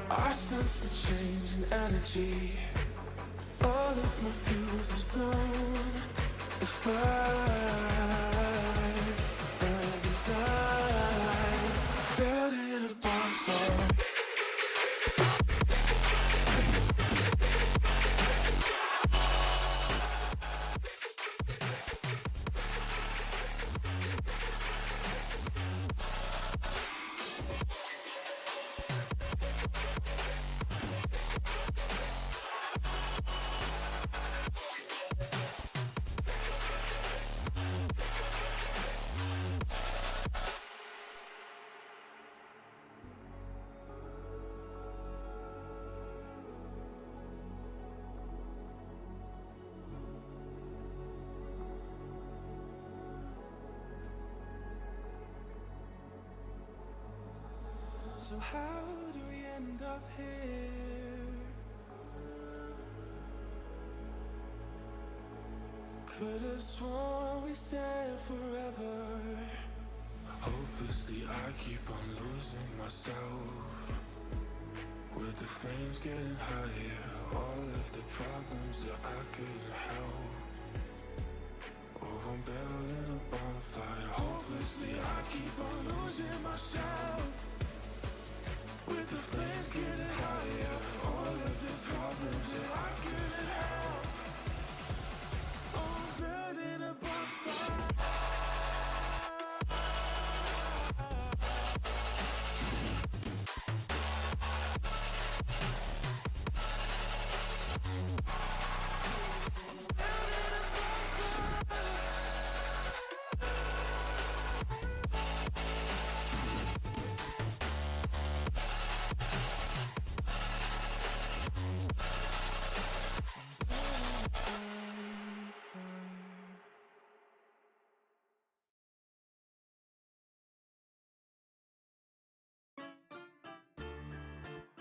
I sense the change in energy. All of my fuse is blown. If I burn inside, building a bonfire. So how do we end up here? Could've sworn we said forever. Hopelessly I keep on losing myself. With the flames getting higher, all of the problems that I couldn't help. Oh, I'm building a bonfire. Hopelessly I keep on losing myself. With the flames getting higher, all of the problems that I couldn't help. Oh, I'm burning a bonfire.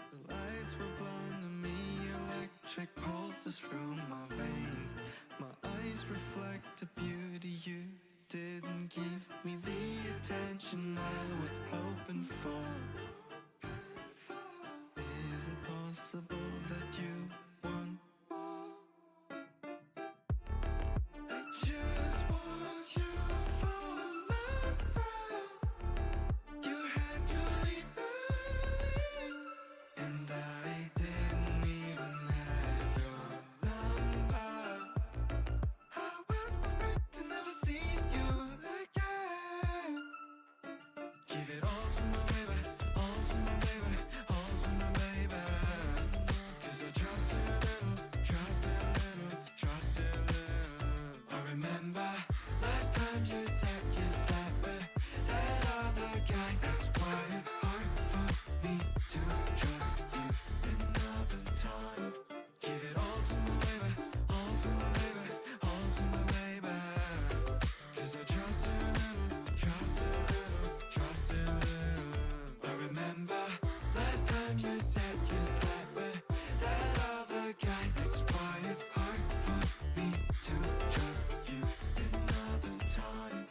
The lights were blinding me, electric pulses through my veins. My eyes reflect the beauty you didn't give me the attention I was hoping for. Is it possible that you want more? I just want you for myself. You had to leave early, and I didn't even have your number. I was afraid to never see you again. Give it all to my baby, all to my baby, all to my baby. 'Cause I trust you a little, trust you a little, trust you a little. I remember last time you said you slept with that other guy. That's why it's hard for me to trust you another time. Give it all to my baby, all to my baby, all to my baby. 'Cause I trust you a little, trust you a little, trust you a little. I remember last time you said you slept with that other guy. That's why it's hard for me to trust you another time.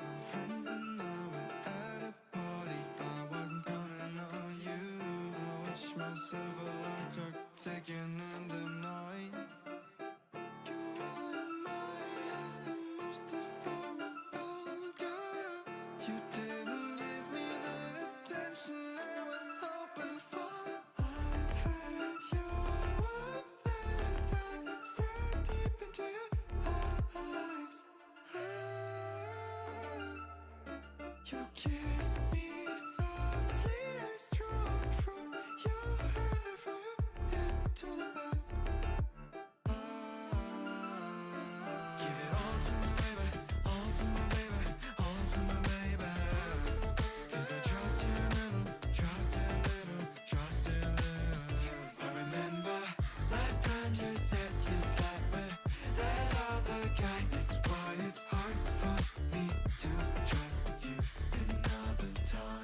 My friends and I were at a party. I wasn't counting on you. I watched myself alarm clock ticking in the night. You were in my eyes the most desirable girl. You didn't give me the attention I was hoping for. I felt your warmth and I stared deep into your eyes. You kissed me softly, I strode through your hair, through your head to the back. Give it all to my baby, all to my baby, all to my baby. 'Cause I trust you a little, trust you a little, trust you a little. I remember last time you said you slept with that other guy. That's why it's hard for me to trust you another time.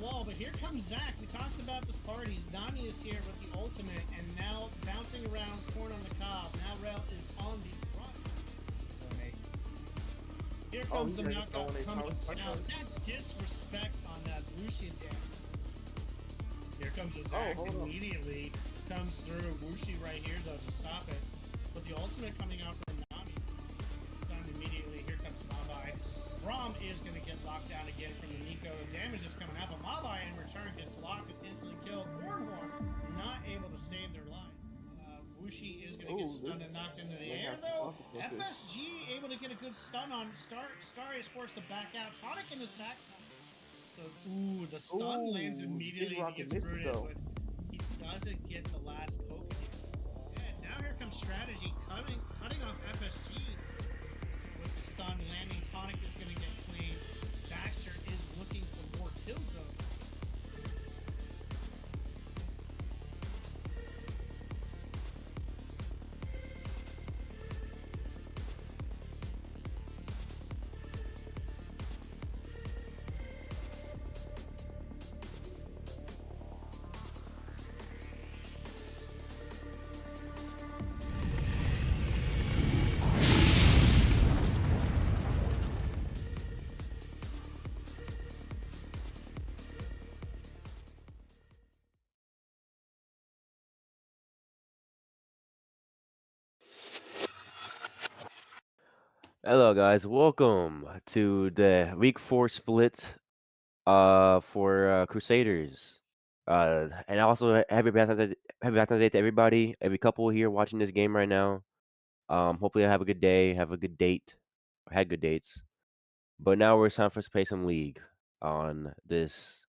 wall, but here comes Zach. We talked about this party. Nani is here with the ultimate, and now bouncing around, corn on the cob. Now Rel is on the run. So, Nate, here Oh, comes he's the already knockout throwing a coming. power Now, punch. that disrespect on that Lucian damage. Here comes the Oh, Zac hold on. immediately. Comes through. Wuxi right here, though, to stop it. But the ultimate coming out from Nami. Stunned immediately. Here comes Mabai. Braum is going to get locked down again from the Nico. Damage is coming out, but Mabai in return gets locked and instantly killed. Ornhorn not able to save their life. Wuxi is going to get Oh, stunned this and knocked into the may air, have some though. consequences. FSG able to get a good stun on Star is forced to back out. Tonic in his back. So, ooh, the stun lands Ooh, Big immediately and he Rocket gets misses rooted, though. but he doesn't get the last poke here. And now here comes strategy, cutting off FSG with the stun landing. Tonic is going to get cleaned. Baxter is looking for more kills though. Hello guys, welcome to the week 4 split for Crusaders. And also happy Valentine's Day to everybody, every couple here watching this game right now. Hopefully I have a good day, have a good date, or had good dates. But now it's time for us to play some League on this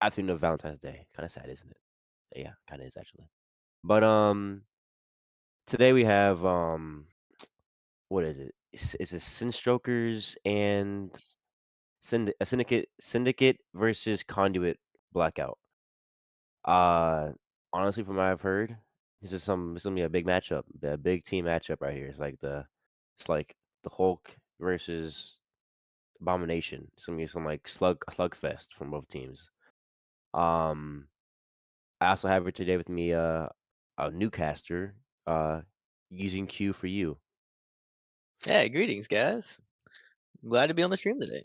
afternoon of Valentine's Day. Kind of sad, isn't it? Yeah, kind of is actually. But today we have what is it? Is it Sinstrokers and Syndicate versus Conduit Blackout. Uh, honestly, from what I've heard, this is gonna be a big matchup, a big team matchup right here. It's like the Hulk versus Abomination. It's gonna be some like slugfest from both teams. Um, I also have here today with me a newcaster using Q for you. Hey, greetings, guys. Glad to be on the stream today.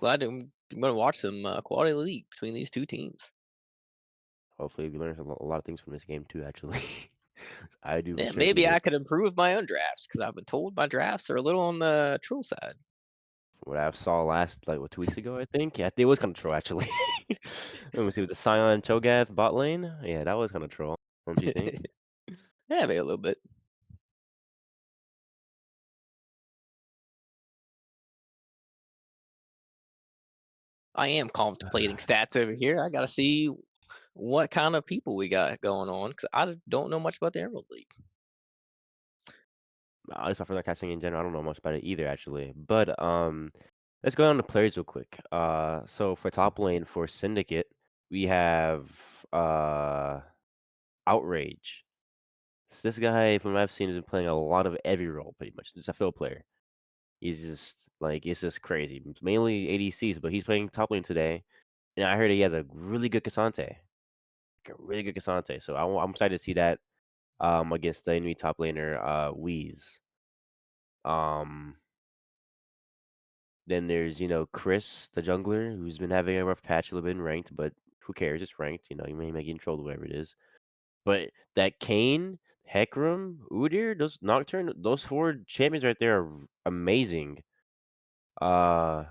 I'm going to watch some quality league between these two teams. Hopefully, we learn a lot of things from this game too. Actually, I do for Yeah, sure maybe need I it. could improve my own drafts because I've been told my drafts are a little on the troll side. What I saw last, like, what, 2 weeks ago, I think? Yeah, it was kind of troll, actually. Let me see, with the Scion Cho'Gath bot lane? Yeah, that was kind of troll, don't you think? Yeah, maybe a little bit. I am contemplating stats over here. I got to see what kind of people we got going on because I don't know much about the Emerald League. At least for casting in general, I don't know much about it either, actually. But, let's go on to players real quick. So for top lane for Syndicate, we have, uh, Outrage. So this guy, from what I've seen, has been playing a lot of every role, pretty much. He's a field player. He's just, like, it's just crazy. It's mainly ADCs, but he's playing top lane today. And I heard he has a really good Cassante. Like a really good Cassante. So I'm excited to see that against the enemy top laner Wheeze. Um then there's, Chris, the jungler, who's been having a rough patch a little bit in ranked, but who cares? It's ranked, you may get in trouble, whatever it is. But that Kane, Hecarim, Udyr, those Nocturne, those four champions right there are amazing uh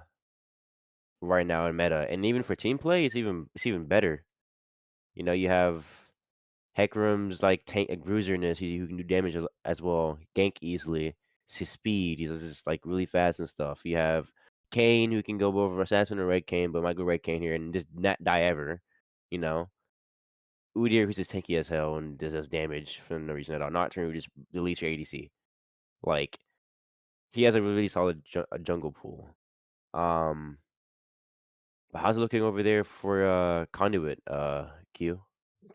right now in meta. And even for team play, it's even better. You have Hecarim's like tank bruiserness. Who can do damage as well, gank easily. His speed, he's just like really fast and stuff. You have Kane who can go over assassin or red Kane, but might go red Kane here and just not die ever. You know, Udyr who's just tanky as hell and does damage for no reason at all. Nocturne who just deletes your ADC. Like he has a really solid jungle pool. Um, but how's it looking over there for Conduit? Q.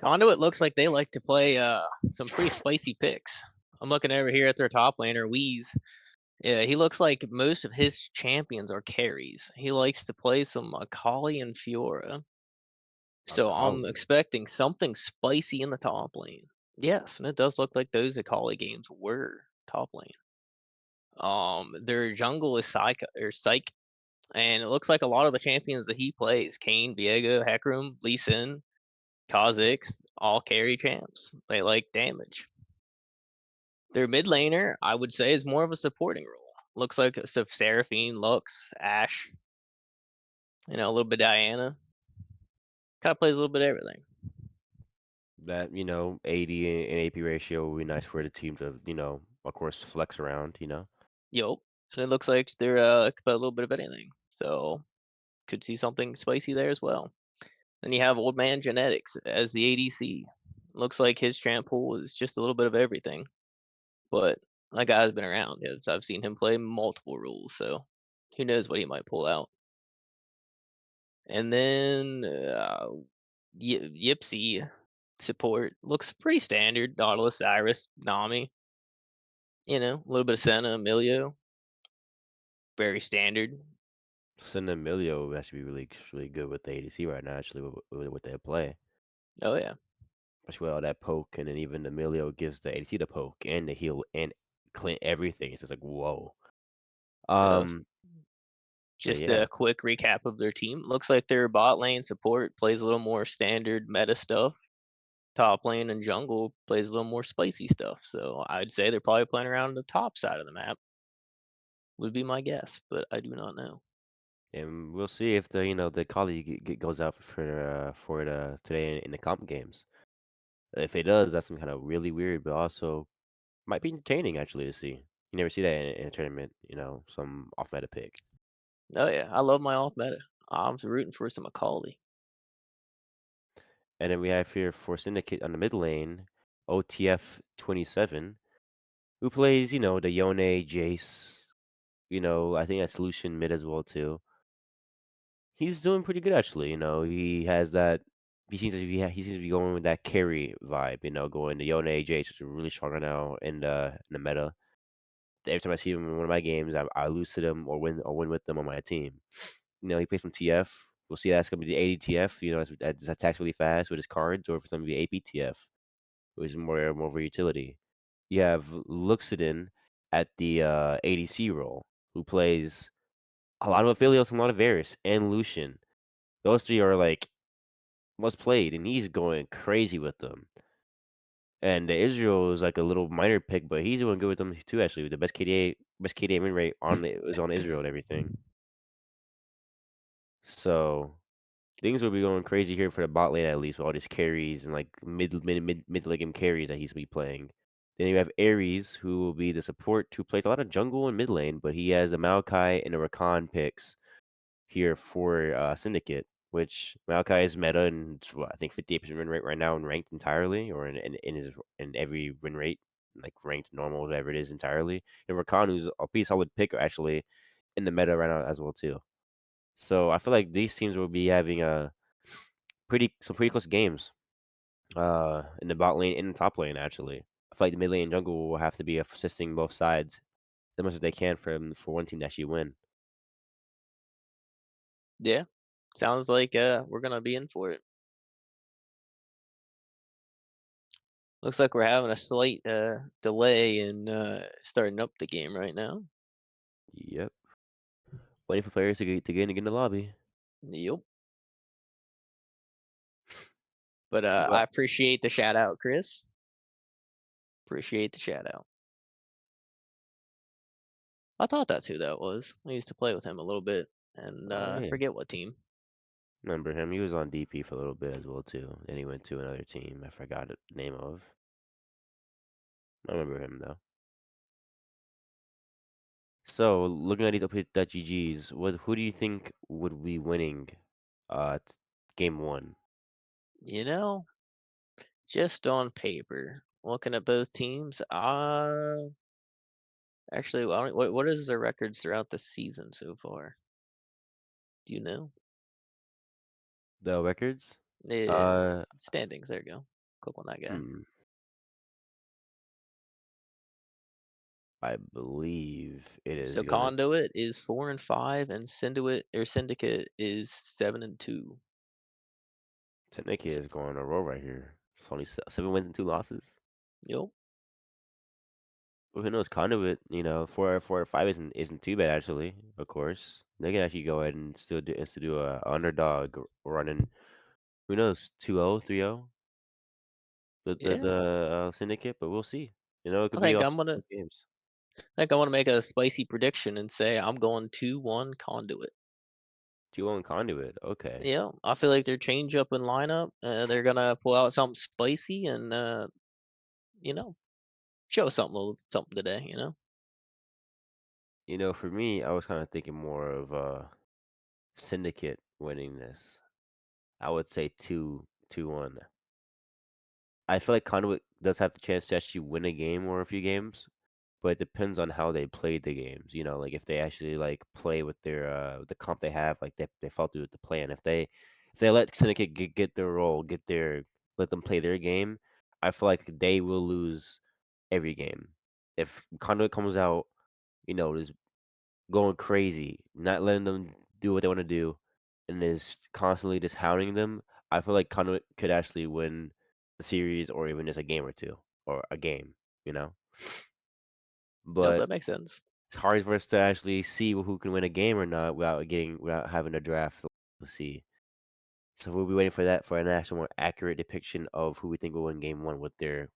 Conduit looks like they like to play some pretty spicy picks. I'm looking over here at their top laner, Wheeze. Yeah, he looks like most of his champions are carries. He likes to play some Akali and Fiora. So I'm Akali. expecting something spicy in the top lane. Yes, and it does look like those Akali games were top lane. Their jungle is Psych, and it looks like a lot of the champions that he plays, Kane, Viego, Hecarim, Lee Sin, Kha'Zix, all carry champs. They like damage. Their mid laner, I would say, is more of a supporting role. Looks like Seraphine, Lux, Ashe, a little bit Diana. Kind of plays a little bit of everything. That, 80 and AP ratio would be nice for the team to, of course, flex around. Yup. And it looks like they're could play a little bit of anything. So could see something spicy there as well. Then you have Old Man Genetics as the ADC. Looks like his champ pool is just a little bit of everything. But that guy's been around. I've seen him play multiple roles, so who knows what he might pull out. And then Yipsy support looks pretty standard. Nautilus, Iris, Nami. A little bit of Senna, Emilio. Very standard. Sin Emilio would actually be really good with the ADC right now, actually, with what they play. Oh yeah. Especially with all that poke, and then even Emilio gives the ADC the poke and the heal and Clint everything. It's just like, whoa. So Um, but just yeah, a quick recap of their team. Looks like their bot lane support plays a little more standard meta stuff. Top lane and jungle plays a little more spicy stuff. So I'd say they're probably playing around the top side of the map. Would be my guess, but I do not know. and we'll see if the collie goes out for it today in the comp games. If it does, that's some kind of really weird, but also might be entertaining actually to see. You never see that in a tournament, some off meta pick. Oh yeah, I love my off meta. I'm rooting for some Macaulay. And then we have here for Syndicate on the mid lane, OTF 27, who plays, the Yone, Jace. I think that's Lucian mid as well too. He's doing pretty good actually. He has that. He seems to be going with that carry vibe. Going to Yone, Jace, which are really strong right now in the meta. Every time I see him in one of my games, I lose to them or win with them on my team. He plays some TF. We'll see that's gonna be the ADTF. That attacks really fast with his cards, or if it's gonna be APTF, which is more of a utility. You have Luxodin at the ADC role, who plays a lot of Aphelios and a lot of Varus and Lucian. Those three are like most played, and he's going crazy with them. And the Israel is like a little minor pick, but he's doing good with them too. Actually, the best KDA win rate on it was on Israel and everything. So things will be going crazy here for the bot lane at least with all these carries and like mid to late game carries that he's be playing. Then you have Ares, who will be the support who plays a lot of jungle and mid lane, but he has the Maokai and the Rakan picks here for Syndicate, which Maokai is meta and it's I think 58% win rate right now and ranked entirely, or in every win rate, like ranked normal, whatever it is entirely. And Rakan, who's a pretty solid pick actually in the meta right now as well too. So I feel like these teams will be having some pretty close games in the bot lane and the top lane actually. I feel like the mid lane and jungle will have to be assisting both sides as much as they can for one team to actually win. Yeah, sounds like we're gonna be in for it. Looks like we're having a slight delay in starting up the game right now. Yep. Waiting for players to get in the lobby. Yep. But I Well, appreciate the shout out, Chris. Appreciate the shout out. I thought that's who that was. I used to play with him a little bit, and oh I yeah. forget what team. Remember him? He was on DP for a little bit as well too. Then he went to another team. I forgot the name of. I remember him though. So looking at these update.ggs, who do you think would be winning game one? You know, just on paper, looking at both teams, actually, what is their records throughout the season so far? Do you know? The records? Yeah, Uh standings. There you go. Click on that guy. hmm, I believe it is So gonna Conduit is 4-5, and Syndicate is 7-2. Syndicate S- is going on a roll right here. It's only 7 wins and 2 losses. Yup. Well, who knows? Conduit, 4 or 5 isn't too bad actually. Of course, they can actually go ahead and still do a underdog running. Who knows? 2-0, 3-0. The Yeah. Syndicate, but we'll see. It I could be think all I'm gonna games. I think I want to make a spicy prediction and say I'm going 2-1 Conduit. 2-0 Conduit. Okay. Yeah, I feel like their change up in lineup, they're gonna pull out something spicy and you know, show something something today. For me, I was kind of thinking more of Syndicate winning this. I would say 2-1. I feel like Conduit does have the chance to actually win a game or a few games, but it depends on how they played the games. Like if they actually like play with their the comp they have, like they follow through with the plan. If they let Syndicate get their role, let them play their game, I feel like they will lose every game. If Conduit comes out, is going crazy, not letting them do what they want to do, and is constantly just hounding them, I feel like Conduit could actually win the series or even just a game or two or a game, you know. Nope, But that makes sense. it's hard for us to actually see who can win a game or not without having a draft to see. So we'll be waiting for that for an actual more accurate depiction of who we think will win game one with their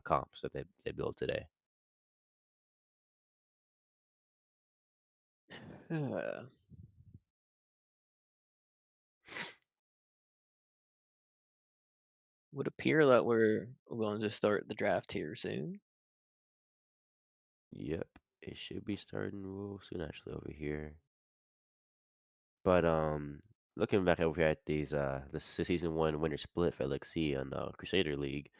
comps that they built today. Would appear that we're going to start the draft here soon. Yep, it should be starting real soon actually over here. But looking back over here at the season one winner split for LXC on Crusader League,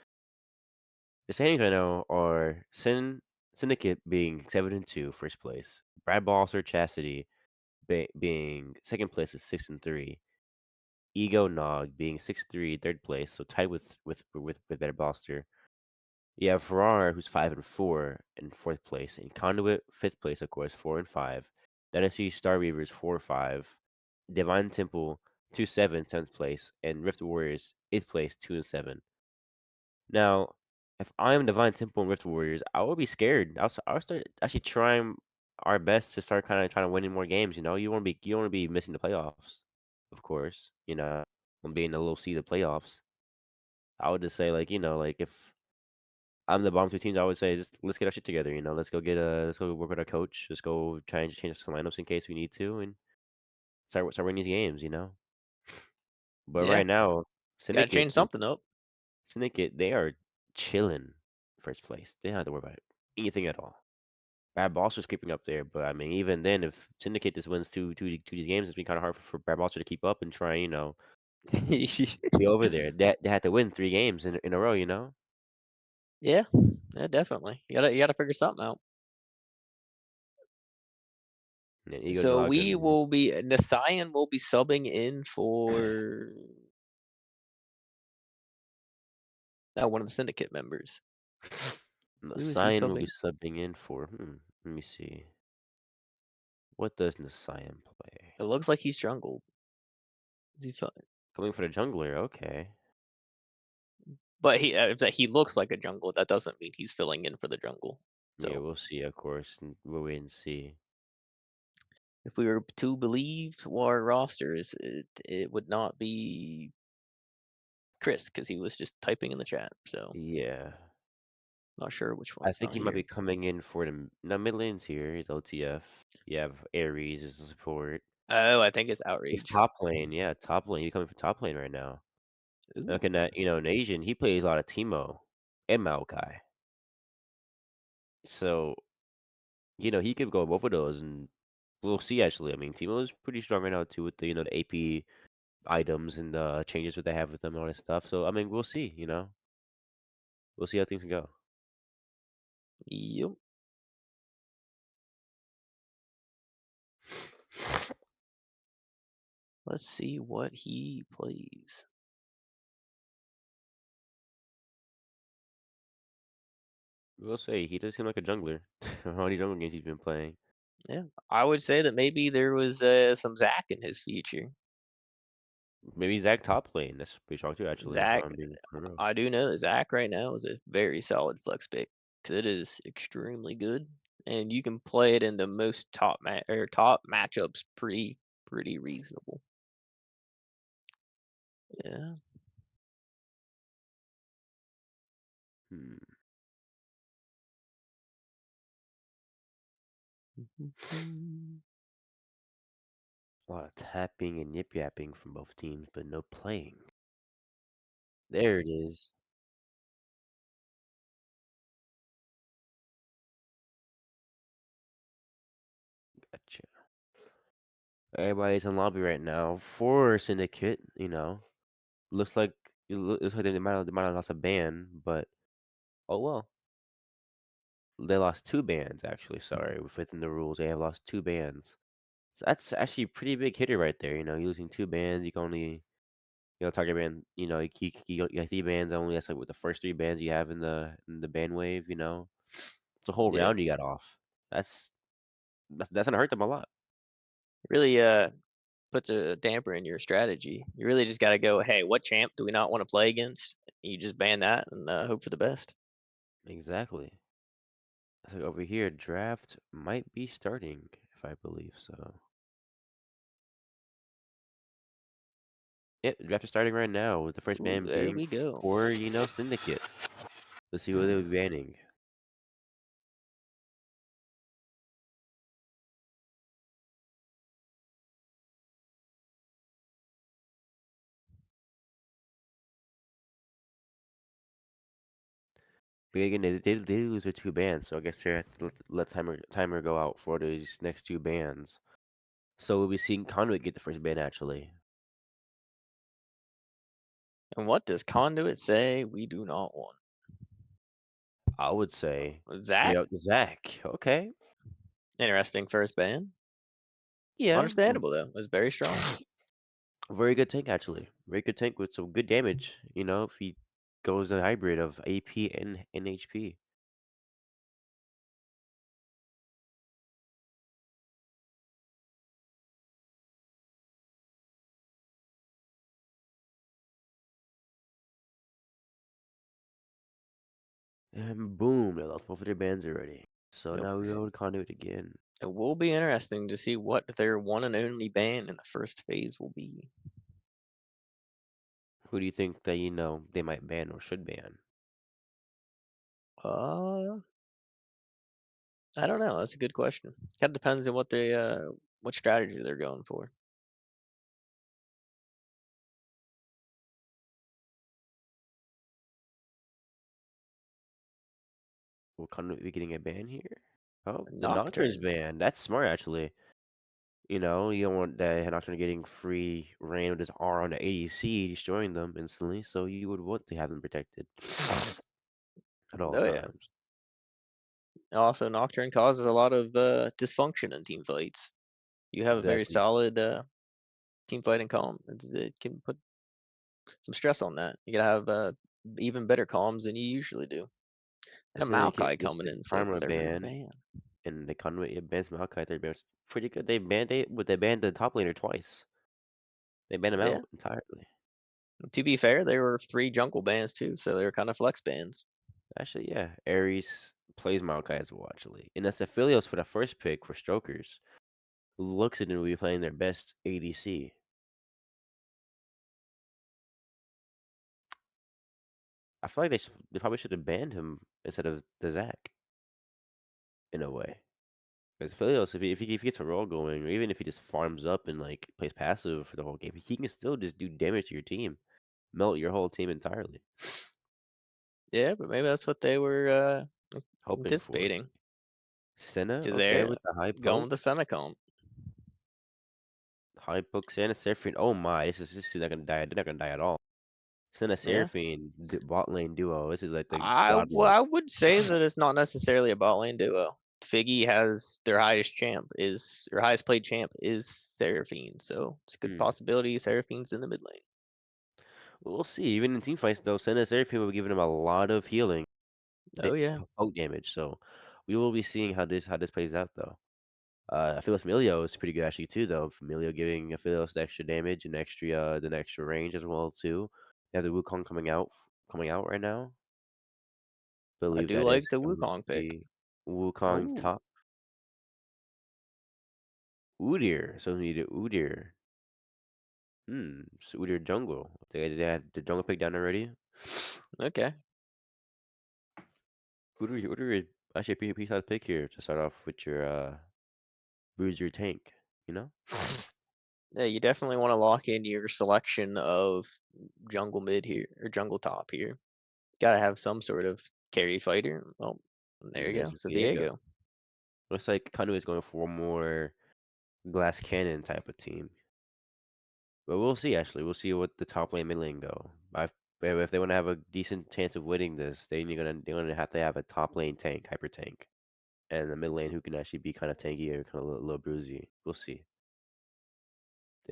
the standings right now are Syndicate being 7-2 first place, Brad Balser Chastity being second place is 6-3, Ego Nog being 6-3 third place, so tied with Brad Balser. You have Farrar who's 5-4 in fourth place, and Conduit fifth place of course 4-5. Dynasty Star Reavers 4-5. Divine Temple 2-7 seventh place, and Rift Warriors eighth place 2-7. Now, if I'm Divine Temple and Rift Warriors, I would be scared. I'll start actually trying our best to start kind of trying to winning more games. You don't want to be missing the playoffs, of course. From being a little seed of playoffs. I would just say like if I'm the bottom two teams, I would say just let's get our shit together. Let's go work with our coach. Let's go try and change some lineups in case we need to, and start winning these games. But Yeah, right now, got to Syndicate change is something up. Syndicate. They are chilling first place. They don't have to worry about anything at all. Bad Boss was creeping up there, but I mean, even then, if Syndicate just wins two these games, it's been kind of hard for Bad Boss to keep up and try, be over there. They had to win 3 games in a row. Yeah, yeah, definitely. You gotta figure something out. And then Ego So Nog we and will be Nasayan will be subbing in for one of the syndicate members. Who is he Nasayan will be subbing? subbing in for. Let me see. What does Nasayan play? It looks like he's jungle. Is he Coming for the jungler. Okay. but he looks like a jungle. That doesn't mean he's filling in for the jungle. Yeah, So we'll see, of course, and we'll wait and see. if we were to believe our rosters, it would not be Chris because he was just typing in the chat. So Yeah. not sure which I one's think not he might be here. coming in for no mid lanes here. It's OTF. You have Ares as a support. Oh, I think it's It's outrage. top lane, yeah, top lane. He's coming for top lane right now. Ooh, Looking at, an Asian, he plays a lot of Teemo and Maokai. So, he could go both of those and we'll see actually. I mean, Teemo is pretty strong right now too with the AP items and the changes that they have with them and all that stuff. So, I mean, we'll see. We'll see how things go. yep. Let's see what he plays. We'll say he does seem like a jungler. All these jungle games he's been playing. Yeah, I would say that maybe there was some Zach in his future. Maybe Zach top lane. That's pretty strong too, actually. If Zach, I'm being real. I do know that Zach right now is a very solid flex pick because it is extremely good, and you can play it into most top matchups pretty reasonable. Yeah. Hmm. A lot of tapping and yip yapping from both teams, but no playing. There it is. Gotcha. Everybody's in lobby right now for Syndicate. Looks like looks like they might have lost a ban, but oh well. They lost two bans actually. Sorry, within the rules, they have lost two bans. So that's actually a pretty big hitter right there. You losing two bans, you can only target ban. You got three bans only. That's like with the first three bans you have in the ban wave. It's a whole Yeah. round you got off. That's that's gonna hurt them a lot. Really puts a damper in your strategy. You really just got to go, hey, what champ do we not want to play against? You just ban that and hope for the best. Exactly. So over here, draft might be starting, if I believe so. Yep, draft is starting right now, with the first Ooh, ban there being we go. for, Syndicate. Let's see what they'll be banning. But again, they lose their two bans, so I guess they have to let timer go out for these next two bans. So we'll be seeing Conduit get the first ban actually. And what does Conduit say we do not want? I would say straight Zach? out to Zach. Okay. Interesting first ban. Yeah. Understandable though. It's very strong. Very good tank actually. Very good tank with some good damage. If he goes a hybrid of AP and HP. And boom, they lost both of their bans already. So Yep. now we go to Conduit again. It will be interesting to see what their one and only ban in the first phase will be. Who do you think that they might ban or should ban? Uh, I don't know. That's a good question. Kind of depends on what strategy they're going for. Will Conduit be getting a ban here? Oh, the Nocturne's Nocturne. ban. That's smart actually. You don't want that Nocturne getting free reign with his R on the ADC, destroying them instantly. So you would want to have them protected at all Oh yeah. times. Also, Nocturne causes a lot of dysfunction in team fights. You have a very Exactly. solid team fighting column. It can put some stress on that. You gotta have even better columns than you usually do. And a Syndicate Maokai gets coming their in for a Karma third ban, ban. and the Conduit bans Maokai. Third ban was pretty good. They banned the top laner twice. They banned him Yeah. out entirely. To be fair, there were 3 jungle bans too, so they were kind of flex bans. Actually, yeah, Ares plays Maokai as well, actually. And that's Aphelios for the first pick for Strokers. Looks at it will be playing their best ADC. I feel like they probably should have banned him instead of the Zac, in a way. Because Aphelios, if he gets a roll going, or even if he just farms up and like plays passive for the whole game, he can still just do damage to your team, melt your whole team entirely. Yeah, but maybe that's what they were Hoping for. anticipating. Senna, To okay, there, with the high going with poke. the Senecom. High poke Senna, Seraphine. Oh my, this is not gonna die. They're not gonna die at all. Senna Yeah. Seraphine bot lane duo. This is like the Well, godlike. I would say that it's not necessarily a bot lane duo. Figgy has their highest played champ is Seraphine, so it's a good Hmm. possibility Seraphine's in the mid lane. We'll see. Even in team fights, though, Senna Seraphine will be giving him a lot of healing, Oh yeah. poke damage. So we will be seeing how this plays out, though. Aphelios Emilio is pretty good actually too, though. Emilio giving Aphelios the extra damage and the extra range as well too. They have the Wukong coming out right now. I Believe do that is like the going to Wukong pick. be Wukong Oh, top Udyr. So we need a Udyr. So Udyr jungle. They had the jungle pick down already. okay. Udyr is actually a pretty solid pick here to start off with your bruiser tank. You know. Yeah, you definitely want to lock in your selection of jungle mid here or jungle top here. Gotta have some sort of carry fighter. Well, there And you there's go. So Diego. Diego. Looks like Conduit is going for a more glass cannon type of team. But we'll see. Actually, we'll see what the top lane, mid lane go. If they want to have a decent chance of winning this, they're gonna have to have a top lane tank, hyper tank, and the mid lane who can actually be kind of tanky or kind of a little bruisey. We'll see.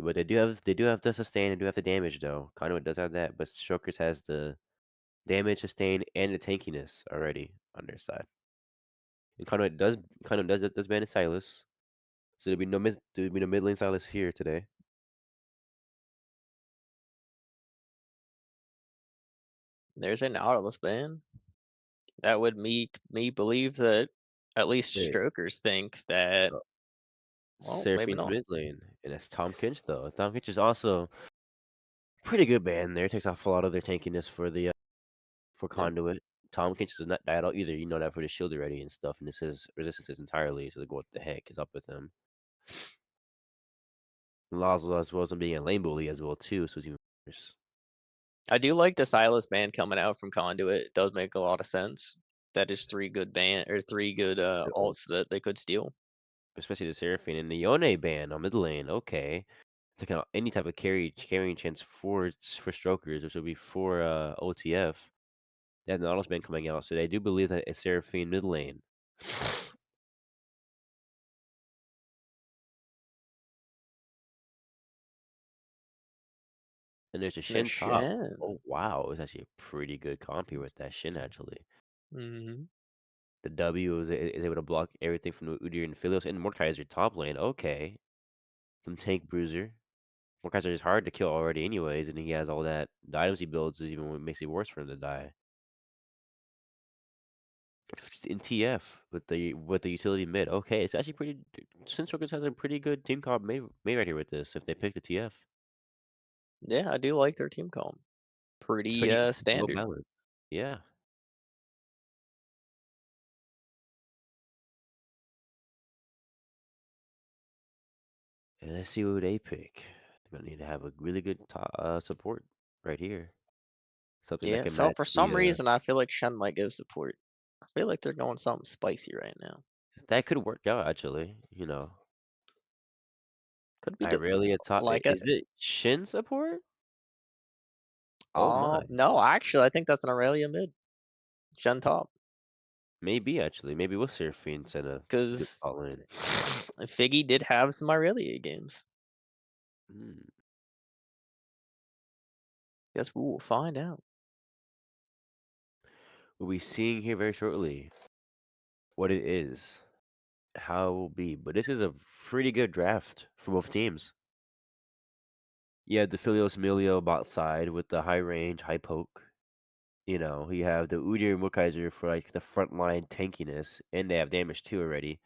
But they do have the sustain and do have the damage though. Conduit does have that, but Strokers has the damage, sustain, and the tankiness already on their side. And Conduit does ban Silas, so there'll be no mid lane Silas here today. There's an Nautilus ban. That would make me believe that at least Wait, Strokers think that, uh, well, maybe Seraphine's not. mid lane, and that's Tom Kinch though. Tom Kinch is also pretty good band there. Takes off a lot of their tankiness for the for Yep. Conduit. Tom Kinch is not that at all either. You know that for the shield already and stuff, and this is resistances entirely. So what the heck is up with him? Lazo as well as him being a lane bully as well too, so it's even worse. I do like the Silas ban coming out from Conduit. It does make a lot of sense. That is three good ban or three good Good alts ults, that they could steal. especially the Seraphine and the Yone band on mid lane. Okay, taking out any type of carrying chance for strokers, which would be for OTF. They have the Nautilus band coming out, so they do believe that it's Seraphine mid lane. And there's a The Shin top. Shen. Oh wow, it's actually a pretty good comp here with that Shin actually. Mm-hmm. The W is able to block everything from the Udyr and Philios and Mordekaiser top lane. Okay. Some tank bruiser. Mordekaiser is hard to kill already anyways, and he has all that. The items he builds is even what makes it worse for him to die. In TF with the utility mid. Okay, it's actually pretty Since Rockets has a pretty good team comp made right here with this if they pick the TF. Yeah, I do like their team comp. It's Pretty pretty well standard. balanced. Yeah. And let's see who they pick. They're gonna need to have a really good support right here. Something that Yeah, can so match for some the reason I feel like Shen might go support. I feel like they're going something spicy right now. that could work out actually. You know, Could be good. Irelia top. Like it. Is it Shin support? Oh my, No, actually I think that's an Aurelia mid. Shen top. maybe actually, maybe we'll Seraphine send a good Because call in. Figgy did have some Aurelia games. Hmm. Guess we will find out. We'll be seeing here very shortly what it is, how it will be. But this is a pretty good draft for both teams. You have the Filios Emilio bot side with the high range, high poke. You know, you have the Udyr and Mukaiser for like the frontline tankiness, and they have damage too already.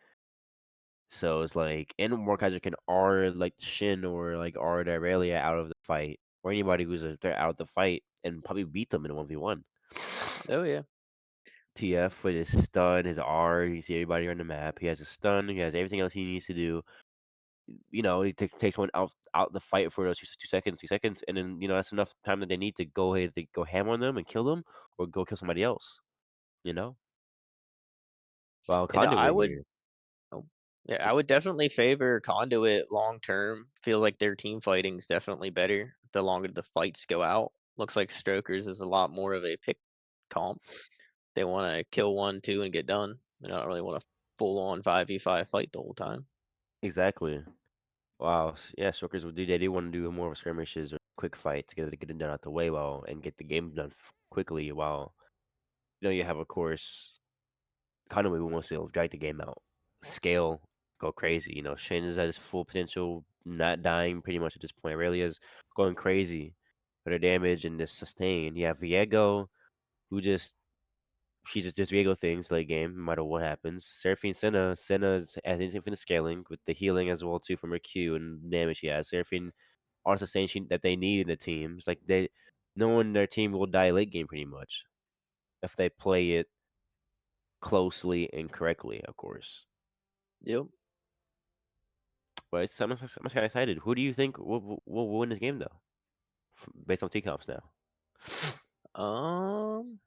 So it's like, and Mordekaiser can R like Shin or like R the Aurelia out of the fight, or anybody who's a threat out of the fight, and probably beat them in a 1v1. Oh yeah. TF with his stun, his R, you see everybody on the map. He has a stun, he has everything else he needs to do. You know, he takes one out the fight for those 2 seconds, and then that's enough time that they need to go ahead to go ham on them and kill them, or go kill somebody else. You know, while And I Conduit would here, oh, yeah, I would definitely favor Conduit long term. Feel like their team fighting's definitely better the longer the fights go out. Looks like Strokers is a lot more of a pick comp. They want to kill one, two, and get done. They don't really want a full on 5v5 fight the whole time. exactly. Wow, yeah, Strokers would do. They do want to do more of skirmishes or quick fight to get it done out the way while and get the game done quickly. While you have of course Conway wants to drag the game out, scale go crazy. You know, Shin is at his full potential, not dying pretty much at this point. Aurelia's going crazy for the damage and the sustain. You have Viego, who just she just does Viego things late game, no matter what happens. Seraphine Senna's has infinite scaling with the healing as well too from her Q and damage she has. Seraphine are sustain that they need in the team. It's like no one in their team will die late game pretty much if they play it closely and correctly, of course. Yep. But I'm kind of excited. Who do you think will win this game though, based on T comps now? Um,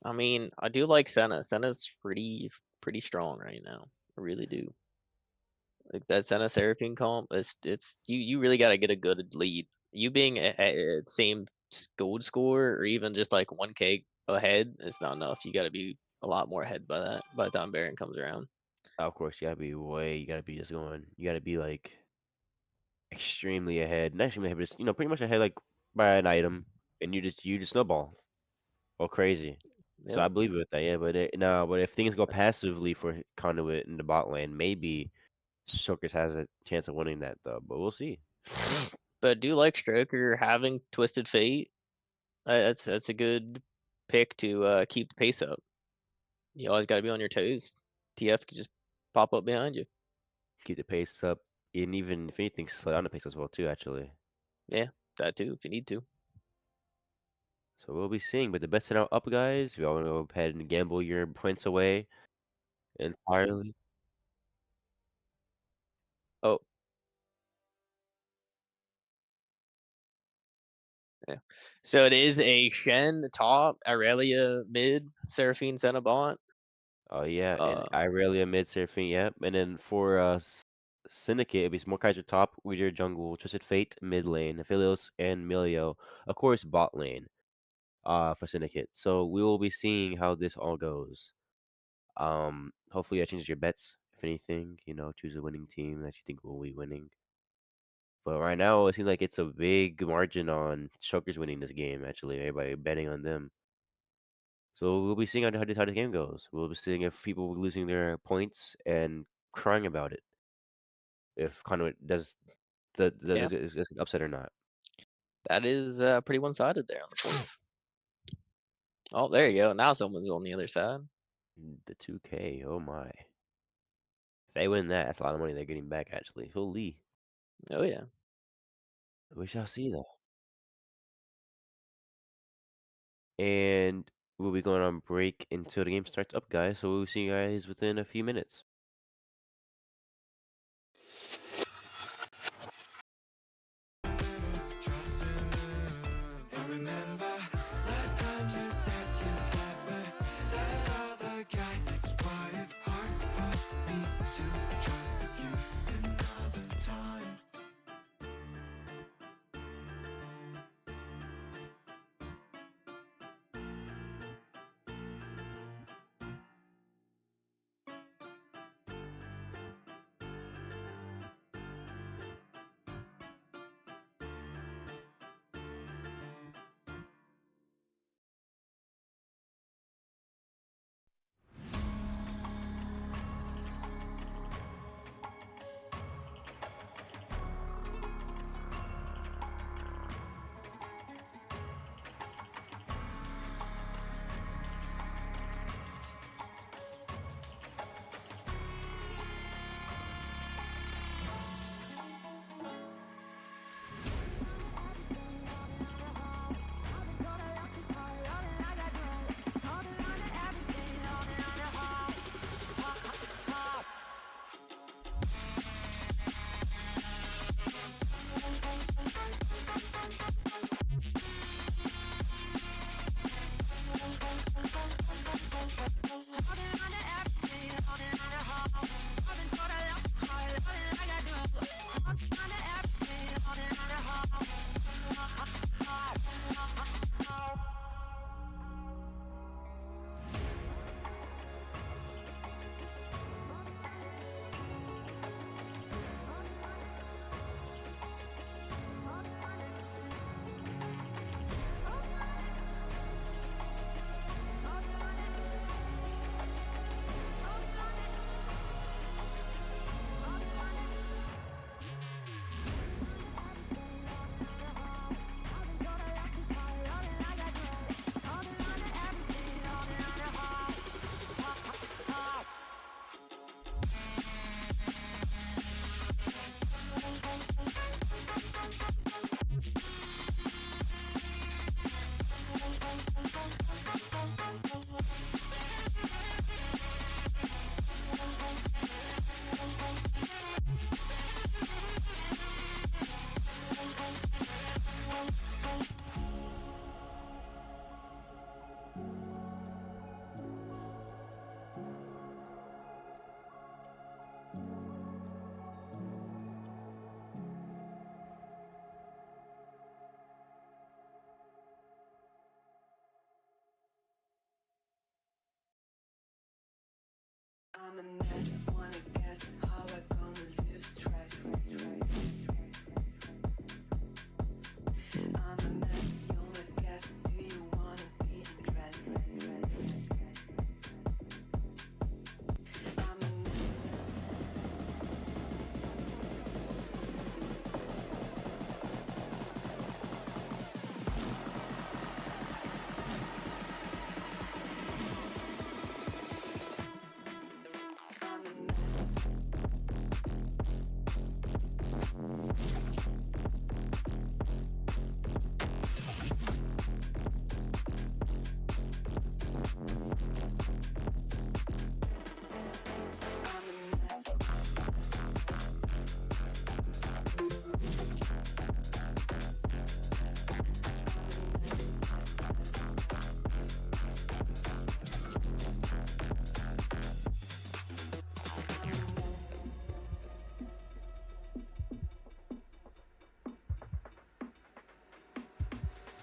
I mean, I do like Senna. Senna's pretty strong right now. I really do. Like that Senna Seraphine comp, it's you really got to get a good lead. You being at same gold score or even just like 1K ahead is not enough. You got to be a lot more ahead by the time Baron comes around. Of course, you gotta be just going. You gotta be like extremely ahead. Not extremely ahead, but just, pretty much ahead like by an item, and you just snowball. Go crazy. So Yep. I believe with that, yeah. But no, but if things go passively for Conduit in the bot lane, maybe Shulkers has a chance of winning that though. But we'll see. But I do like Stroker having Twisted Fate. That's a good pick to keep the pace up. You always got to be on your toes. TF could just pop up behind you. Keep the pace up, and even if anything, slow down the pace as well too. Actually, Yeah, that too if you need to. so we'll be seeing. But the bets are now up, guys. If y'all want to go ahead and gamble your points away entirely. Oh, yeah. So it is a Shen top, Aurelia mid, Seraphine Cenobant. Oh yeah, and Uh, Irelia mid surfing, yep. And then for Syndicate, it'll be Smorkaiser top, Weeder jungle, Twisted Fate mid lane, Aphelios and Milio, of course bot lane, for Syndicate. So we will be seeing how this all goes. Hopefully that changes your bets. If anything, choose a winning team that you think will be winning. But right now, it seems like it's a big margin on Shulkers winning this game. Actually, everybody betting on them. So we'll be seeing how this game goes. We'll be seeing if people will be losing their points and crying about it. If Conduit does yeah, is it upset or not. that is pretty one-sided there on the points. Oh, there you go. Now someone's on the other side. The 2K, oh my. If they win that, that's a lot of money they're getting back actually. Holy. Oh yeah. We shall see though. And we'll be going on break until the game starts up, guys. So we'll see you guys within a few minutes. And remember, last time you said you slept with that other guy. That's why it's hard for me to trust you another time. I'm a mess, wanna guess how I gonna lose trust. I'm a mess, you're a guest. Do you wanna be undressed? I'm a mess.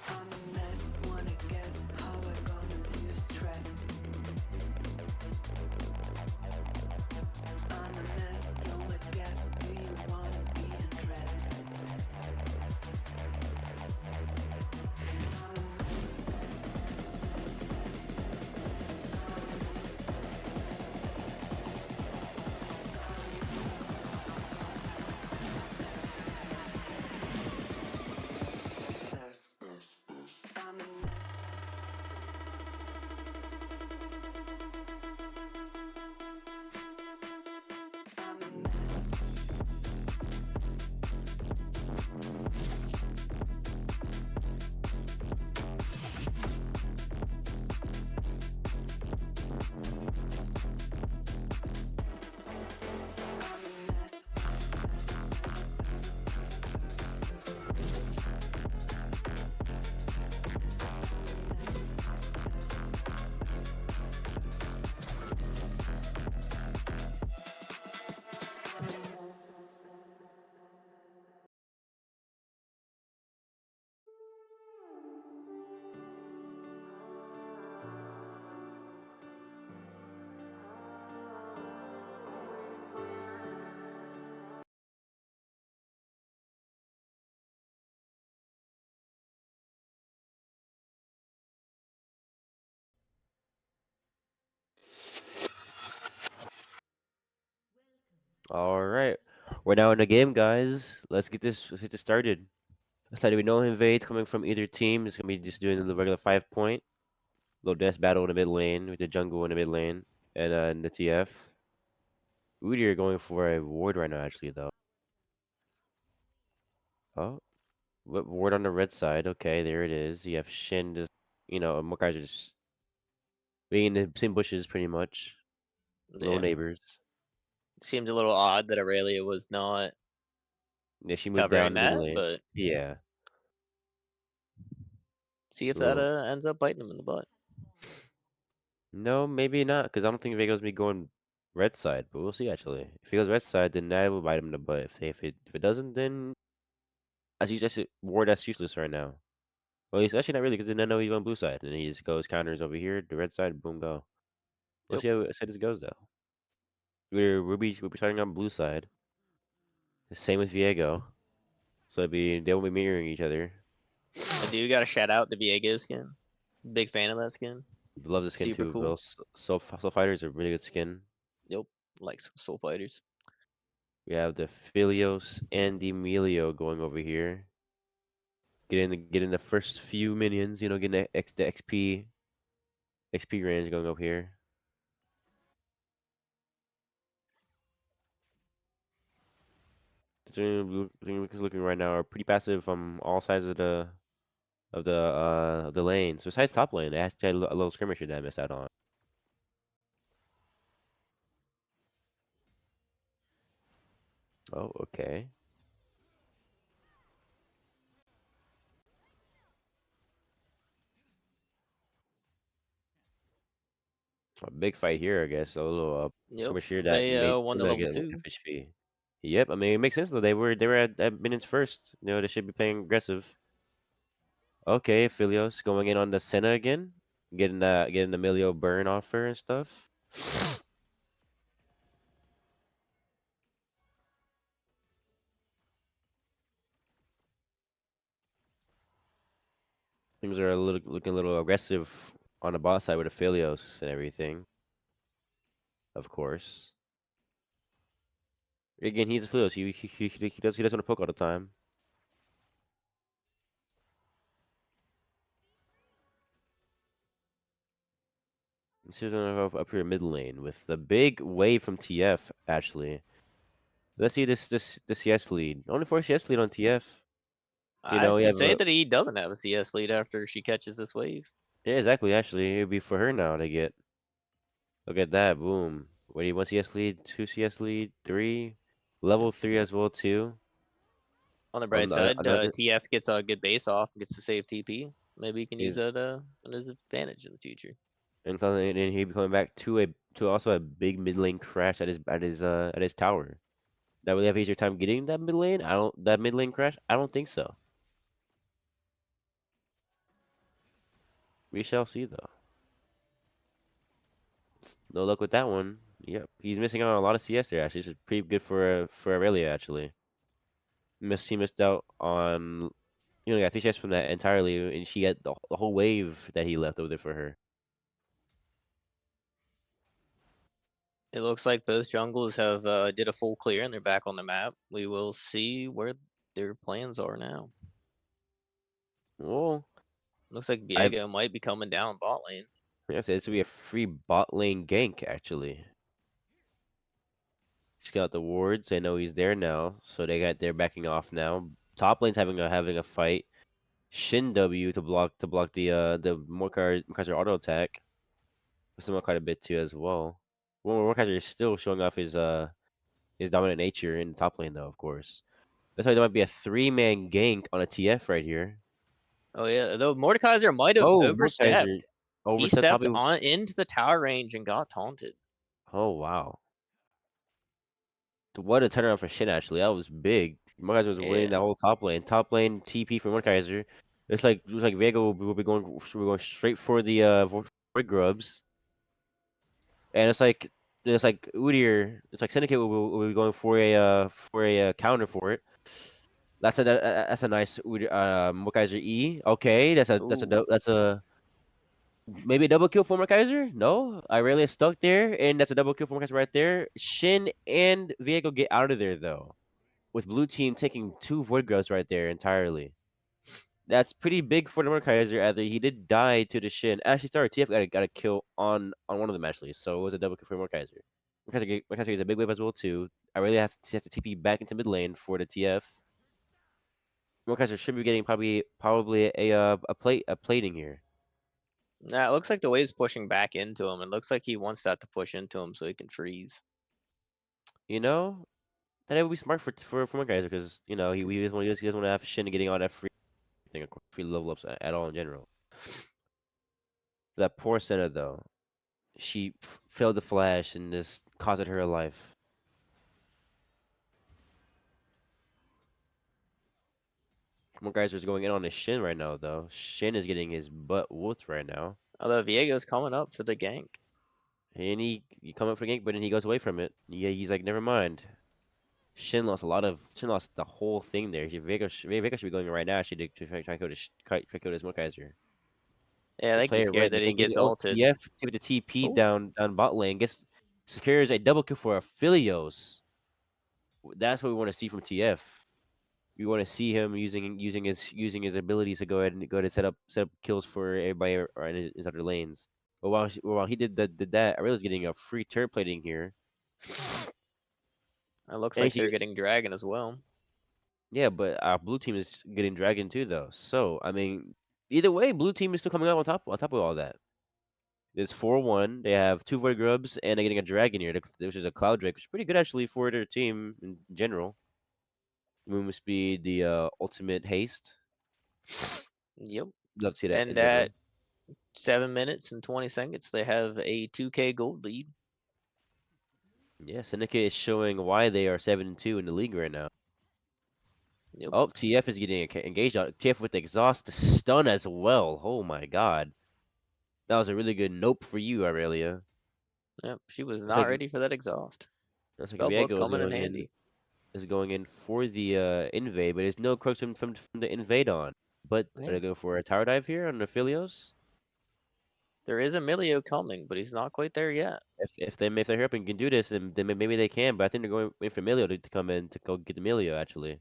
I'm a mess, wanna guess how I gonna lose trust. I'm a mess, you're a guest. Do you wanna be undressed? I'm a mess. I'm a mess. I'm a mess. All right, we're now in the game, guys. Let's get this started. Decided we know invades coming from either team. It's gonna be just doing the regular 5 point. Low death battle in the mid lane with the jungle in the mid lane and in the TF. Udyr going for a ward right now, actually though. Oh, what ward on the red side? Okay, there it is. You have Shin just, more guys are just being in the same bushes pretty much. Little Yeah. neighbors. It seemed a little odd that Aurelia was not Yeah, she moved covering down mid that, lane. but Yeah, see if that little. ends up biting him in the butt. No, maybe not, because I don't think Vega's be going red side, but we'll see actually. If he goes red side, then that will bite him in the butt. If it doesn't, then that's ward that's useless right now. Well, he's actually not really, because then I know he's on blue side, and then he just goes counters over here, the red side, boom, go. We'll Yep. see how this goes though. We'll be starting on blue side. The same with Viego, so they will be mirroring each other. I do got to shout out the Viego skin. Big fan of that skin. Love the skin Super too. cool. Those Soul Fighters are really good skin. Yep. Like some Soul Fighters. We have the Philios and the Emilio going over here. Getting the first few minions, getting the XP range going up here. Things looking right now are pretty passive from all sides of the lanes. Besides top lane, they actually had a little skirmisher that I missed out on. Oh, okay. A big fight here, I guess. A little Yep. skirmisher that They made won the Senna level get 2. FHP. Yep, I mean it makes sense though. They were at minions first. They should be playing aggressive. Okay, Philios going in on the Senna again, getting the Emilio burn off her and stuff. Things are looking a little aggressive on the bot side with Aphelios and everything, of course. Again, he's Aphelios. He does want to poke all the time. Let's see what's up here mid lane with the big wave from TF. Actually, let's see this CS lead. Only 4 CS lead on TF. You I know, you would have say a that he doesn't have a CS lead after she catches this wave. yeah, exactly. Actually, it'd be for her now to get. Look at that, boom. What do you 1 CS lead, 2 CS lead, 3, Yep. level 3 as well too. On the bright side, Another TF gets a good base off, gets to save TP. Maybe he can use is that on his advantage in the future. and he'd be coming back to also a big mid lane crash at his tower. Now will he have easier time getting that mid lane? I don't that mid lane crash. I don't think so. We shall see though. No luck with that one. Yep, he's missing out on a lot of CS there. Actually, it's pretty good for Aurelia actually. He missed out on got 3 CS from that entirely, and she had the whole wave that he left over there for her. It looks like both jungles have did a full clear and they're back on the map. We will see where their plans are now. Well, Looks like I Viego might be coming down bot lane. have to. This would be a free bot lane gank actually. Just got the wards. I know he's there now, so they're backing off now. Top lane's having a fight. Shin W to block the Mordekaiser auto attack. Some quite a bit too as well. Well, Mordekaiser is still showing off his dominant nature in the top lane though, of course. That's why there might be a 3-man gank on a TF right here. Oh yeah, though Mordekaiser might have Oh, Mordekaiser overstepped. He overstepped stepped probably. on into the tower range and got taunted. Oh wow. What a turnaround for Shin actually. That was big. Mordekaiser was winning Yeah. that whole top lane. Top lane TP for Mordekaiser. It looks like Vega will be going straight for the Void Grubs. And it's like Udyr, it's like Syndicate will be going for a counter for it. That's a nice Mordekaiser E. Okay, Ooh. that's a maybe a double kill for Mordekaiser? No, Irelia stuck there, and that's a double kill for Mordekaiser right there. Shin and Viego get out of there though, with blue team taking 2 Void Grubs right there entirely. That's pretty big for the Mordekaiser. Either he did die to the Shin. Actually, sorry, TF got a kill on one of them actually, so it was a double kill for Mordekaiser. Mordekaiser gets a big wave as well too. Irelia has to TP back into mid lane for the TF. Mordekaiser should be getting probably a plating here. Nah, it looks like the wave's pushing back into him. It looks like he wants that to push into him so he can freeze. You know, that would be smart for Mordekaiser because he doesn't want to have Shin getting all that free thing, free level ups at all in general. That poor Senna though, she failed the flash and this costed her a life. Mordekaiser's going in on his Shin right now though. Shin is getting his butt whooped right now, Although Viego's coming up for the gank. and he come up for the gank, but then he goes away from it. Yeah, he's like, never mind. Shin lost the whole thing there. Vega should be going right now. She did to try to kill this Mordekaiser. Yeah, The they can be player right scared there that he and getting gets ulted. OTF with the TP Oh, down bot lane gets secures a double kill for Aphelios. That's what we want to see from TF. We want to see him using his abilities to go ahead and set up kills for everybody in his other lanes. But while he did that, I realized getting a free turret plating here. it looks And like she they're gets getting Dragon as well. yeah, but our blue team is getting dragon too though. So I mean, either way, blue team is still coming out on top of all that. It's 4-1. They have 2 Void Grubs, and they're getting a Dragon here, which is a Cloud Drake, which is pretty good actually for their team in general. Movement speed, the ultimate haste. Yep. Love to see that in And at general. 7 minutes and 20 seconds, they have a 2K gold lead. Yeah, Syndicate is showing why they are 7-2 in the league right now. Yep. Oh, TF is getting engaged on TF with exhaust to stun as well. Oh my god. That was a really good nope for you, Aurelia. Yep. She was Looks not like ready for that exhaust. looks like Spellbook Viego coming in handy. is going in for the invade, but there's no crooks from the invade on. But are Yeah. they going for a tower dive here on the Philios? There is Emilio coming, but he's not quite there yet. If they're here up and can do this, then maybe they can. But I think they're going wait for Emilio to come in to go get Emilio actually.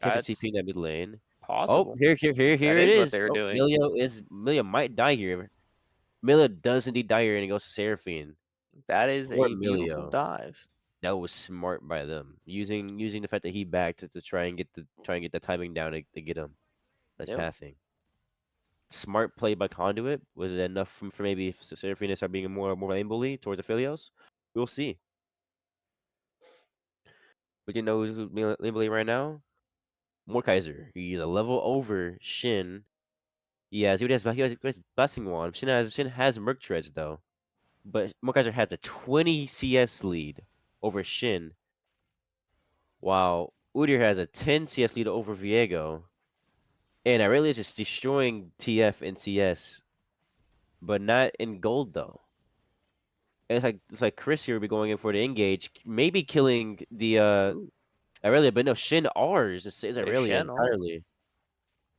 Careful That's CPing that mid lane. Oh, possible. here That it is what is. they're Oh, doing. Emilio might die here. Emilio does indeed die here and he goes to Seraphine. That is Poor a beautiful Emilio. dive. That was smart by them. Using the fact that he backed to try and get the timing down to get him. That's Yep. pathing. Smart play by Conduit. Was it enough for maybe Seraphine to start being more lane bully towards Aphelios? We'll see. But you know who's being lane bully right now? Morkaiser. He's a level over Shin. Yeah, he has Blessing Wand. Shin has Merc Treads though. But Morkaiser has a 20 CS lead over Shin, while Udyr has a 10 CS lead over Viego. And Irelia is just destroying TF and CS, but not in gold though. And it's like Chris here will be going in for the engage, maybe killing the Ooh, Irelia, but no, Shin R's just saves there's Irelia Shen art. entirely.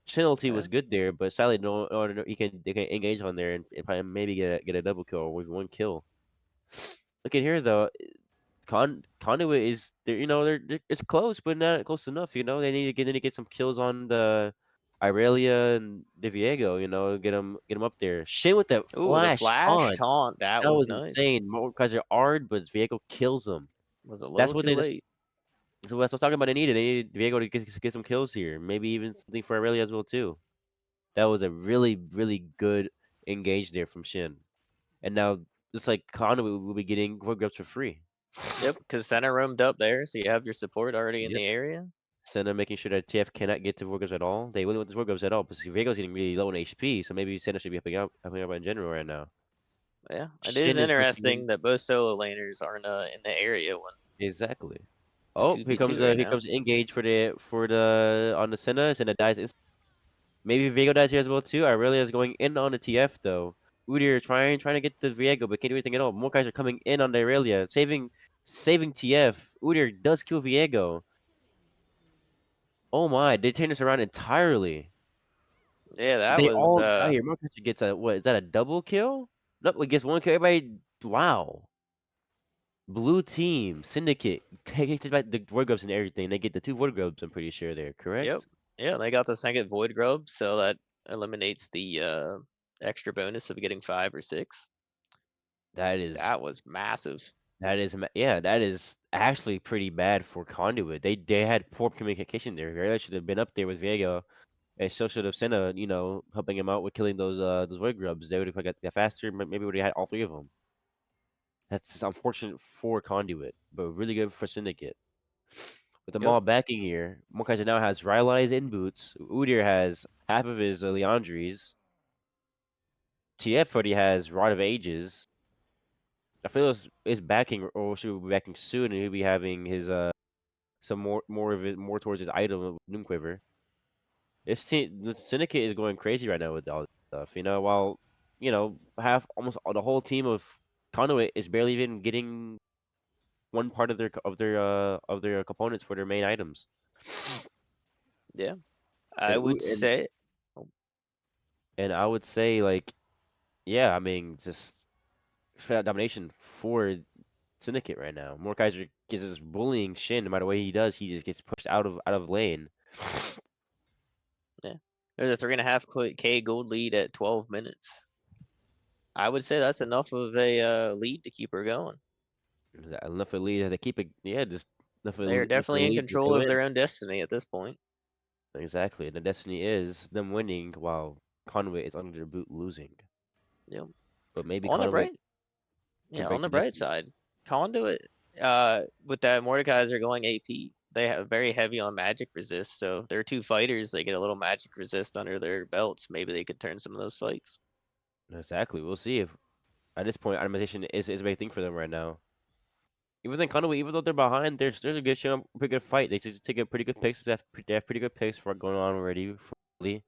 Shin ulti Yeah. was good there, but sadly no, they can engage on there and probably maybe get a double kill or with one kill. Look at here though, Conduit is there. It's close, but not close enough. They need to get some kills on the Irelia and the Viego. Get them up there. Shin with that Ooh, the flash flash taunt. taunt. That That was was nice. insane. Mordekaiser Ard, but Viego kills him. Was a That's little what too they. late. So that's what I'm talking about. They needed Viego to get some kills here. Maybe even something for Irelia as well too. That was a really really good engage there from Shin. And now it's like Conduit will be getting Void Grubs for free. Yep, because center roamed up there, so you have your support already in Yep. the area. Senna making sure that TF cannot get to Vorgos at all. They wouldn't want the Vorgos at all, because Viego's getting really low in HP, so maybe Senna should be helping out in general right now. Yeah, it is Shin is working in interesting that both solo laners aren't in the area when exactly. it's a Oh, here comes 2v2 right now. engage for the on the Senna. Senna dies. Maybe Viego dies here as well too. Irelia is going in on the TF though. Udyr trying to get the Viego, but can't do anything at all. More guys are coming in on the Irelia, saving TF. Udyr does kill Viego. Oh my, they turn this around entirely. Yeah, that They was all die here. Marcus gets a what? Is that a double kill? Nope, he gets one kill. Everybody, wow. Blue team, Syndicate, takes back the void grubs and everything. They get the two void grubs. I'm pretty sure there. yep. Correct? Yeah, they got the second void grub, so that eliminates the extra bonus of getting 5 or 6. That is That was massive. yeah. That is actually pretty bad for Conduit. They had poor communication there. They should have been up there with Vega. And so should have Senna, helping him out with killing those void grubs. They would have got faster. Maybe would have had all three of them. That's unfortunate for Conduit, but really good for Syndicate. With them Yep. all backing here, Mokaiser now has Rylai's in boots. Udyr has half of his Leandries. TF already has Rod of Ages. Aphilos is backing, or should be backing soon, and he'll be having his some more of it more towards his item of Noonquiver. The Syndicate is going crazy right now with all this stuff. While half almost the whole team of Conduit is barely even getting one part of their components for their main items. Yeah. And I would say oh, and I would say like yeah, I mean just flat domination for Syndicate right now. Mordekaiser gets this bullying Shin no matter what he does, he just gets pushed out of lane. yeah. There's a 3.5K gold lead at 12 minutes. I would say that's enough of a lead to keep her going. Enough of lead to keep it yeah, just They are enough of the definitely in lead to control come of in. their own destiny at this point. Exactly. The destiny is them winning while Conway is under their boot losing. Yep. But maybe On the Conway bright, can yeah, on break the the bright destiny. side, Conduit, with that Mordekaiser going AP, they have very heavy on magic resist. So they're two fighters. They get a little magic resist under their belts. Maybe they could turn some of those fights. Exactly. We'll see if at this point itemization is a big thing for them right now. Even though they're behind, there's a good show, pretty good fight. They just take a pretty good picks. They have pretty good picks for going on already. They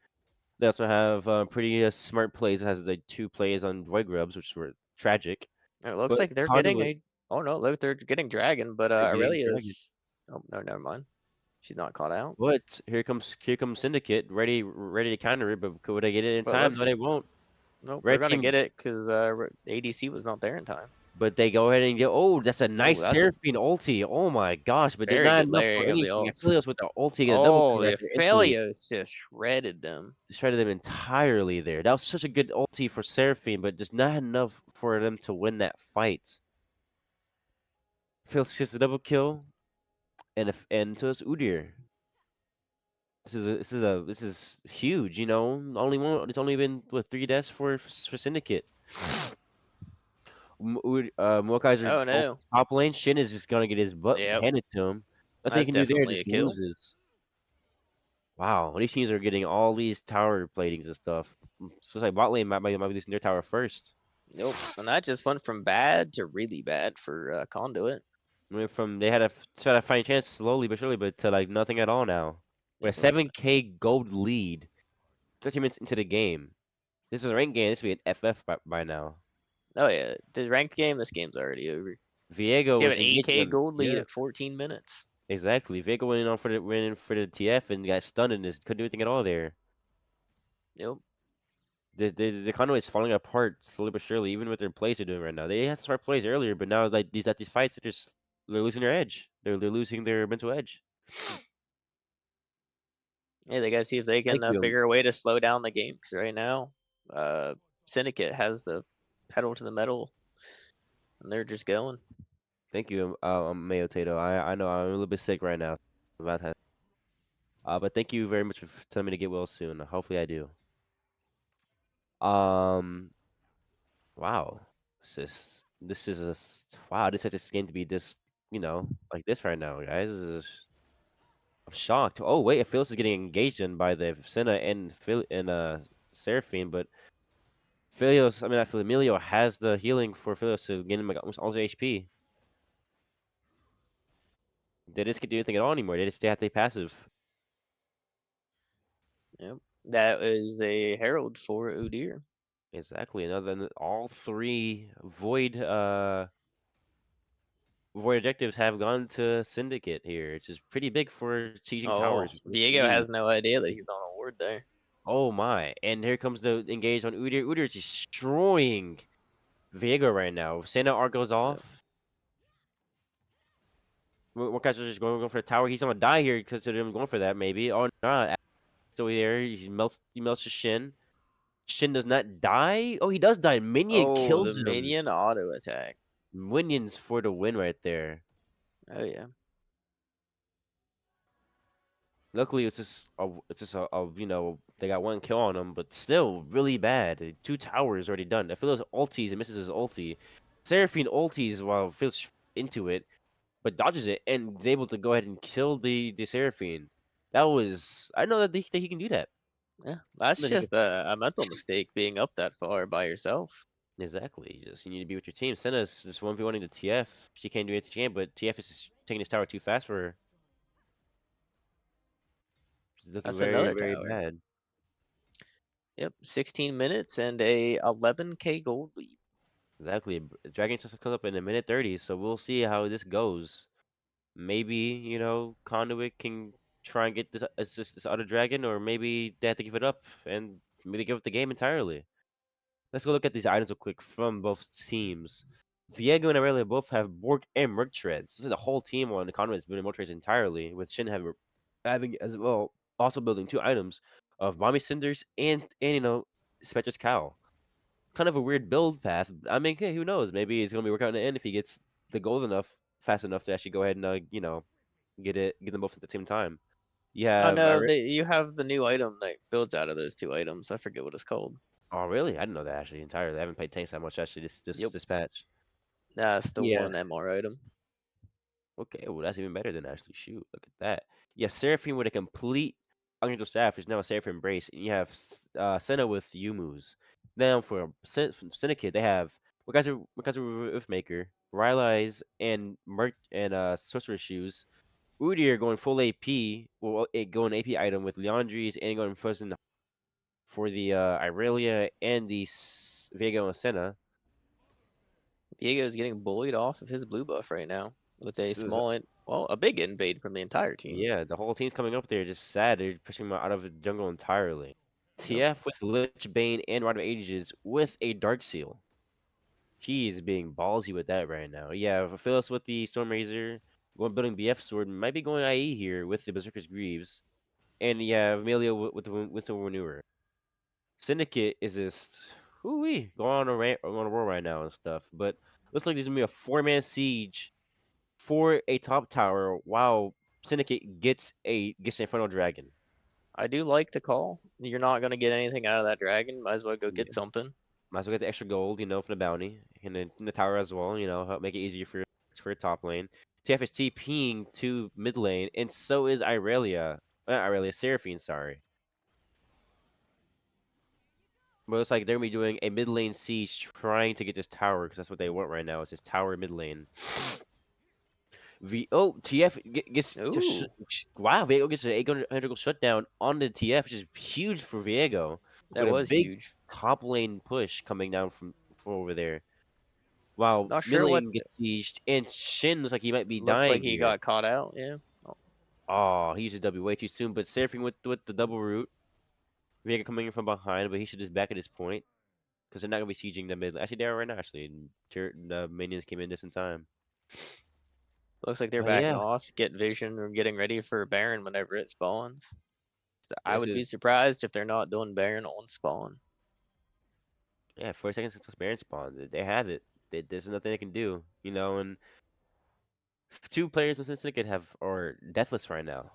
also have pretty smart plays. It has like two plays on Void Grubs, which were tragic. And it looks But like they're getting Conduit a. Oh no, look, they're getting dragon, but are getting dragged. Aurelius. Oh no, never mind. She's not caught out. But here comes Syndicate, ready to counter it, but could they get it in But it time? No, looks they won't. nope. They're Red gonna team, get it because ADC was not there in time. but they go ahead and get. Oh, that's a Oh, nice that's a Seraphine ulti. Oh my gosh, but did very not good enough for layering of the anything. ults. Aphelios with the ulti get a double kill Oh, right the there instantly. Aphelios just shredded them. Shredded them entirely there. That was such a good ulti for Seraphine, but just not enough for them to win that fight. Phil gets a double kill, and to us Udyr. This is huge. It's only been what 3 deaths for Syndicate. Mokaiser Oh no. top lane. Shin is just gonna get his butt Yep, handed to him. Nothing he that's can do there. definitely a Just kill. loses. Wow, these teams are getting all these tower platings and stuff. So it's like bot lane might be losing their tower first. Nope. And that just went from bad to really bad for Conduit. I mean, from they had a try to find a chance slowly but surely, but to like nothing at all now. We're a Hmm. 7K gold lead, 30 minutes into the game. This is a ranked game. This would be an FF by now. Oh yeah, the ranked game. This game's already over. Viego So you have was an engaging 8K on. gold lead Yeah, at 14 minutes. exactly. Viego went in for the TF and got stunned and just couldn't do anything at all there. Yep. The Conduit is falling apart slowly but surely, even with their plays they're doing right now. They had smart plays earlier, but now like these fights, they're losing their edge. They're losing their mental edge. Yeah, they gotta see if they Thank can you, figure a way to slow down the game. Because right now, Syndicate has the pedal to the metal, and they're just going. thank you, Mayo Tato. I know I'm a little bit sick right now. About that. But thank you very much for telling me to get well soon. Hopefully I do. Um, wow. This is wow. I didn't expect this game to be this, like this right now, guys. I'm shocked. Oh wait, Phyllis is getting engaged in by the Senna and Seraphine, but Philios, I mean not Emilio has the healing for Philios to gain him like almost all his HP. They just can't do anything at all anymore. They just have to stay passive. Yep. That is a herald for Udyr. Exactly. And other than all three void objectives have gone to Syndicate here, which is pretty big for sieging Oh, towers with Diego three. has no idea that he's on a ward there. Oh my. And here comes the engage on Udyr. Udyr is destroying Viego right now. Senna R goes Yep. off. One guy's just going for the tower. He's gonna die here because of him going for that, maybe. Oh, not. Still here. He melts his Shin. Shin does not die. Oh, he does die. Minion Oh, the kills him. minion auto attack. Minions for the win right there. Oh yeah. Luckily, they got one kill on him, but still really bad. 2 towers already done. If those ultis and misses his ulti, Seraphine ultis while Phil's into it, but dodges it and is able to go ahead and kill the Seraphine. That was I know that he can do that. Yeah, that's That he just a mental mistake being up that far by yourself. Exactly. Just you need to be with your team. Senna's just 1v1ing the TF. She can't do anything she can, but TF is just taking this tower too fast for her. She's looking That's very, another very tower. bad. Yep, 16 minutes and a 11K gold lead. Exactly. Dragon just comes up in a minute 30, so we'll see how this goes. Maybe, Conduit can try and get this other dragon, or maybe they have to give it up and maybe give up the game entirely. Let's go look at these items real quick from both teams. Viego and Aurelia both have Borg and Merc Treads. This is the whole team on the Conduit is building Merc Treads entirely, with Shin having as well also building 2 items of Mommy Cinders and Spectre's Cowl. Kind of a weird build path. I mean, hey, who knows? Maybe it's gonna be working out in the end if he gets the gold fast enough to actually go ahead and get them both at the same time. You Oh have no, you have the new item that builds out of those 2 items. I forget what it's called. oh really? I didn't know that actually entirely. I haven't played tanks that much actually Yep, this patch. that's the Yeah. one MR item. Okay, well that's even better than actually shoot. Look at that. You have Seraphine with a complete Archangel Staff, which is now a Seraphine Embrace, and you have Senna with Yumu's. Now for Syndicate, they have Wakazu Earthmaker, Rylai's, and Sorcerer's Shoes. Udyr going full AP, going AP item with Leandri's and going frozen for the Irelia and the Viego and Senna. Diego's getting bullied off of his blue buff right now. with a This is small, well, a big invade from the entire team. yeah, the whole team's coming up there just sad. They're pushing him out of the jungle entirely. Yep. TF with Lich Bane and Rod of Ages with a Dark Seal. He is being ballsy with that right now. Yeah, Phyllis with the Storm Razor, going building BF sword, might be going IE here with the Berserker's Greaves. And yeah, Emilio with the Winston Renewer. Syndicate is just whoo going on on a roll right now and stuff. But looks like there's gonna be a 4-man siege for a top tower while Syndicate gets an Infernal Dragon. I do like the call. You're not gonna get anything out of that dragon. Might as well go get Yeah. something. Might as well get the extra gold, from the bounty and in the tower as well. Help make it easier for top lane. TF is TPing to mid lane, and so is Irelia. Not Irelia, Seraphine, sorry. But it's like they're gonna be doing a mid lane siege trying to get this tower because that's what they want right now. It's this tower mid lane. TF gets to Ooh, wow, Viego gets an 800 goal shutdown on the TF, which is huge for Viego. that With a was big huge. top lane push coming down from over there. While Not mid sure what. lane gets sieged, and Shin looks like he might be Looks like dying he here. got caught out. Yeah. Oh, Oh, he used a W way too soon, but Seraphine with the double root. Viego coming in from behind, but he should just back at this point. Because they're not going to be sieging the mid. Actually, they are right now, actually. And the minions came in just in time. looks like they're But backing yeah, off, get vision, or getting ready for Baron whenever it spawns. So I this would be is, surprised if they're not doing Baron on spawn. yeah, 4 seconds since Baron spawn. They have it. There's nothing they can do. And 2 players in Syndicate are deathless right now.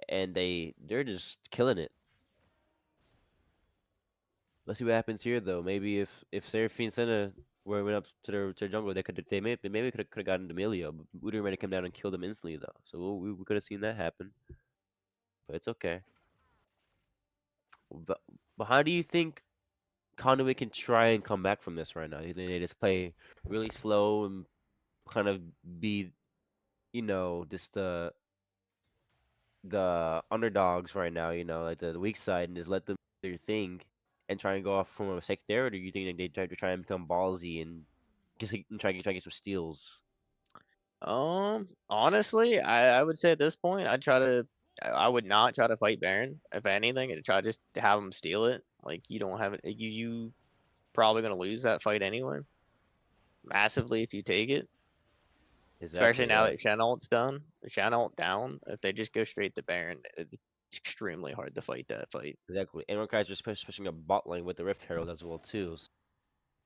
And they're just killing it. Let's see what happens here, though. Maybe if Seraphine Senna went up to their jungle, they maybe could have gotten Emilio, but Udyr might have come down and killed them instantly, though. So we could have seen that happen, but it's okay. But, but how do you think Conduit can try and come back from this right now? You think they just play really slow and kind of be, just the underdogs right now, like the weak side, and just let them do their thing and try and go off from a mistake there, or do you think they try and become ballsy and try to get some steals? Honestly, I would say at this point, I would not try to fight Baron. If anything, I'd try just to have him steal it. Like you don't have it, you probably gonna lose that fight anyway, massively if you take it. Especially Exactly. now that Chenault's done, Chenault down. If they just go straight to Baron, it's extremely hard to fight that fight. Exactly. And one guy's just pushing a bot lane with the Rift Herald as well too. So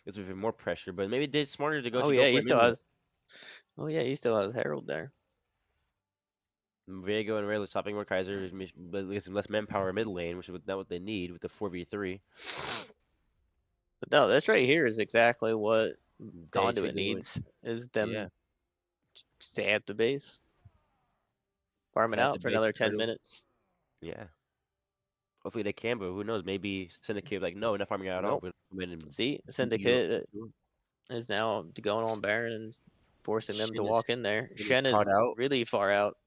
it's even more pressure, but maybe they're smarter to Oh go yeah, for he a mid still lane. has. Oh yeah, he still has Herald there. Viego and Rayla stopping Mordekaiser but gives them less manpower mid lane, which is not what they need with the 4v3. But no, this right here is exactly what They should be Conduit doing. needs. Is Yeah. them stay at the base, farming At the out for base another 10 turtle. minutes. Yeah. Hopefully they can, but who knows? Maybe Syndicate like, no, we're not farming out at all. Nope. We're gonna come in and See, beat you up. Syndicate is now going on Baron and forcing them to Shin is walk in there. Shin is Shen is caught out. really far out.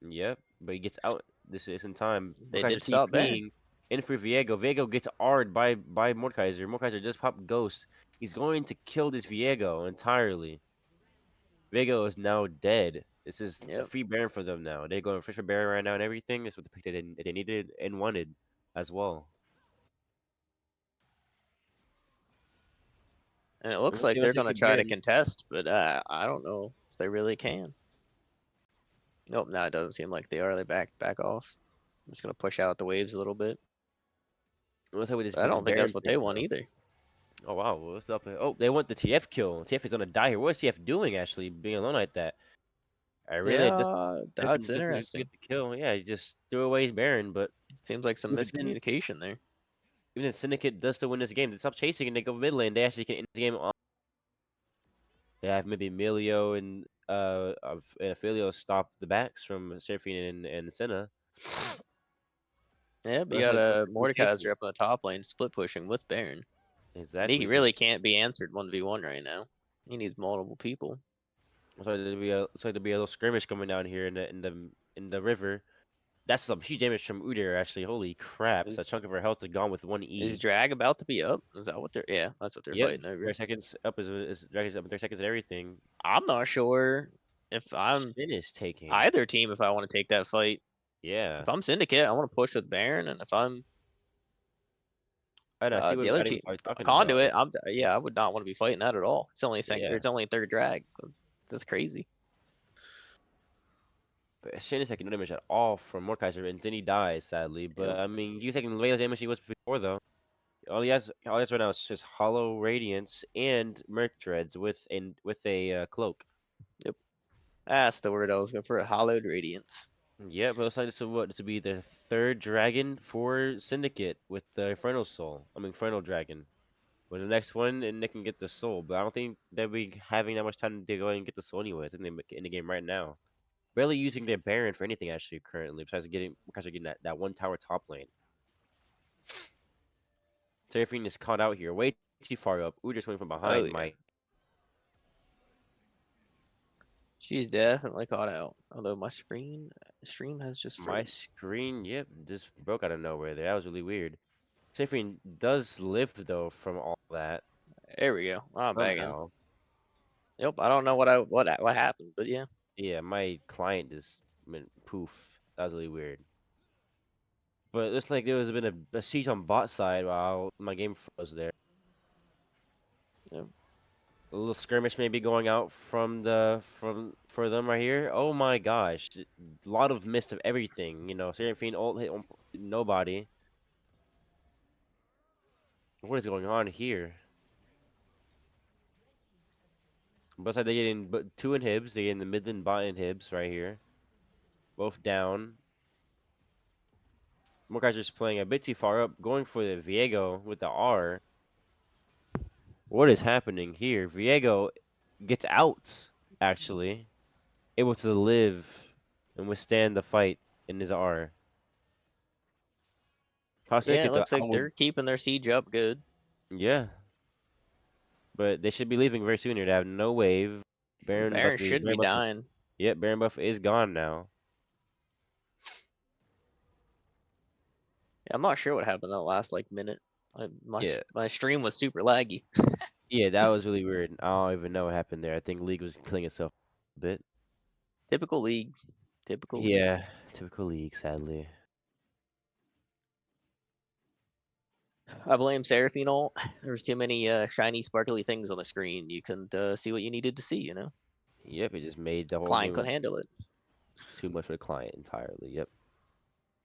Yep, but he gets out. This is in time. They Mordekaiser did stop Baron. TPing in for Viego. Viego gets R'd by Mordekaiser. Mordekaiser just popped Ghost. He's going to kill this Viego entirely. Viego is now dead. This is a Yep. free Baron for them now. They're going fish for Baron right now and everything. That's what the pick they needed and wanted as well. And it looks Let's like see, they're let's see going to if try to Baron. contest, but I don't know if they really can. Nope, no, it doesn't seem like they are. They back off. I'm just going to push out the waves a little bit. Let's see with But I this don't think that's Baron what pick they want though. either. Oh wow, what's up? Oh, they want the TF kill. TF is gonna die here. What is TF doing actually, being alone like that? I really just Yeah, that's just to interesting. get the kill. Yeah, he just threw away his Baron, but Seems like some even then, miscommunication there. even then Syndicate does still win this game. They stop chasing and they go mid lane. They actually can end the game on. They have maybe Emilio and Filio stop the backs from Seraphine and Senna. Yeah, but you That's got what a they're chasing. Mordekaiser up on the top lane, split pushing with Baron. And he Exactly. So really can't be answered 1v1 right now. He needs multiple people. there'll be a little skirmish coming down here in the river. That's some huge damage from Udyr actually. Holy crap! Is, So a chunk of her health is gone with one is E. Drag about to be up? Is that what they're? Yeah, that's what they're Yep. fighting over. 30 seconds up is Dragon's up in 30 seconds and everything. I'm not sure if I'm Shin is taking. either team, if I want to take that fight, Yeah. if I'm Syndicate, I want to push with Baron, and if I'm I see the what other I didn't team, even start talking about. Conduit, yeah, I would not want to be fighting that at all. It's only Yeah. it's only third drag. That's crazy. But Shin is taking no damage at all from Mordekaiser, and then he dies, sadly. But Yep. I mean, he's taking way less damage than he was before, though. All he has right now is just Hollow Radiance and Merc Dreads with a cloak. Yep. That's the word I was going for. Hollowed Radiance. Yeah, but it's like this will be the third dragon for Syndicate with the Infernal Soul. I mean, Infernal Dragon. With the next one, and they can get the soul. But I don't think they'll be having that much time to go and get the soul anyway. I think they're in the game right now. Barely using their Baron for anything actually currently, besides getting that one tower top lane. Seraphine is caught out here, way too far up. Ooh, just went from Oh behind. yeah. My She's definitely caught out. Although my stream has just my froze. screen, yep, just broke out of nowhere there. That was really weird. Seraphine does live though from all that There we go. I'm back in. somehow. Yep. I don't know what happened, but yeah. Yeah, my client just went poof. That was really weird. But it looks like there was been a siege on bot side while my game froze there. Yep. A little skirmish maybe going out for them right here. Oh my gosh, a lot of mist of everything. You know, Seraphine ult hit nobody. What is going on here? Both side they get in, but two inhibs. They get in the mid and bot inhibs right here. Both down. More guys just playing a bit too far up, going for the Viego with the R. What is happening here? Viego gets out, actually. Able to live and withstand the fight in his R. Yeah, Syndicate it though, looks like they're keeping their siege up good. yeah, but they should be leaving very soon here. They have no wave. Baron should be Baron buff is dying. yep, Baron buff is gone now. Yeah, I'm not sure what happened that last like minute. Yeah, My stream was super laggy. yeah, that was really weird. I don't even know what happened there. I think League was killing itself a bit. Typical league. Typical league. Yeah, typical League, sadly. I blame Seraphine ult. There was too many shiny, sparkly things on the screen. You couldn't see what you needed to see. You know, Yep, it just made the whole client game couldn't handle it. too much for the client entirely. Yep.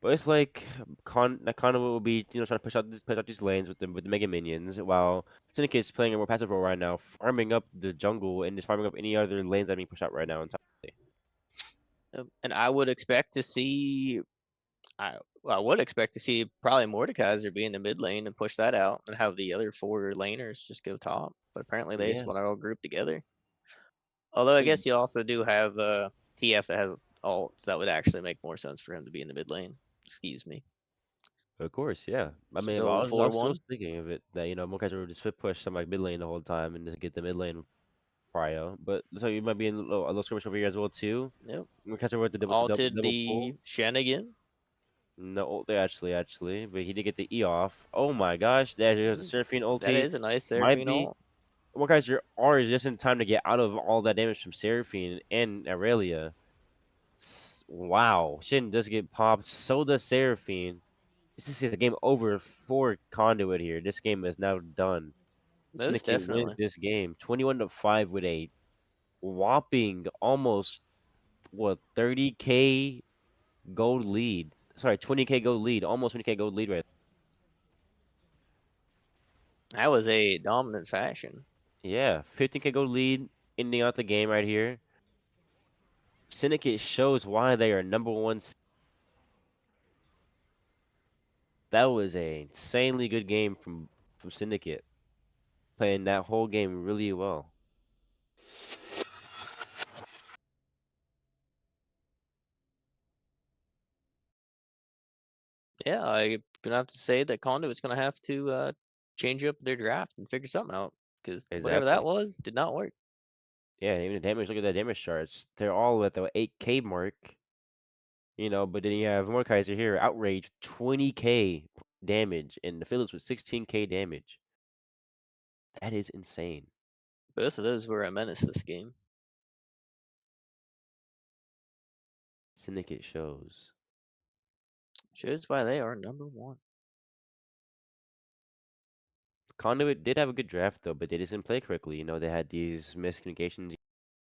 But it's like Conduit will be, trying to push out these lanes with the Mega Minions, while Syndicate's playing a more passive role right now, farming up the jungle and just farming up any other lanes that are being pushed out right now entirely. And I would expect to see. I would expect to see probably Mordekaiser be in the mid lane and push that out, and have the other 4 laners just go top. But apparently they just Yeah. want to all group together. Although I guess you also do have TF that has ults that would actually make more sense for him to be in the mid lane. Excuse me. Of course, yeah. I So mean, go I was still 4-1. thinking of it that Mokaiser would just fit push some like mid lane the whole time and just get the mid lane prio. But so you might be in a little skirmish over here as well too. Yep. Mokaiser with the Alted double pull. the Shen again. No ult there actually, but he did get the E off. Oh my gosh, there's a Seraphine That ulti. is a nice Might Seraphine be ult. Mokaiser R is just in time to get out of all that damage from Seraphine and Aurelia. Wow, Shin does get popped. So does Seraphine. This is a game over for Conduit here. This game is now done. Most Syndicate wins definitely. this game 21-5 with a whopping almost 30k gold lead. Sorry, 20k gold lead. Almost 20k gold lead right. That was a dominant fashion. Yeah, 15k gold lead ending out the game right here. Syndicate shows why they are number one. That was a insanely good game from Syndicate. Playing that whole game really well. Yeah, I'm gonna have to say that Conduit's gonna have to change up their draft and figure something out, because whatever that Exactly. was did not work. Yeah, even the damage. Look at that damage charts. They're all at the 8k mark. But then you have Mordekaiser here, outrage 20k damage, and the Phillips with 16k damage. That is insane. Both of those were a menace this game. Syndicate shows. Shows why they are #1. Conduit did have a good draft though, but they didn't play correctly. You know, they had these miscommunications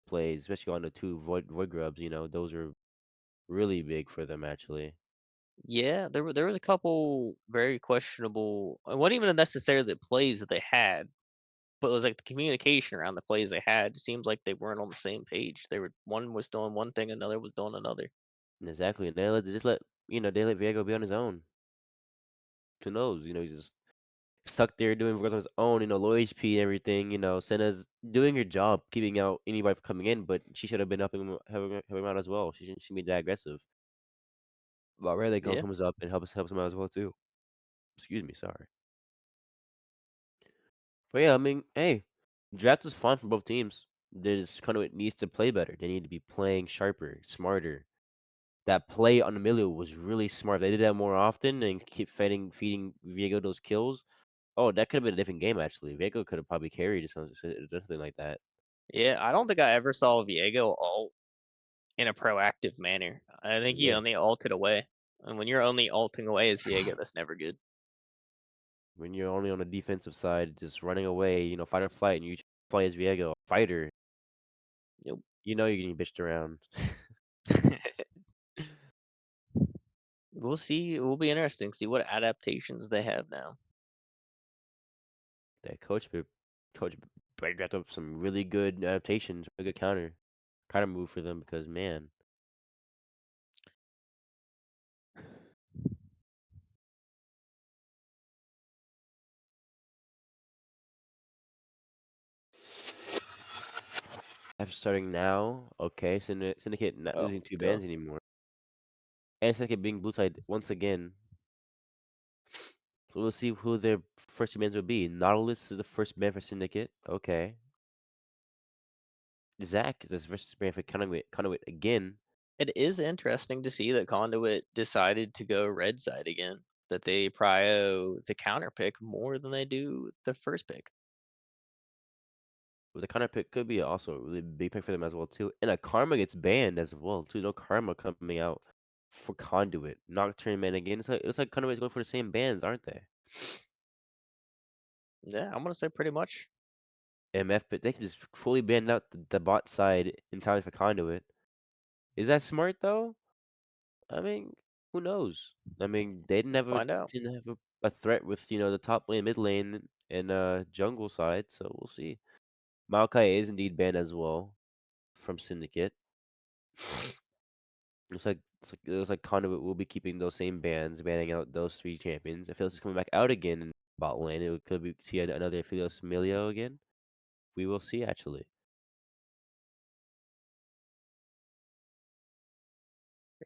plays, especially on the two void grubs. You know, those are really big for them actually. Yeah, there was a couple very questionable. It wasn't even necessarily the plays that they had, but it was like the communication around the plays they had. It seems like they weren't on the same page. They were one was doing one thing, another was doing another. Exactly. And they let Viego be on his own. Who knows? You know, he's just stuck there doing work on his own. You know, low HP and everything. You know, Senna's doing her job, keeping out anybody from coming in, but she should have been helping him out as well. She shouldn't be that aggressive. But rarely Gon Yeah, comes up and helps him out as well too. Excuse me, sorry. But yeah, I mean, hey, draft was fun for both teams. There's kind of needs to play better. They need to be playing sharper, smarter. That play on Emilio was really smart. They did that more often and keep feeding Viego those kills. Oh, that could have been a different game actually. Viego could have probably carried something like that. yeah. I don't think I ever saw Viego ult in a proactive manner. I think he Yeah, only ulted away, and when you're only ulting away as Viego, that's never good. when you're only on the defensive side, just running away, fight or flight, and you play as Viego, a fighter, Yep. you know you're getting bitched around. We'll see. It will be interesting to see what adaptations they have now. That coach better draft up some really good adaptations, a good counter move for them because man, after starting now, okay, Syndicate not Oh, losing two go. bans anymore, and Syndicate being blue side once again. So we'll see who their first two bans will be. Nautilus is the first ban for Syndicate. Okay, Zach is the first ban for Conduit again. It is interesting to see that Conduit decided to go red side again. That they prio the counter pick more than they do the first pick. But the counter pick could be also a really big pick for them as well too. And a Karma gets banned as well too. No Karma coming out for Conduit. Nocturne Man again. It's like Conduit's going for the same bans, aren't they? Yeah, I'm gonna say pretty much. MF, but they can just fully ban out the bot side entirely for Conduit. Is that smart though? I mean, who knows? I mean, they We'll find out. didn't have a threat with the top lane, mid lane, and jungle side. So we'll see. Maokai is indeed banned as well from Syndicate. It looks like Conduit will be keeping those same bans, banning out those three champions. If Philips is coming back out again in bot lane, could be see another Philios Emilio again. We will see actually.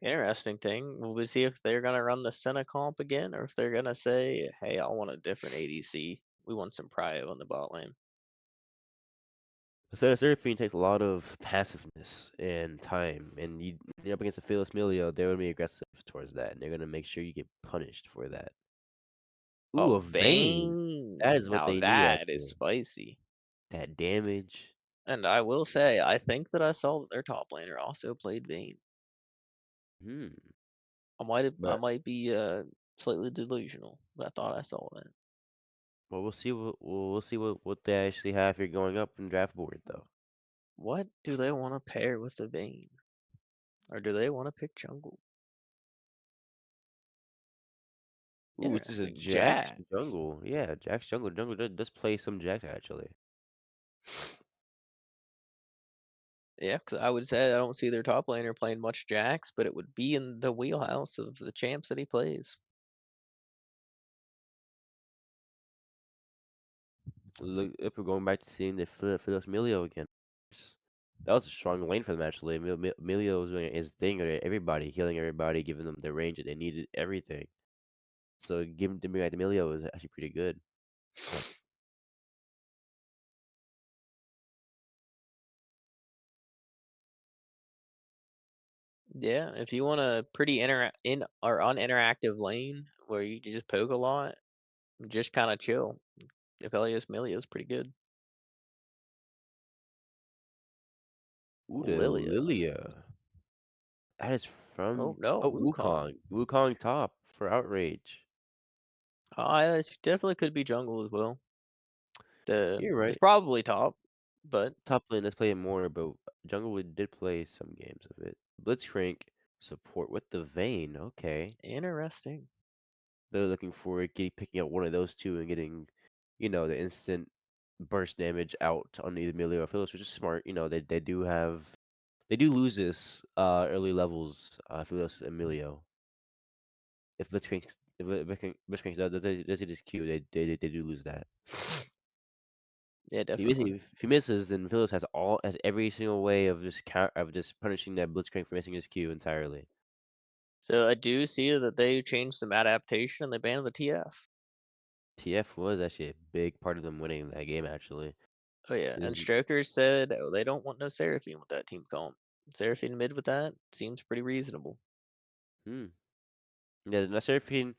Interesting thing. Will we see if they're gonna run the Senna comp again, or if they're gonna say, "Hey, I want a different ADC. We want some prio on the bot lane." So Seraphine takes a lot of passiveness and time, and you're up against a Philios Emilio, they're gonna be aggressive towards that, and they're gonna make sure you get punished for that. Ooh, Oh, a Vayne. Vayne. That is what Now they need that is actually. spicy. That damage. And I will say, I think that I saw that their top laner also played Vayne. Hmm. I But might be slightly delusional, but I thought I saw that. well, we'll see what they actually have here going up in draft board though. What do they want to pair with the Vayne? Or do they want to pick jungle? Ooh, it's just a Interesting. Jax Jax. jungle. Yeah, Jax jungle. Jungle does play some Jax actually. Yeah, because I would say I don't see their top laner playing much Jax, but it would be in the wheelhouse of the champs that he plays. Look, if we're going back to seeing the Philips Emilio again. That was a strong lane for them actually. Emilio was doing his thing with everybody, healing everybody, giving them the range that they needed, everything. So giving to me like Emilio was actually pretty good. Yeah, if you want a pretty in or uninteractive lane where you can just poke a lot, just kind of chill. Aphelios Melia is pretty good. Ooh, the Lilia. Lilia. That is Oh from no, Wukong. Wukong top for Outrage. It definitely could be jungle as well. You're It's right. probably top, but Top lane, let's play it more, but Jungle we did play some games of it. Blitzcrank support with the Vayne. Okay. interesting. They're looking for picking up one of those two and getting, the instant burst damage out on either Emilio or Phyllis, which is smart. They do lose this early levels, Phyllis and Emilio. If Blitzcrank does hit his Q, they do lose that. Yeah, He definitely. basically, if he misses, then Phyllis has every single way of just punishing that Blitzcrank for missing his Q entirely. So I do see that they changed some adaptation and they banned the TF. TF was actually a big part of them winning that game actually. Oh yeah, and Is Stroker said they don't want no Seraphine with that team comp. Seraphine mid with that seems pretty reasonable. hmm. Yeah, now Seraphine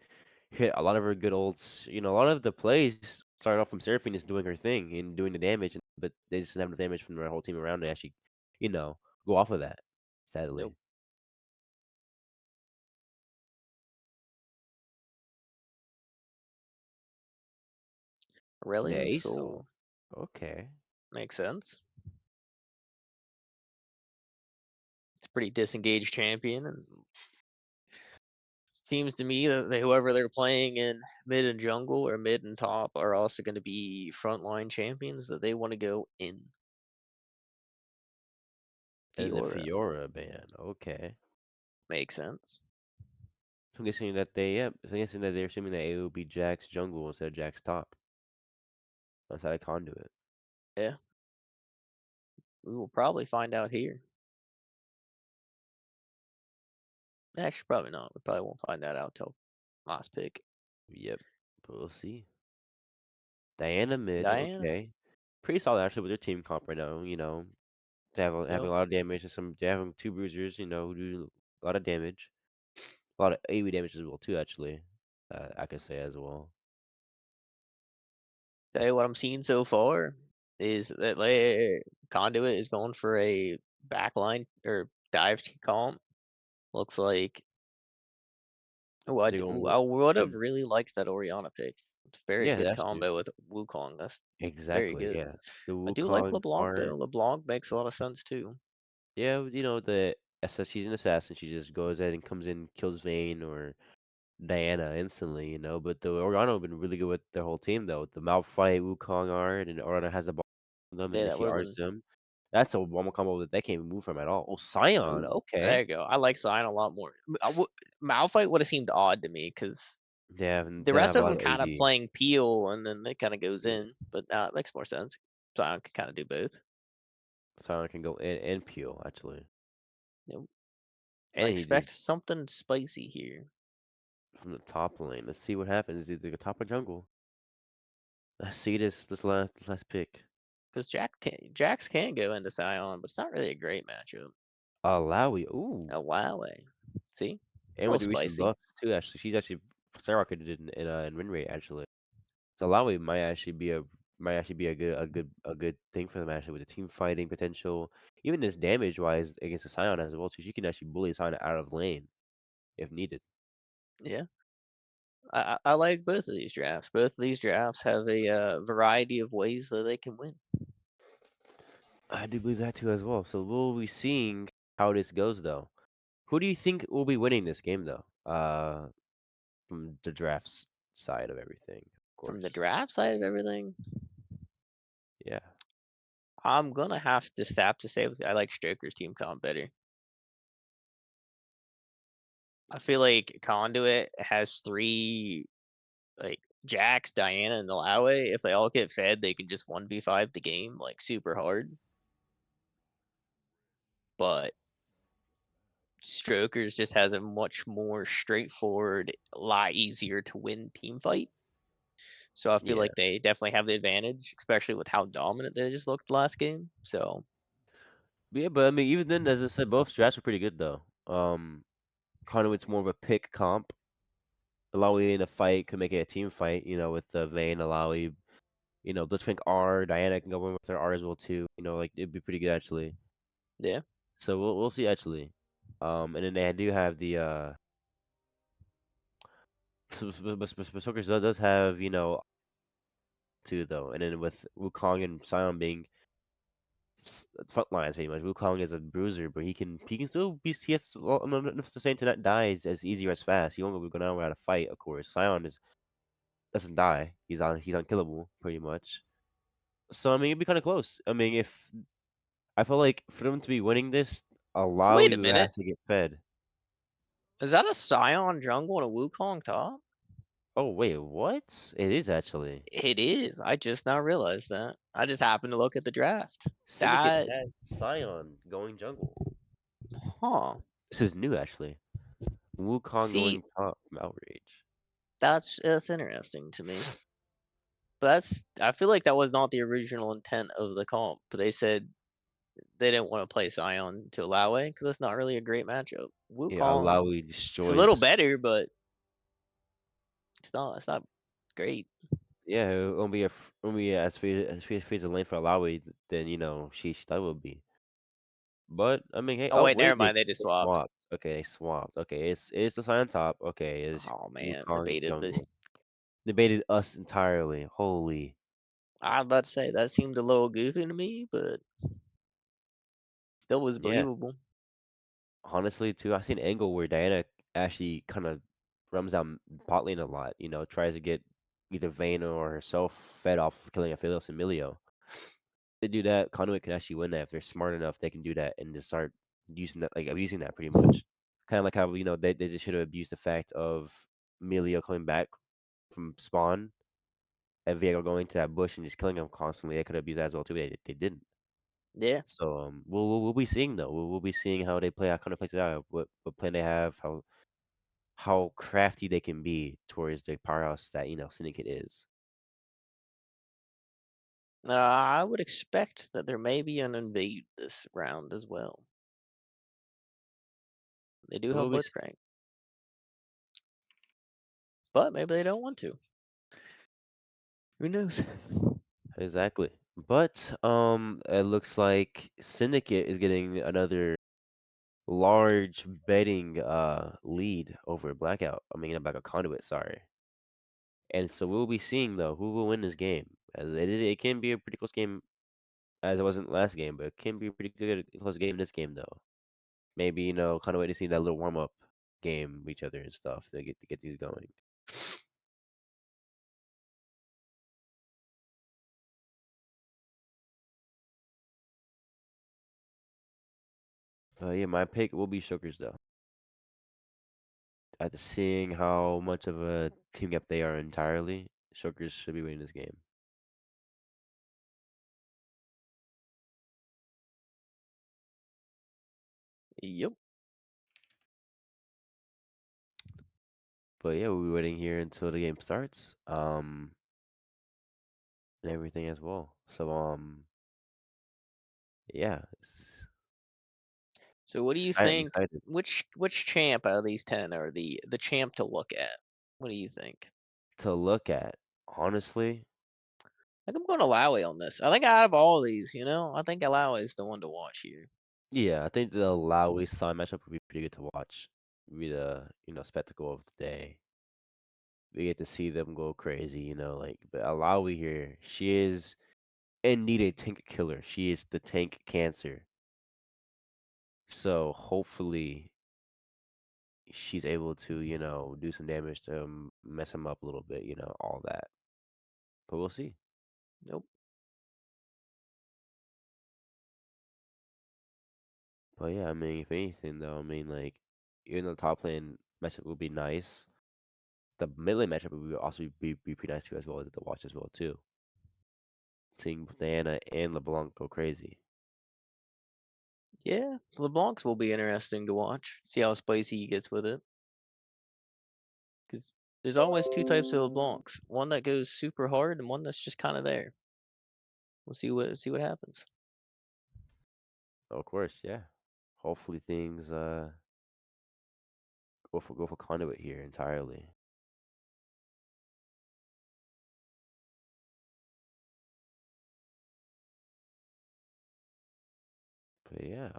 hit a lot of her good ults. A lot of the plays started off from Seraphine just doing her thing and doing the damage, but they just didn't have enough damage from their whole team around to actually, you know, go off of that. Sadly. Nope. The Aurelion Aesol. Soul Okay. makes sense. It's a pretty disengaged champion, and seems to me that whoever they're playing in mid and jungle or mid and top are also going to be frontline champions that they want to go in. And the Fiora Fiora ban. Okay. makes sense. So I'm guessing that they're assuming that it will be Jack's jungle instead of Jack's top. Outside of Conduit. Yeah, we will probably find out here. Actually, probably not. We probably won't find that out till last pick. Yep. But we'll see. Diana mid. Diana, Okay. Pretty solid actually with their team comp right now. Having yep. a lot of damage and they having two bruisers. Who do a lot of damage. A lot of AoE damage as well too. Actually, I could say as well. Tell you what I'm seeing so far is that Conduit is going for a backline or dive comp. Looks like They're going I would have with really liked that Orianna pick. It's a very yeah. good Actually, combo with Wukong. That's very exactly good. yeah. The I do like Wukong LeBlanc art. though. LeBlanc makes a lot of sense too. Yeah, she's an assassin. She just goes in and comes in, kills Vayne or Diana instantly. But the Oriana have been really good with their whole team though. The Malphite, Wukong art, and Oriana has a ball on them, and Yeah, if that she would have arts been. them, that's a one combo that they can't even move from at all. Oh, Scion, Ooh, there okay. you go. I like Sion a lot more. Malphite would have seemed odd to me because the They don't rest have a of lot them of kind of AD. playing Peel and then it kind of goes Yeah, in, but it makes more sense. Sion can kind of do both. Scion can go in and peel actually, Yep. I and he just expect something spicy here from the top lane. Let's see what happens. Either the top or jungle. Let's see this last pick. because Jax can go into Sion, but it's not really a great matchup. Alawi. Ooh. Oh wow, see, a And with little the recent spicy. buffs too, actually, she's actually skyrocketed in win rate actually. So Alawi might actually be a good thing for them actually with the team fighting potential, even this damage wise against the Scion as well too. She can actually bully Scion out of lane if needed. Yeah, I like both of these drafts. Both of these drafts have a variety of ways that they can win. I do believe that too as well. So we'll be seeing how this goes though. Who do you think will be winning this game though? From the drafts side of everything, of From the course. draft side of everything, Yeah. I'm gonna have to say I like Stroker's team comp better. I feel like Conduit has three like Jax, Diana, and Alawe. If they all get fed, they can just 1v5 the game like super hard. But Strokers just has a much more straightforward, a lot easier to win team fight. So I feel Yeah. like they definitely have the advantage, especially with how dominant they just looked last game. So Yeah, but I mean, even then, as I said, both strats were pretty good though. Conduit's more of a pick comp. Alawi in a fight could make it a team fight, with the Vayne, Alawi, Blitzcrank R, Diana can go in with her R as well too. Like it'd be pretty good actually. yeah, So we'll see actually. And then they do have the but Soakers does have, you know, too though. And then with Wukong and Sion being front lines pretty much. Wukong is a bruiser, but he can still be he has enough to say to not die as easy or as fast. He won't go down without a fight, of course. Sion is doesn't die. He's unkillable pretty much. So I mean it'd be kinda close. I mean if I feel like for them to be winning this, Wait a Alawi minute. has to get fed. Is that a Scion jungle and a Wukong top? Oh wait, what? It is actually. It is. I just now realized that. I just happened to look at the draft. Syndicate That, has Sion going jungle. huh. This is new actually. Wukong See, going top from Outrage. that's interesting to me. But I feel like that was not the original intent of the comp. But they said they didn't want to play Scion to Laoe because that's not really a great matchup. Yeah, Wukong, Alawi it's a little destroys. better, but it's not great. Yeah, it won't be won't be as free as a lane for Alawi than she that would be. But I mean, hey, Oh oh wait, never wait, mind. They just they swapped. swapped. Okay, they swapped. Okay, it's the sign on top. Okay, it's Oh man, Wukong debated this. jungle. Debated us entirely. Holy. I was about to say that seemed a little goofy to me, but still was Yeah, believable. honestly too, I've seen an angle where Diana actually kind of runs down bot lane a lot. Tries to get either Vayne or herself fed off of killing Aphelios and Milio. They do that, Conduit can actually win that if they're smart enough. They can do that and just start using that, like abusing that pretty much. Kind of like how they just should have abused the fact of Milio coming back from spawn and Viego going to that bush and just killing him constantly. They could have abused that as well too. But they didn't. Yeah. So we'll be seeing though. We'll be seeing how they play, how kind of plays it out, what plan they have, how crafty they can be towards the powerhouse that Syndicate is. I would expect that there may be an invade this round as well. They do have We'll be Blitzcrank, but maybe they don't want to. Who knows? exactly. But it looks like Syndicate is getting another large betting lead over Blackout. I mean, Blackout Conduit, sorry. And so we'll be seeing though who will win this game, as it can be a pretty close game as it wasn't last game, but it can be a pretty good close game in this game though. Maybe kind of wait to see that little warm up game with each other and stuff to get these going. But yeah, my pick will be Shookers though. After seeing how much of a team up they are entirely, Shookers should be winning this game. Yep. But yeah, we'll be waiting here until the game starts. And everything as well. So yeah, So what do you excited. I'm think? excited Which champ out of these 10 are the champ to look at? What do you think? to look at. Honestly, I think I'm going to Lowy on this. I think out of all these, I think Lowy is the one to watch here. yeah, I think the Laui Sun matchup would be pretty good to watch. Be the spectacle of the day. We get to see them go crazy, But Alawi here, she is indeed a tank killer. She is the tank cancer. So hopefully she's able to, do some damage to mess him up a little bit, all that. But we'll see. Nope. But yeah, I mean, if anything though, I mean, like, even though the top lane matchup would be nice, the mid lane matchup would also be pretty nice too as well to watch as well too. Seeing Diana and LeBlanc go crazy. Yeah, LeBlancs will be interesting to watch. See how spicy he gets with it. Because there's always two types of LeBlancs. One that goes super hard and one that's just kind of there. We'll see what happens. Of course, yeah. Hopefully things go for Conduit here entirely. But yeah,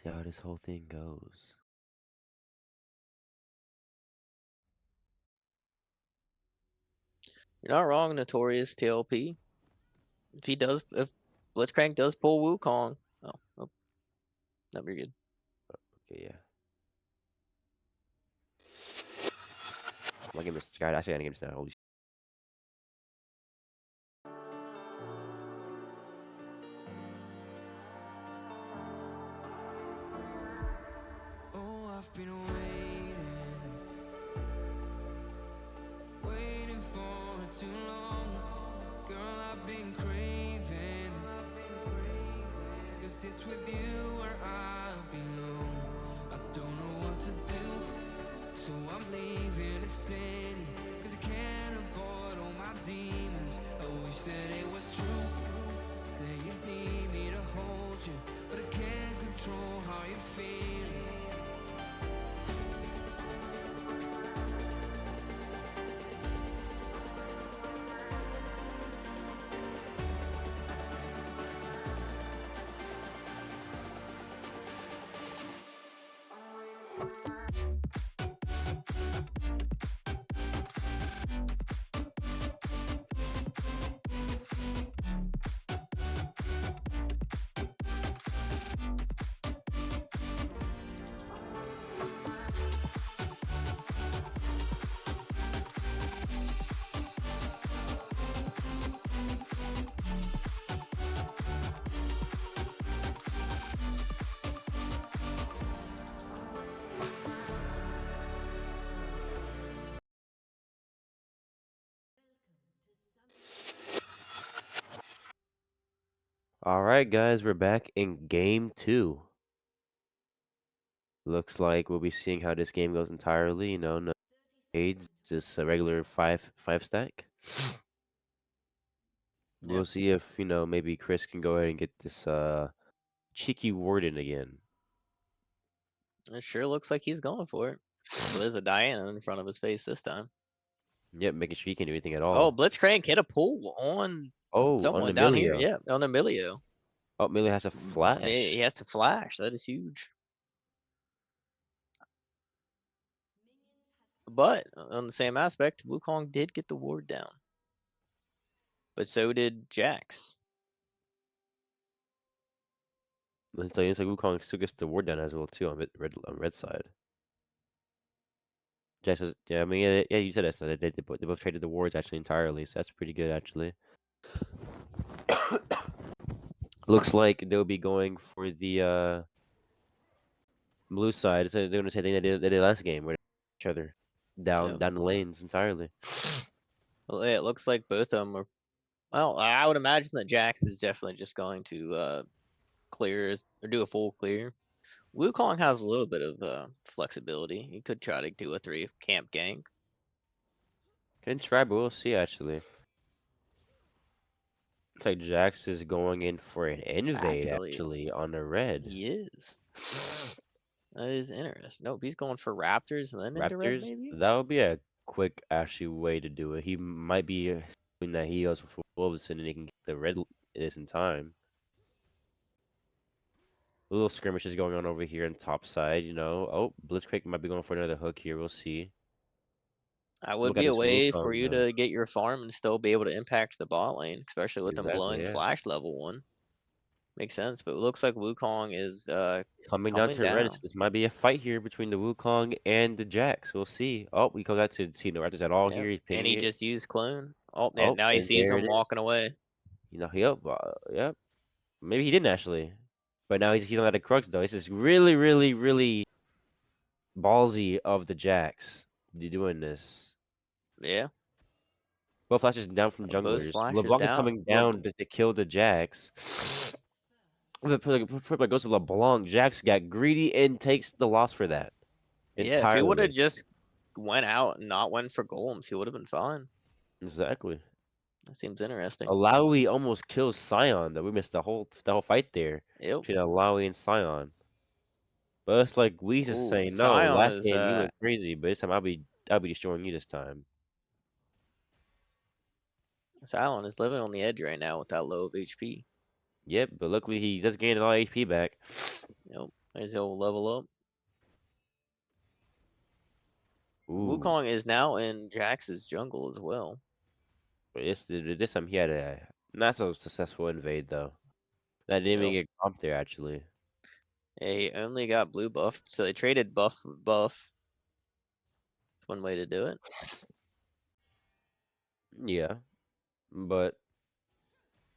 see how this whole thing goes. You're not wrong, Notorious TLP. If Blitzcrank does pull Wukong, oh, that'd be good. Okay, yeah. I'm gonna give this guy. Actually, I'm gonna give this now. Holy shit. Oh, I've been waiting for too long. Girl, I've been craving, 'cause it's with you where I belong. I don't know what to do, so I'm leaving the city, 'cause I can't avoid all my demons. I wish that it was true, that you need me to hold you, but I can't control how you're feeling. All right, guys, we're back in game 2. Looks like we'll be seeing how this game goes entirely. You know, no aids, just a regular five stack. Yep. We'll see if maybe Chris can go ahead and get this cheeky warden again. It sure looks like he's going for it. Well, there's a Diana in front of his face this time. Yep, making sure he can do anything at Oh, all. Blitzcrank hit a pull on Oh, on someone down here. Emilio. Yeah, on Emilio. Oh, Emilio has a flash. He has to flash. That is huge. But on the same aspect, Wukong did get the ward down. But so did Jax. Let me tell you, it's like Wukong still gets the ward down as well too on red side. Jax was, yeah, I mean, yeah, you said that. So they both traded the wards actually entirely, so that's pretty good actually. Looks like they'll be going for the blue side. So they're gonna say they did last game where they each other Yep. down the lanes entirely. Well, yeah, it looks like both of them are. Well, I would imagine that Jax is definitely just going to clear or do a full clear. Wukong has a little bit of flexibility. He could try to do a 3 camp gank. Can try, but we'll see actually. Looks like Jax is going in for an invade actually on the red. He is. That is interesting. Nope, he's going for Raptors and then into red, Raptors, maybe? that would be a quick actually way to do it. He might be doing that he goes for Wolves and he can get the red this in time. A little skirmishes going on over here on top side, Oh, Blitzcrank might be going for another hook here. We'll see. That would Look at be a this way for Wukong you though. to get your farm and still be able to impact the bot lane, especially with them Exactly, blowing yeah. flash level 1. Makes sense, but it looks like Wukong is Coming down coming to red. down. This might be a fight here between the Wukong and the Jax. We'll see. Oh, we got to see no Raptors at all Yep. here. He's And pinging he it. just used clone. Oh, and Oh, now he and sees there him it is. walking away. Yep, yep. Maybe he didn't actually. But now he's on that crux though. This is really, really, really ballsy of the Jax. Doing this. Yeah. Both flashes down from Both junglers. flashes LeBlanc is down. coming down to kill the Jax. Flip goes to LeBlanc. Jax got greedy and takes the loss for that. Yeah, if he would have Entirely. just went out and not went for golems, he would have been fine. Exactly. That seems interesting. Alawi almost kills Sion though. We missed the whole fight there Yep. between Alawi and Sion. But it's like we just Ooh, saying no. Sion Last is game you went crazy, but this time I'll be destroying you this time. living on the edge right now with that low of HP. Yep, but luckily he does gain a lot of HP back. Yep. As he'll level up. Ooh, Wukong is now in Jax's jungle as well. but this time he had a not so successful invade though. That didn't even Yep. get comp there actually. They only got blue buff, so they traded buff for buff. That's one way to do it. Yeah, but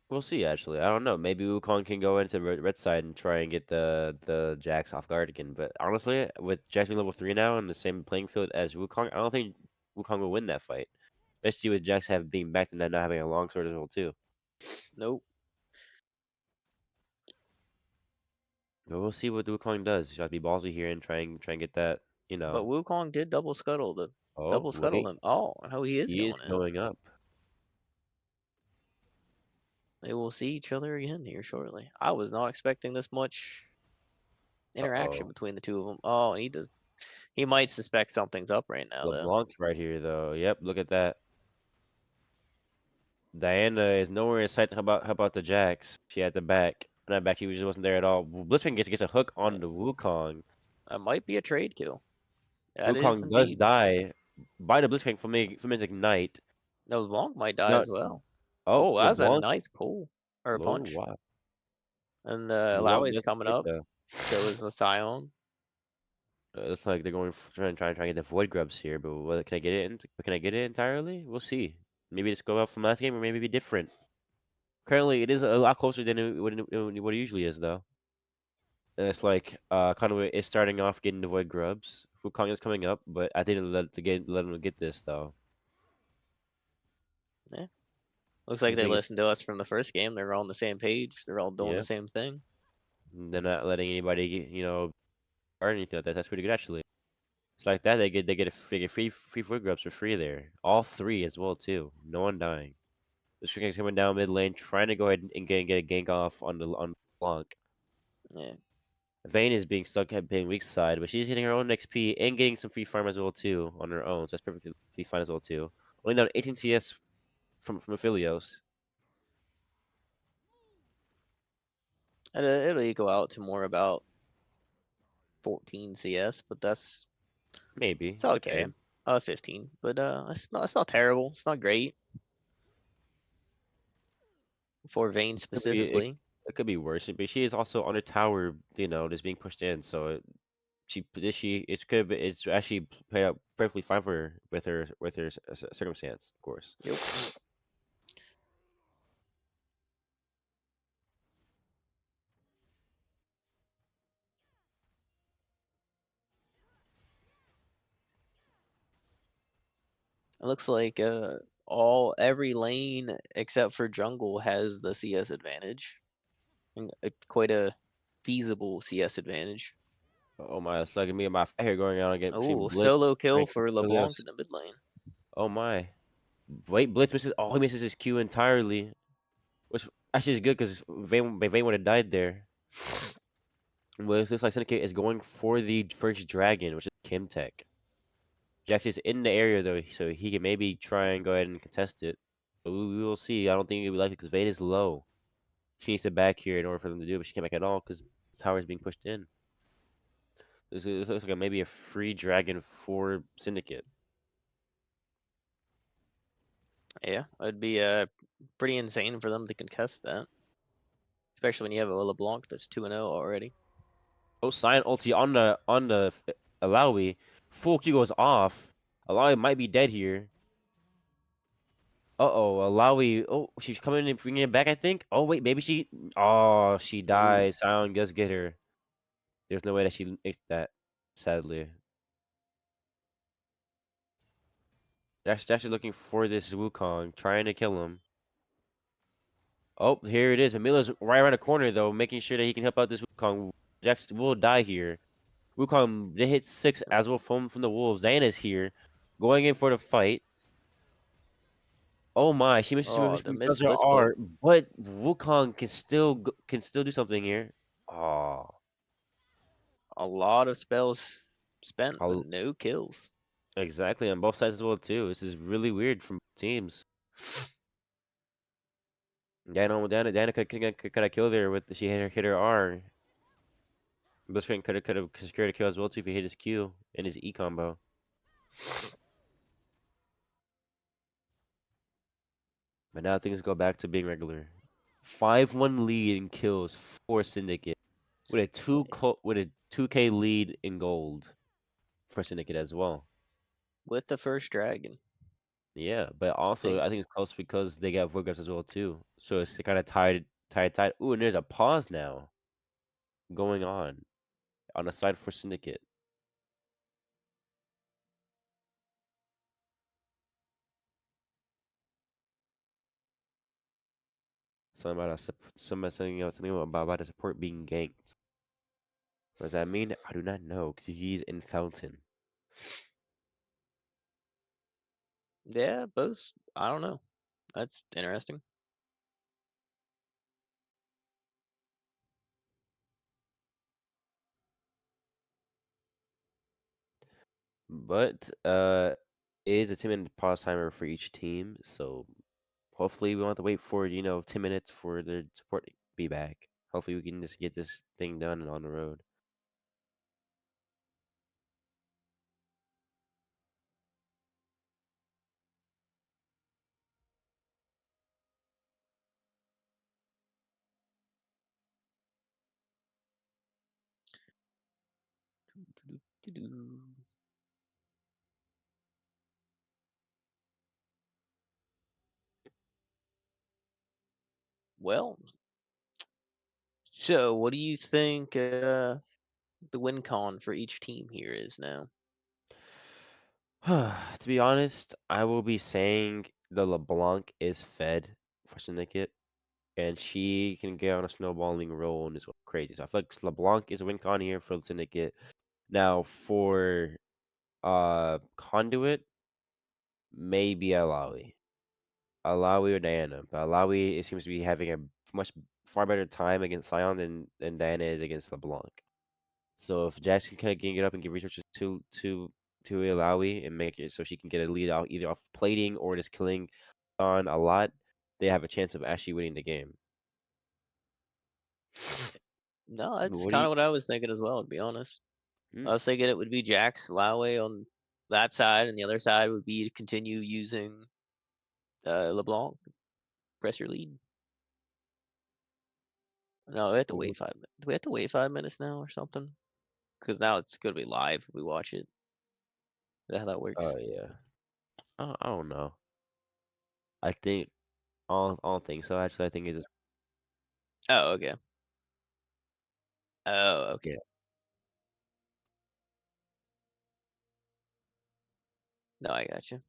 we'll see. Actually, I don't know. Maybe Wukong can go into red side and try and get the Jax off guard again. But honestly, with Jax being level 3 now and the same playing field as Wukong, I don't think Wukong will win that fight. Especially with Jax being back and then not having a long sword as well too. Nope. But we'll see what Wukong does. He's got to be ballsy here and try and get that. But Wukong did double scuttle Oh wait, him. Oh, no, he is he is going in. going up. They will see each other again here shortly. I was not expecting this much interaction Uh-oh. between the two of them. Oh, he does. He might suspect something's up right now, though. LeBlanc's right here though. Yep, look at that. Diana is nowhere in sight. How about the Jax? She at the back. Not back. She just wasn't there at all. Blitzwing gets a hook on That, the Wukong. that might be a trade kill. That is Wukong does indeed. die by the Blitzwing from his ignite. No, LeBlanc might die No, as well. oh Oh, that's a LeBlanc. nice pull or a Oh punch. wow. And LeBlanc Lowry's doesn't coming hit up. though. So is the Scion. Looks like they're going trying to get the Void Grubs here, but what, can I get it? Can I get it entirely? We'll see. Maybe just go out from last game, or maybe be different. Currently, it is a lot closer than what it usually is, though. And it's like Conduit is starting off getting the Void Grubs. Wukong is coming up, but I didn't let him get this though. Yeah. Looks like This they thing is listened to us from the first game. They're all on the same page. They're all doing yeah. the same thing. They're not letting anybody or anything like that. That's pretty good actually. It's like that they get free Void Grubs for free there. All three as well too. No one dying. The String coming down mid lane, trying to go ahead and get a gank off on Blanc. Yeah. Vayne is being stuck at being weak side, but she's hitting her own XP and getting some free farm as well too on her own. So that's perfectly fine as well too. Only down 18 CS from Aphelios. It'll equal out to more about 14 CS, but that's Maybe it's okay. depends. 15, but it's not terrible. It's not great for Vayne Could be specifically. it could be worse, but she is also on a tower, just being pushed in. So it's actually played out perfectly fine for her with her circumstance, of course. Yep. It looks like every lane except for jungle has the CS advantage, and quite a feasible CS advantage. Oh my, it's like me and my fat hair going out again between Oh, Blitz solo kill and for LeBlanc Aphelios. in the mid lane. Oh my. Wait, Blitz misses. Oh, he misses his Q entirely, which actually is good because Vayne would have died there. Well, it looks like Syndicate is going for the first dragon, which is Kimtech. Jax is in the area though, so he can maybe try and go ahead and contest it. But we will see. I don't think it'll be likely because Vayne is low. She needs to back here in order for them to do it, but she can't back at all because the tower is being pushed in. This looks like maybe a free dragon for Syndicate. Yeah, it'd be pretty insane for them to contest that, especially when you have a LeBlanc that's 2-0 already. Oh, sign ulti on the Alawi. Full Q goes off. Alawi might be dead here. Uh-oh, Alawi. Oh, she's coming and bringing it back, I think. Oh, wait, maybe she. Oh, she Ooh. dies. Sion does get her. There's no way that she makes that, sadly. Dash is looking for this Wukong, trying to kill him. Oh, here it is. Emila's right around the corner, though, making sure that he can help out this Wukong. Jax will die here. Wukong, they hit 6 as well from the Wolves. Diana's here, going in for the fight. Oh my, Oh, the she missed does her blitz poke. R, but Wukong can still do something here. Oh, A lot of spells spent, but no kills. exactly on both sides as well too. This is really weird from teams. Diana could have killed her with she hit her R. Blitzcrank could have secured a kill as well too if he hit his Q and his E combo. But now things go back to being regular. 5-1 lead in kills for Syndicate with a with a 2K lead in gold for Syndicate as well. with the first dragon. Yeah, but I also think. I think it's close because they got Vorgas as well too. So it's kind of tied. Ooh, and there's a pause now going on the side for Syndicate. Something about a support being ganked. What does that mean? I do not know because he's in Fountain. Yeah, both. I don't know. That's interesting. But it is a 10-minute pause timer for each team, so hopefully we won't have to wait for 10 minutes for the support to be back. Hopefully we can just get this thing done and on the road. Doo-doo. Well, so what do you think the win con for each team here is now? To be honest, I will be saying the LeBlanc is fed for Syndicate, and she can get on a snowballing roll and it's crazy. So I feel like LeBlanc is a win con here for Syndicate. Now for Conduit, maybe Alawi. Alawi or Diana. But Alawi, it seems to be having a much far better time against Sion than Diana is against LeBlanc. So if Jackson can get up and give resources to Alawi and make it so she can get a lead out either off plating or just killing on a lot, they have a chance of actually winning the game. No, that's What do kind you? of what I was thinking as well, to be honest. I Mm, was thinking it would be Jax Laue on that side, and the other side would be to continue using LeBlanc. Press your lead. No, we have to what wait would- 5 minutes. Do we have to wait 5 minutes now or something? Because now it's gonna be live if we watch it. Is that how that works? Oh yeah. I don't know. I think I don't think so. Actually, I think it's just Oh, okay. Oh, okay. yeah. No, I got you.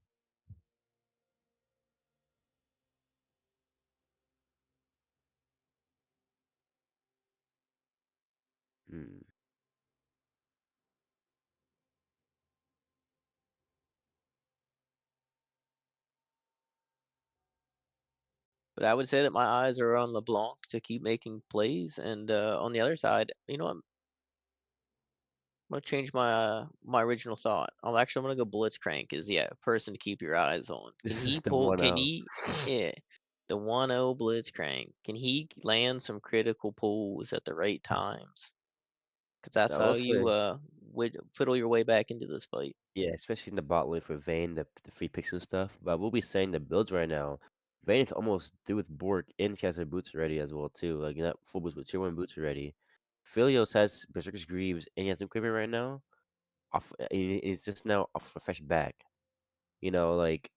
Mm. But I would say that my eyes are on LeBlanc to keep making plays, and on the other side, you know what? I'm gonna change my original thought. I'm gonna go Blitzcrank is yeah, a person to keep your eyes on. Can This is he the pull? one Can out. he? Yeah, the 1-0 Blitzcrank. Can he land some critical pulls at the right times? Because that's I how will you say. would fiddle your way back into this fight. Yeah, especially in the bot lane for Vayne, the free picks and stuff. But we'll be saying the builds right now. Vayne is almost through with Bork, and she has her boots ready as well too. Like not full boots, but tier 1 boots already. Philios has Berserker's Greaves, and he has equipment right now. It's just now off a fresh back. Like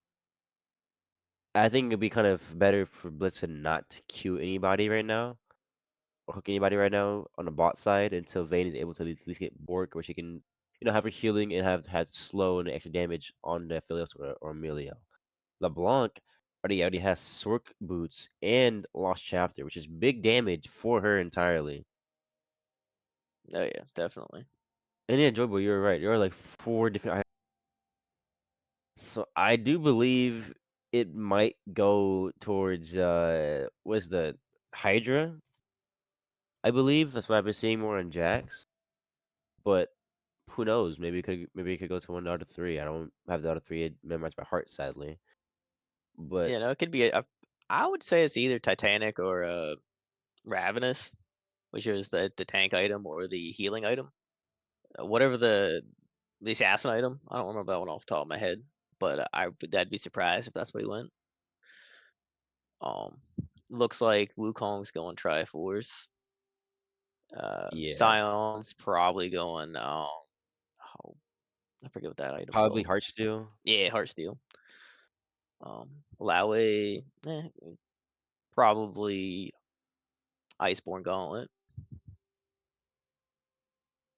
I think it'd be kind of better for Blitzen not to queue anybody right now or hook anybody right now on the bot side until Vayne is able to at least get Bork, where she can, have her healing and have slow and extra damage on the Philios or Amelia. LeBlanc already has Sork boots and Lost Chapter, which is big damage for her entirely. Oh yeah, definitely. And yeah, Joyboy, you're right. There are like 4 different items. So I do believe it might go towards what's the Hydra? I believe that's what I've been seeing more on Jax. But who knows? Maybe it could go to one out of three. I don't have the other three memorized by heart, sadly. But Yeah, no, it could be. I would say it's either Titanic or Ravenous. which is the tank item or the healing item. Whatever the assassin item. I don't remember that one off the top of my head, but I'd be surprised if that's what he went. Um, looks like Wukong's going Triforce. Yeah, Scion's probably going. Oh, I forget what that item's probably called. Heartsteel. Yeah, Heartsteel. Laue, probably Iceborne Gauntlet.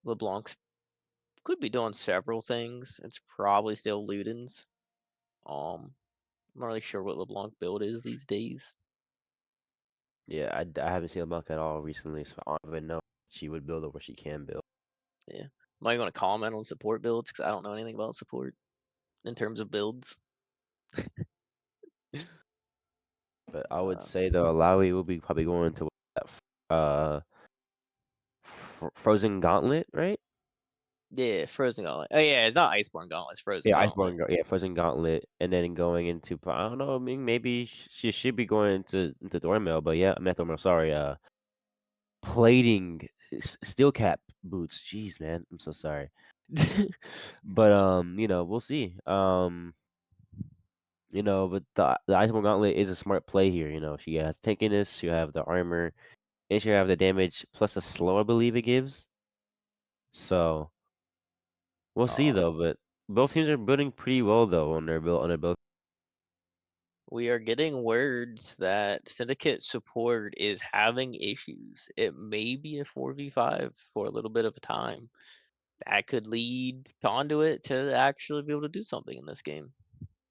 LeBlanc's could be doing several things. It's probably still Luden's. I'm not really sure what LeBlanc build is these days. Yeah, I haven't seen LeBlanc at all recently, so I don't even know what she would build or what she can build. Yeah. I'm not even going to comment on support builds because I don't know anything about support in terms of builds. But I would Uh, say though, Alawi will be probably going to that Frozen Gauntlet, right? yeah, Frozen Gauntlet. Oh yeah, it's not Iceborne Gauntlet. It's Frozen Yeah, Gauntlet. Yeah, Frozen Gauntlet, and then going into I don't know. I mean, maybe she should be going into Thornmail, but yeah, I'm not Thornmail. Sorry, plating steel cap boots. Jeez, man, I'm so sorry. But we'll see. But the Iceborne Gauntlet is a smart play here. She has tankiness, she have the armor, and she have the damage plus a slow, I believe it gives. So we'll see Um, though. But both teams are building pretty well though on their build. we are getting words that Syndicate support is having issues. It may be a 4v5 for a little bit of a time. That could lead Conduit to actually be able to do something in this game.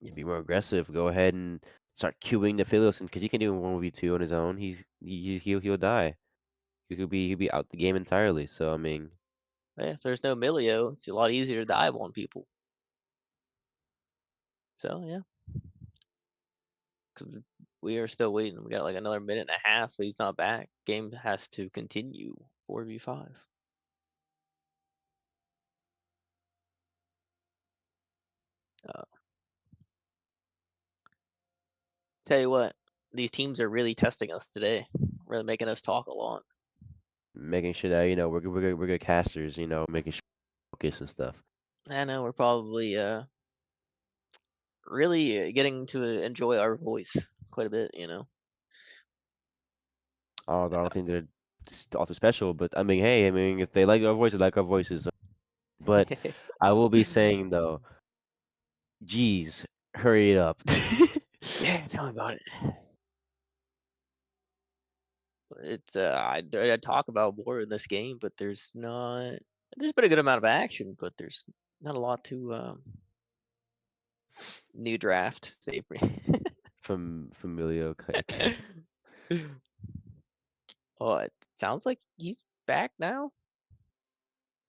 Yeah, be more aggressive. Go ahead and start queuing the Philios, because he can do 1v2 on his own. He'll die. He'll be out the game entirely. So I mean, Yeah, if there's no Milio, it's a lot easier to dive on people. So yeah, 'cause we are still waiting. We got like another minute and a half, so he's not back. Game has to continue. 4v5. Uh, tell you what, these teams are really testing us today. Really making us talk a lot. making sure that we're good casters. Making sure we focus and stuff. I know we're probably really getting to enjoy our voice quite a bit. I don't think they're all too special, but I mean, hey, I mean, if they like our voices, they like our voices. But I will be saying though, geez, hurry it up. Yeah, tell me about it. It's I talk about more in this game, but there's been a good amount of action, but there's not a lot to new draft save me. From Familio. Okay. Oh, it sounds like he's back now.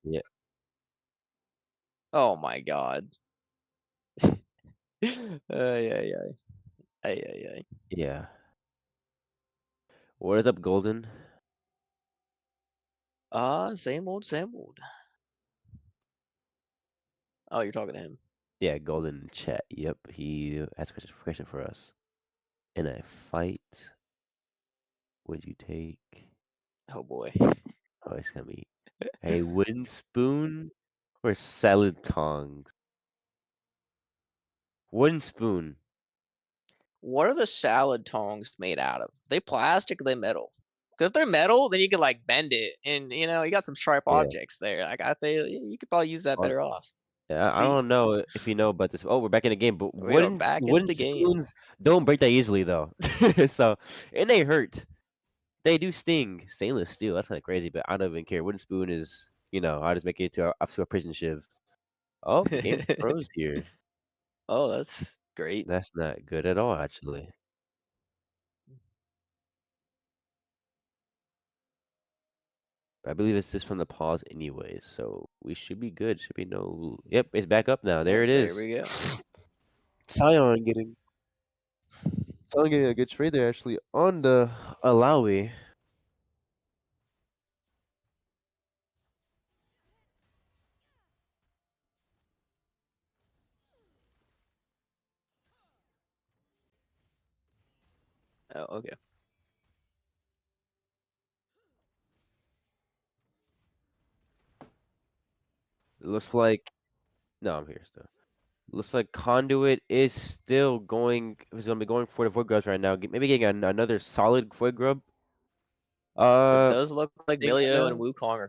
Yeah, Oh my god. Ay ay ay. Ay ay ay. yeah. What is up, Golden? Same old, same old. Oh, you're talking to him. Yeah, Golden chat. Yep, he has a question for us. In a fight, would you take? Oh boy. Oh, it's gonna be a wooden spoon or salad tongs? Wooden spoon. What are the salad tongs made out of? They plastic or they metal? Because if they're metal, then you could like bend it, and you got some sharp Yeah. objects there. Like I think you could probably use that Uh, better off. yeah, I See, don't know if you know about this. Oh, we're back in the game, but we are wooden back into wooden the game. spoons don't break that easily though. So, and they hurt. They do sting. Stainless steel. That's kind of crazy, but I don't even care. Wooden spoon is, I just make it to a prison shiv. Oh, game froze here. Oh, that's great. That's not good at all, actually. I believe it's just from the pause anyways, so we should be good. Should be no. Yep, it's back up now. There Yep, it there is. we go. Scion getting a good trade there actually on the Alawi. Oh, okay. looks like no, I'm here still. Looks like Conduit is still going. Is gonna be going for the Void Grubs right now. Maybe getting another solid Void Grub. It Uh, does look like thing right Milio and now. Wukong are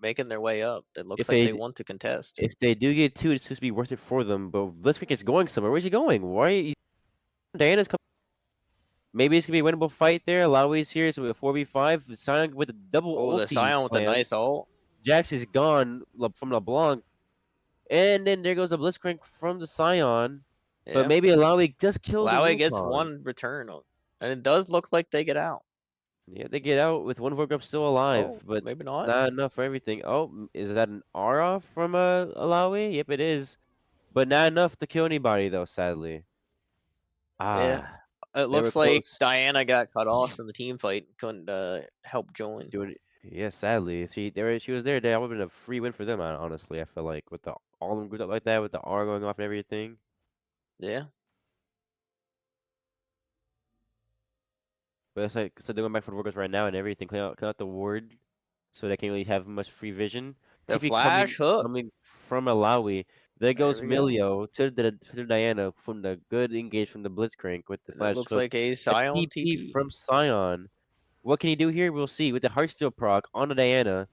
making their way up. It looks If like they they want to contest. if they do get two, it's supposed to be worth it for them. But Blitzkrieg is going somewhere. Where's he going? Why? Diana's coming. Maybe it's gonna be a winnable fight there. Lowry's here, so with a 4v5. Sonic with a double Oh, the ulti Scion with a slam. nice ult. Jax is gone from LeBlanc. And then there goes a Blitzcrank from the Scion. But Yeah. maybe Alawi just kills the Lowy gets Wukong. one return, and it does look like they get out. Yeah, they get out with one Vorkup still alive, Oh, but maybe not. not enough for everything. Oh, is that an Aura from Alawi? Yep, it is. But not enough to kill anybody, though, sadly. Yeah. Ah, It they were looks like close. Diana got cut off from the team fight and couldn't help join. Doing it. Yeah, sadly. She was there. That would have been a free win for them, honestly. I feel like, with the all of them grouped up like that, with the R going off and everything. Yeah. But it's like, so they're going back for the workers right now and everything. Clean out the ward so they can't really have much free vision. The TP flash hook. coming from Malawi. There There goes we go. Milio to Diana from the good engage from the Blitzcrank with the And it flash looks hook. like a A Scion TP TP. from Scion. What can he do here? We'll see. With the Heartsteel proc on the Diana,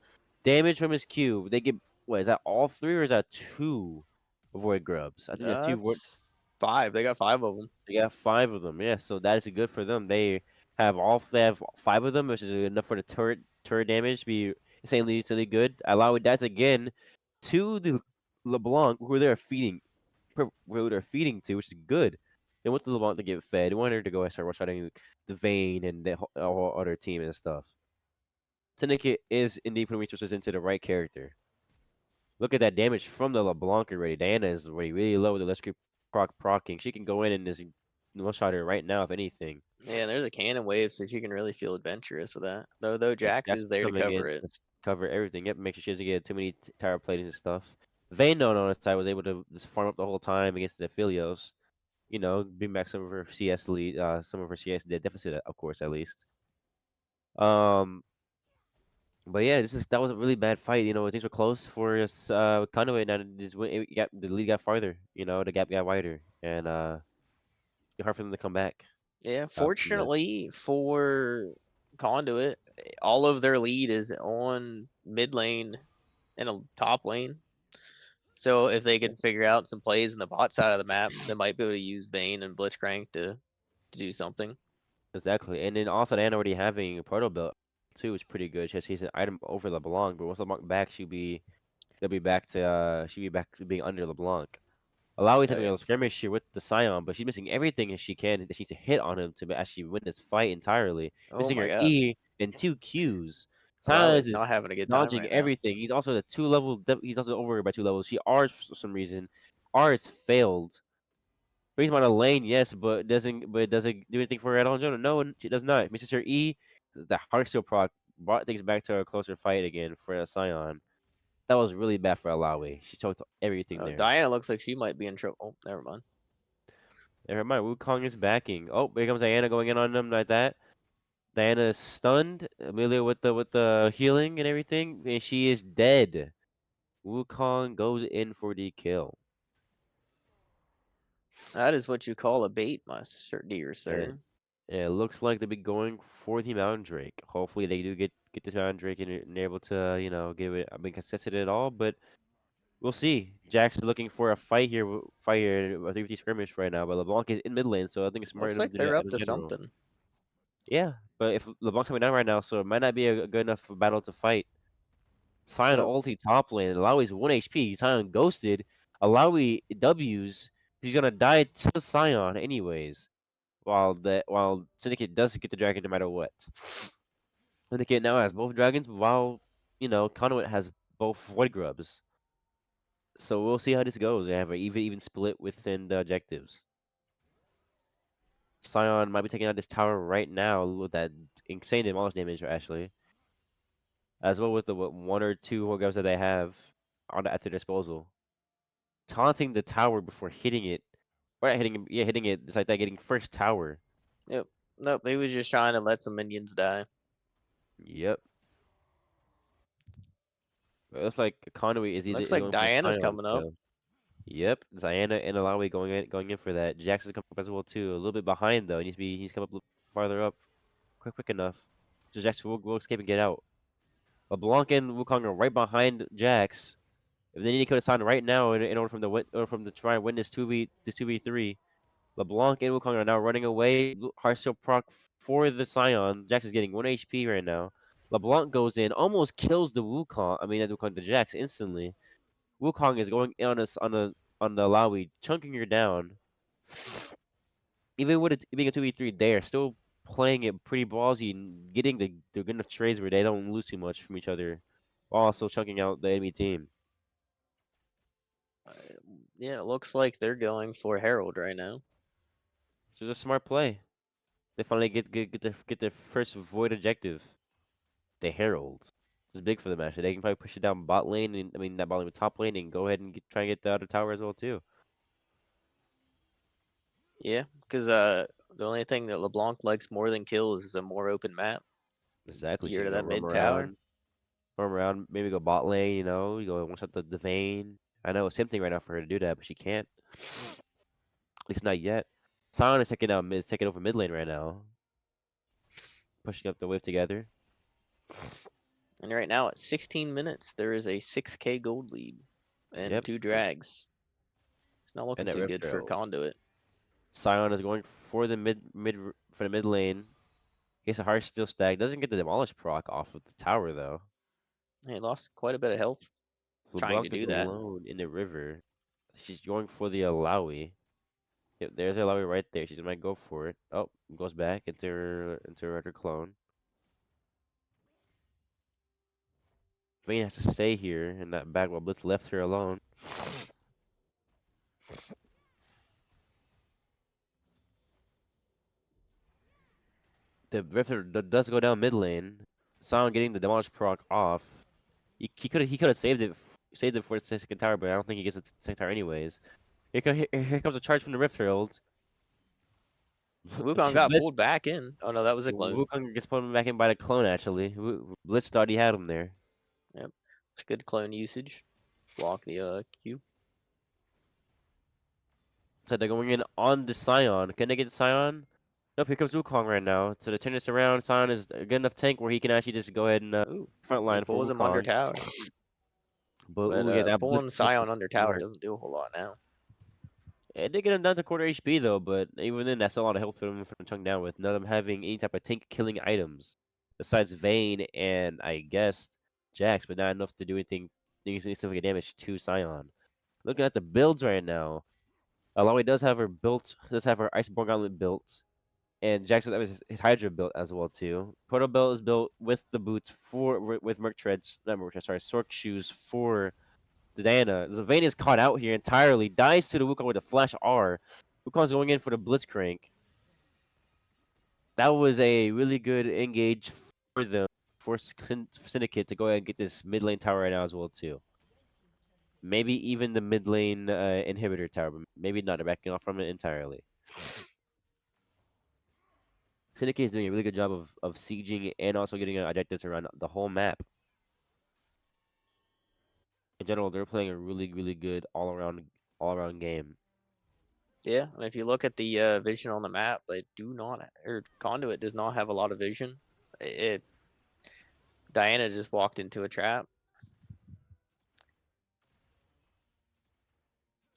damage from his Q. They get, what, is that all three or is that two Void Grubs? I think there's two Void. That's 5. They got 5 of them. They got five of them. Yeah, so that is good for them. They have five of them, which is enough for the turret damage to be insanely good. Allowing that again to the LeBlanc, who they're feeding to, which is good. They want the LeBlanc to get fed. They want her to go and start one-shotting the Vayne and the whole other team and stuff. Syndicate is indeed putting resources into the right character. Look at that damage from the LeBlanc already. Diana is already really low with the Let's Keep procking. She can go in and just one-shot her right now, if anything. Yeah, there's a cannon wave, so she can really feel adventurous with that. Though Jax Jack's is there to coming in cover it. to cover everything. Yep, make sure she doesn't get too many tower platings and stuff. Vayne, on his side, was able to just farm up the whole time against the Aphelios. You know, bring back some of her CS lead, some of her CS deficit, of course, at least. Um, but yeah, that was a really bad fight. You know, things were close for us. Conduit, and the lead got farther. You know, the gap got wider, and it's hard for them to come back Yeah, from that. fortunately for Conduit, all of their lead is on mid lane and a top lane. So if they can figure out some plays in the bot side of the map, they might be able to use Bane and Blitzcrank to do something. Exactly, and then also Diana already having a proto belt too is pretty good. She's an item over LeBlanc, but once LeBlanc back, she'll be back to being under LeBlanc. Alawi's Oh having yeah. a skirmish here with the Scion, but she's missing everything as she can that she needs to hit on him to actually win this fight entirely. Oh Missing my her god. E and two Qs. Alawi Scion is is not having a good time dodging right now. everything. He's also he's also over by 2 levels. She R's for some reason. R is failed. Brings him on a lane, yes, but it doesn't do anything for her at all. Jonah, no, she does not. Misses her E. The Heartsteel proc brought things back to a closer fight again for Scion. That was really bad for Alawi. She choked everything there. Diana looks like she might be in trouble. Oh, never mind. Never mind. Wukong is backing. Oh, here comes Diana going in on them like that. Diana is stunned. Amelia with the healing and everything, and she is dead. Wukong goes in for the kill. That is what you call a bait, dear And sir. it looks like they'll be going for the Mountain Drake. Hopefully they do get this Mountain Drake and able to, you know, give it. I mean, contested at all, but we'll see. Jax is looking for a fight here. A 3v3 skirmish right now, but LeBlanc is in mid lane, so I think it's smart Looks of them like to do they're that up in to general. something. Yeah, but if LeBlanc's coming down right now, so it might not be a good enough battle to fight. Sion Nope. ulti top lane. Alawi's 1 HP. Sion ghosted. Alawi W's. He's gonna die to Sion anyways. While Syndicate does get the dragon no matter what. Syndicate now has both dragons, while Conduit has both void grubs. So we'll see how this goes. They have an even split within the objectives. Sion might be taking out this tower right now with that insane demolish damage actually. As well with the one or two hookups that they have at their disposal. Taunting the tower before hitting it. Or not hitting him, yeah, hitting it. It's like that, getting first tower. Yep. Nope. He was just trying to let some minions die. Yep. It looks like Conduit Looks is like going for the Diana's Scion coming up. still. Yep, Diana and Alawi going in for that. Jackson's coming up as well too. A little bit behind though. He needs to come up a little farther up, quick enough. So Jackson will escape and get out. LeBlanc and Wukong are right behind Jax. If they need to kill the Scion right now in order from the try and win this 2v3, LeBlanc and Wukong are now running away. Heartsteel proc for the Scion. Jax is getting 1 HP right now. LeBlanc goes in, almost kills the Wukong. I mean, not Wukong, the Jax instantly. Wukong is going in on the Lawi, chunking her down. Even with it being a 2v3, they are still playing it pretty ballsy and getting the good enough trades where they don't lose too much from each other, while also chunking out the enemy team. Uh, Yeah, it looks like they're going for Herald right now. So it's a smart play. They finally get their first void objective. The Herald. It's big for them actually. They can probably push it down bot lane and I mean not bot lane, but top lane and go ahead and try and get the other tower as well too. Yeah, because the only thing that LeBlanc likes more than kills is a more open map. Exactly. You She get can to go that mid tower. roam around, maybe go bot lane. You go one shot the Vayne. I know it's tempting right now for her to do that, but she can't. At least not yet. Sion is taking over mid lane right now, pushing up the wave together. And right now at 16 minutes, there is a 6K gold lead and Yep. 2 drags. It's not looking And that too Rift good for Herald. Conduit. Sion is going for the for the mid lane. Gets a heart still stack. Doesn't get the demolish proc off of the tower though. He lost quite a bit of health trying to LeBlanc is do that. alone in the river. She's going for the Alawi. Yep, there's Alawi right there. She might go for it. Oh, goes back into her clone. Vayne has to stay here and not back while Blitz left her alone. The Rifter does go down mid lane. Sion getting the demolish proc off. He could have saved it for the second tower, but I don't think he gets the second tower anyways. Here comes a charge from the Rift Herald. Wukong got Blitz pulled back in. Oh no, that was a clone. Wukong gets pulled back in by the clone actually. Blitz thought he had him there. Yep, it's good clone usage. Block the Q. So they're going in on the Scion. Can they get the Scion? Nope, here comes Wukong right now. So to turn this around, Scion is a good enough tank where he can actually just go ahead and Ooh, front he line for pulls him under Wukong. tower. But But ooh, yeah, that Blitz pulling is Scion under tower smart. doesn't do a whole lot now. It did get him down to quarter HP though, but even then, that's a lot of health for them chunk down with. None of them having any type of tank killing items besides Vayne and I guess Jax, but not enough to do anything significant damage to Scion. Looking at the builds right now, Alawi does have her Iceborne Gauntlet built, and Jax does have his Hydra built as well too. Proto Belt is built with the boots with Merc Treads, not Merc Treads, sorry, Sork shoes for Diana. Vayne is caught out here entirely. Dies to the Wukong with a Flash R. Wukong's going in for the Blitzcrank. That was a really good engage for them, for Syndicate to go ahead and get this mid lane tower right now as well too. Maybe even the mid lane inhibitor tower, but maybe not. They're backing off from it entirely. Syndicate is doing a really good job of sieging and also getting objectives around the whole map. In general, they're playing a really good all around game. Yeah, and if you look at the vision on the map, they do not, or Conduit does not have a lot of vision. Diana just walked into a trap.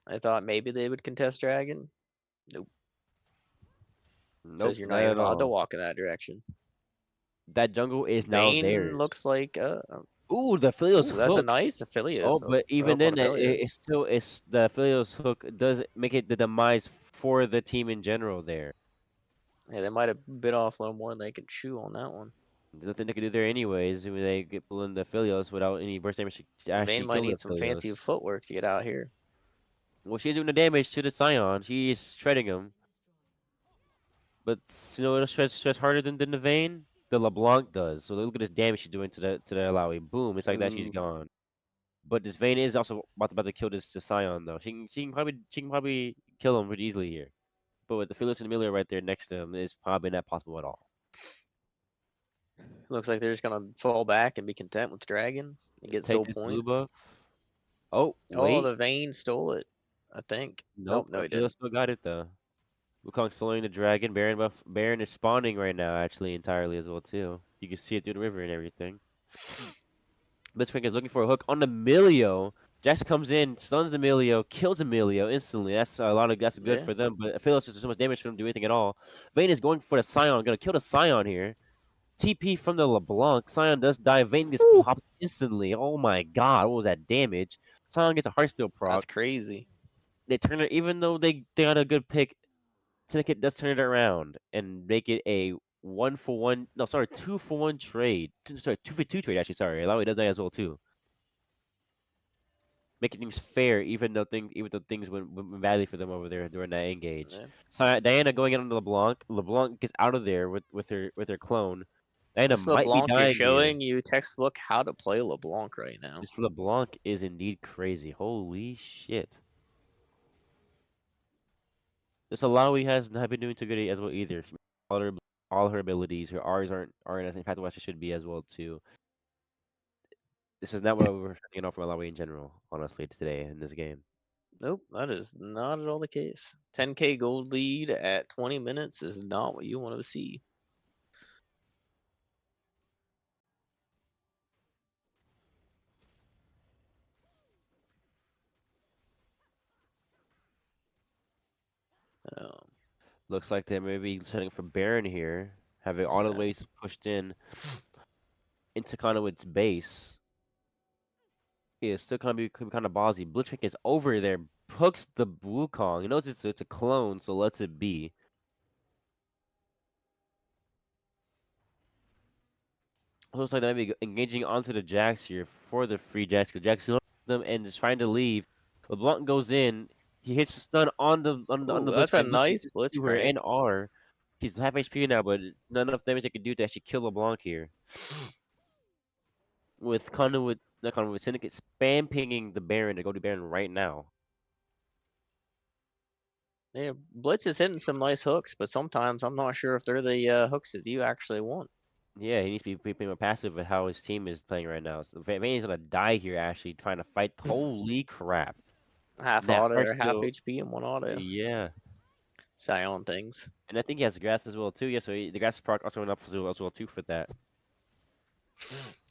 I thought maybe they would contest Dragon. Nope. Nope, Says you're not not even at allowed to all. walk in that direction. That jungle is now Vayne theirs. looks like Ooh, the Philios ooh, that's a hook. nice Oh, Aphelios hook. but We're even up on then, Aphelios. it's the Philios hook does make it the demise for the team in general. There, Yeah, they might have bit off a little more than they can chew on that one. there's nothing they can do there anyways. When they get pulling the Philios without any burst damage to Vayne actually might kill the need some fancy Philios. footwork to get out here. Well, she's doing the damage to the Scion. She's shredding him. But you know what shreds harder than the Vayne? The LeBlanc does. So look at this damage she's doing to the Alawi. Boom! It's like that. She's Ooh, gone. But this Vayne is also about to kill this Scion though. She can probably kill him pretty easily here. But with the Philips and Amelia right there next to him, it's probably not possible at all. looks like they're just gonna fall back and be content with Dragon. You Let's get take soul this point. blue buff. Oh, Oh, wait. the Vayne stole it. I think. Nope. Nope, no, I he feel didn't. still got it though. Wukong slowing the dragon. Baron buff. Baron is spawning right now, actually, entirely as well too. You can see it through the river and everything. Blitzcrank is looking for a hook on Emilio. Jax comes in, stuns Emilio, kills Emilio instantly. That's a lot of that's good Yeah. for them. But Phyllis is so much damage for them to do anything at all. Vayne is going for the Scion, gonna kill the Scion here. TP from the LeBlanc. Scion does die. Vayne gets Woo! popped instantly. Oh my god, what was that damage? Scion gets a Heartsteel That's proc. crazy. They turn it, even though they got a good pick. Syndicate does turn it around and make it a 1-for-1. No, sorry, 2-for-1 trade. Sorry, 2-for-2 trade. Actually, sorry. Alawi does that as well too. Making things fair, even though things went badly for them over there during that engage. Yeah. Diana going in on LeBlanc. LeBlanc gets out of there with her clone. Diana This might be LeBlanc is dying here. showing you textbook how to play LeBlanc right now. This LeBlanc is indeed crazy. Holy shit. This Alawi has not been doing too good as well either. All her all her abilities, her R's aren't as impactful as they should be as well too. This is not what we were trying off from Malawi in general, honestly, today in this game. Nope, that is not at all the case. 10k gold lead at 20 minutes is not what you want to see. Um, Looks like they may be setting for Baron here, having all the so, ways pushed in into Conduit's base. Yeah, it's still could be kind of ballsy. Blitzcrank is over there, hooks the Wukong. He knows it's a clone, so lets it be. Looks like they might be engaging onto the Jax here for the free Jax, because Jax loves them and is trying to leave. LeBlanc goes in. He hits the stun on the ooh, that's a Blitzcrank. Blitzcrank nice just blitz to her crank. and R. She's half HP now, but not enough damage they can do to actually kill LeBlanc here. With Conduit, not Conduit, with Syndicate spam pinging the Baron to go to Baron right now. Yeah, Blitz is hitting some nice hooks, but sometimes I'm not sure if they're the hooks that you actually want. Yeah, he needs to be more passive with how his team is playing right now. So Vayne's gonna die here actually trying to fight. Holy crap. Half That auto heart or half still, HP and one auto. yeah. Scion things. And I think he has grass as well too. Yeah, so the grass proc also went up as well too for that.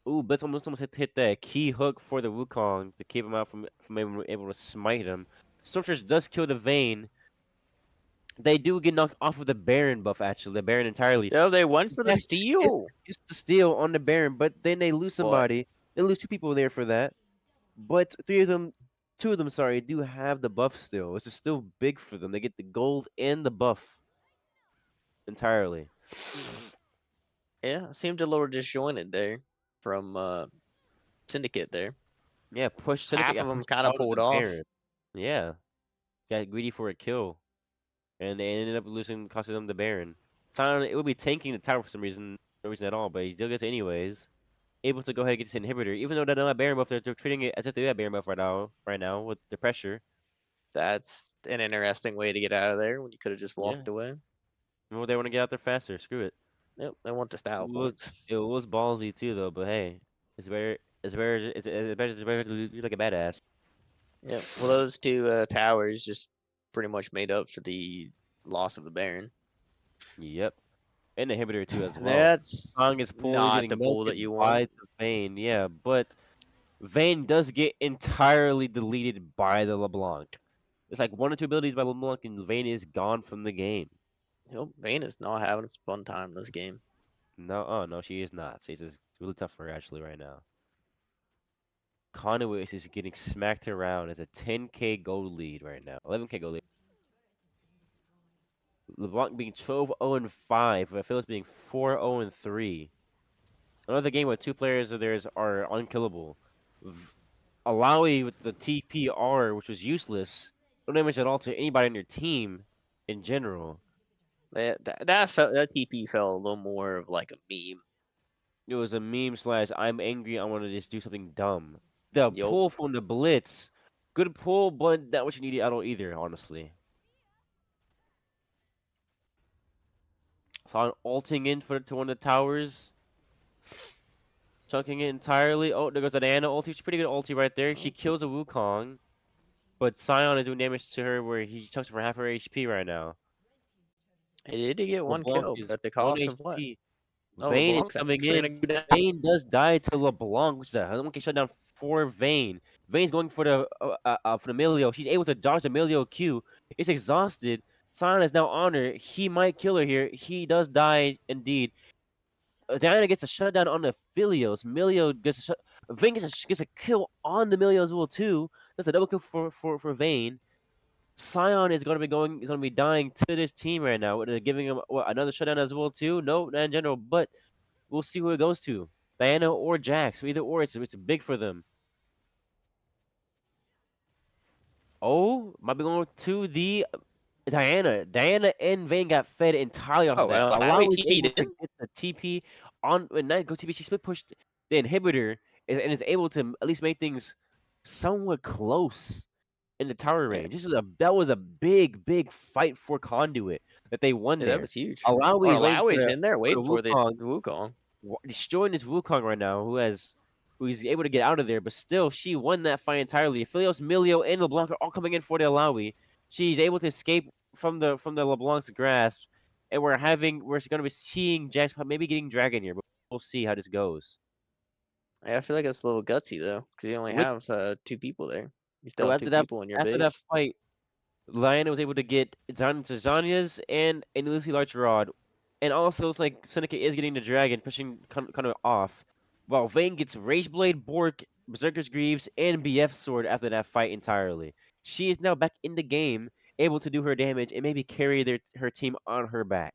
Ooh, Blitz almost hit that key hook for the Wukong to keep him out from able to smite him. Stormchurch does kill the Vayne. They do get knocked off of the Baron buff actually, the Baron entirely. Oh, they went for the Yes, steal. it's the steal on the Baron, but then they lose But somebody. They lose two people there for that. But two of them, sorry, do have the buff still. It's just still big for them. They get the gold and the buff entirely. yeah, seemed a little disjointed there from Syndicate there. Yeah, Syndicate Half of got them pushed kind of out of pulled the off. Baron. Yeah, got greedy for a kill, and they ended up losing, costing them the Baron. Sion, it would be tanking the tower for some reason, no reason at all, but he still gets it anyways. Able to go ahead and get this inhibitor, even though they don't have Baron buff, they're treating it as if they have Baron buff right now with the pressure. That's an interesting way to get out of there when you could have just Yeah, walked away. well, they want to get out there faster. Screw it. Yep, they want the It style was points. it was ballsy too, though. But hey, it's better to be like a badass. Yep. Well, those two towers just pretty much made up for the loss of the Baron. Yep, and the inhibitor too as well. That's Song pull is not the getting pull that melted you by want. the Vayne. Yeah, but Vayne does get entirely deleted by the LeBlanc. It's like one or two abilities by LeBlanc, and Vayne is gone from the game. Yep, Vayne is not having a fun time this game. No, oh no, she is not. She's just really tough for her actually right now. Conduit is getting smacked around. It's a 10k gold lead right now. 11k gold lead. LeBlanc being 12-0-5, with Phillips being 4-0-3. Another game where two players of theirs are unkillable. Alawi with the TPR, which was useless, no damage at all to anybody on your team in general. That TP felt a little more of like a meme. It was a meme slash I'm angry, I want to just do something dumb. The Yup. pull from the Blitz, good pull, but not what you needed at all either, honestly. Saw an ulting in to one of the towers. Chunking it entirely. Oh, there goes the Diana ulti. She's pretty good ulti right there. She kills a Wukong. But Sion is doing damage to her where he chunks for half her HP right now. He did get one LeBlanc kill, but is at the 1 cost of what? HP. Oh, Vayne is LeBlanc's coming actually in. gonna go down. Vayne does die to LeBlanc, which is a 1K shutdown for Vayne. Vayne's going for the Emilio. She's able to dodge the Emilio Q. It's exhausted. Sion is now on her. He might kill her here. He does die indeed. Diana gets a shutdown on the Filios. Emilio gets a shut. Vayne gets a kill on the Emilio as well too. That's a double kill for Vayne. Sion is gonna be dying to this team right now. They're giving him another shutdown as well too. No, not in general, but we'll see who it goes to. Diana or Jax. Either or, it's big for them. Oh, might be going to the Diana. Diana and Vayne got fed entirely off of Oh, that. well, Allow Alawi is TP'd able to in. get the TP on and not go TP. She split pushed the inhibitor and is able to at least make things somewhat close in the tower Yeah, range. That was a big fight for Conduit that they won yeah, that there. was huge. Alawi Or is waiting Alawi's in there for the waiting for the Wukong, Wukong. destroying this Wukong right now, who's able to get out of there, but still she won that fight entirely. Philios, Milio, and LeBlanc are all coming in for the Alawi. She's able to escape from the LeBlanc's grasp, and we're gonna be seeing Jax maybe getting Dragon here, but we'll see how this goes. Yeah, I feel like it's a little gutsy though, because you only With have 2 people there. You still so have 2 people in your after that base. fight, Lionel was able to get Zanya's and a Lucy Large Rod. And also, it's like Syndicate is getting the Dragon, pushing kind of off. While Vayne gets Rage Blade, Bork, Berserker's Greaves, and BF Sword after that fight entirely. She is now back in the game, able to do her damage and maybe carry her team on her back.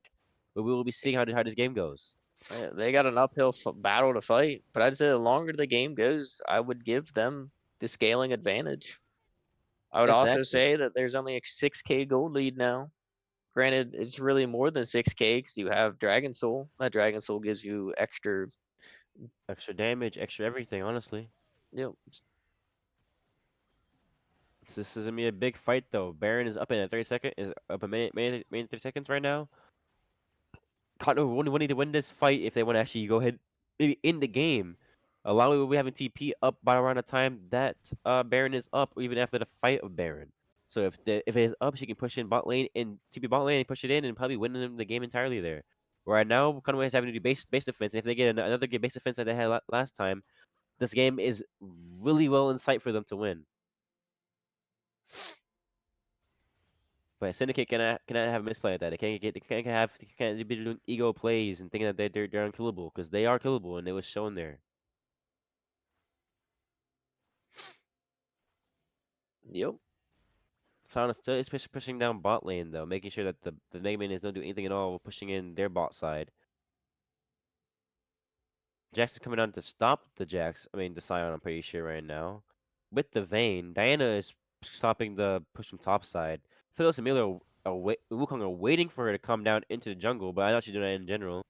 But we will be seeing how this game goes. Yeah, they got an uphill battle to fight, but I'd say the longer the game goes, I would give them the scaling advantage. I would also Exactly. say that there's only a 6K gold lead now. Granted, it's really more than 6K because you have Dragon Soul. That Dragon Soul gives you extra. Extra damage, extra everything, honestly. You know, This is gonna be a big fight though. Baron is up in a 30 second, is up a minute 30 seconds right now. Cotton will need to win this fight if they want to actually go ahead, maybe in the game. Alawi will be having TP up by around the time that Baron is up, or even after the fight of Baron. So if it is up, she can push in bot lane and TP bot lane and push it in and probably win them the game entirely there. Right now, Conway is having to do base defense. And if they get another base defense that they had last time, this game is really well in sight for them to win. But Syndicate cannot have a misplay like that. They can't be doing ego plays and thinking that they're unkillable because they are killable and it was shown there. yep. Cloud is pushing down bot lane though, making sure that the Mega Man is not doing anything at all, pushing in their bot side. Jax is coming down to stop the Sion. I'm pretty sure right now. With the Vayne, Diana is stopping the push from top side. Phyllis and Miller Wukong are waiting for her to come down into the jungle, but I thought she'd do that in general.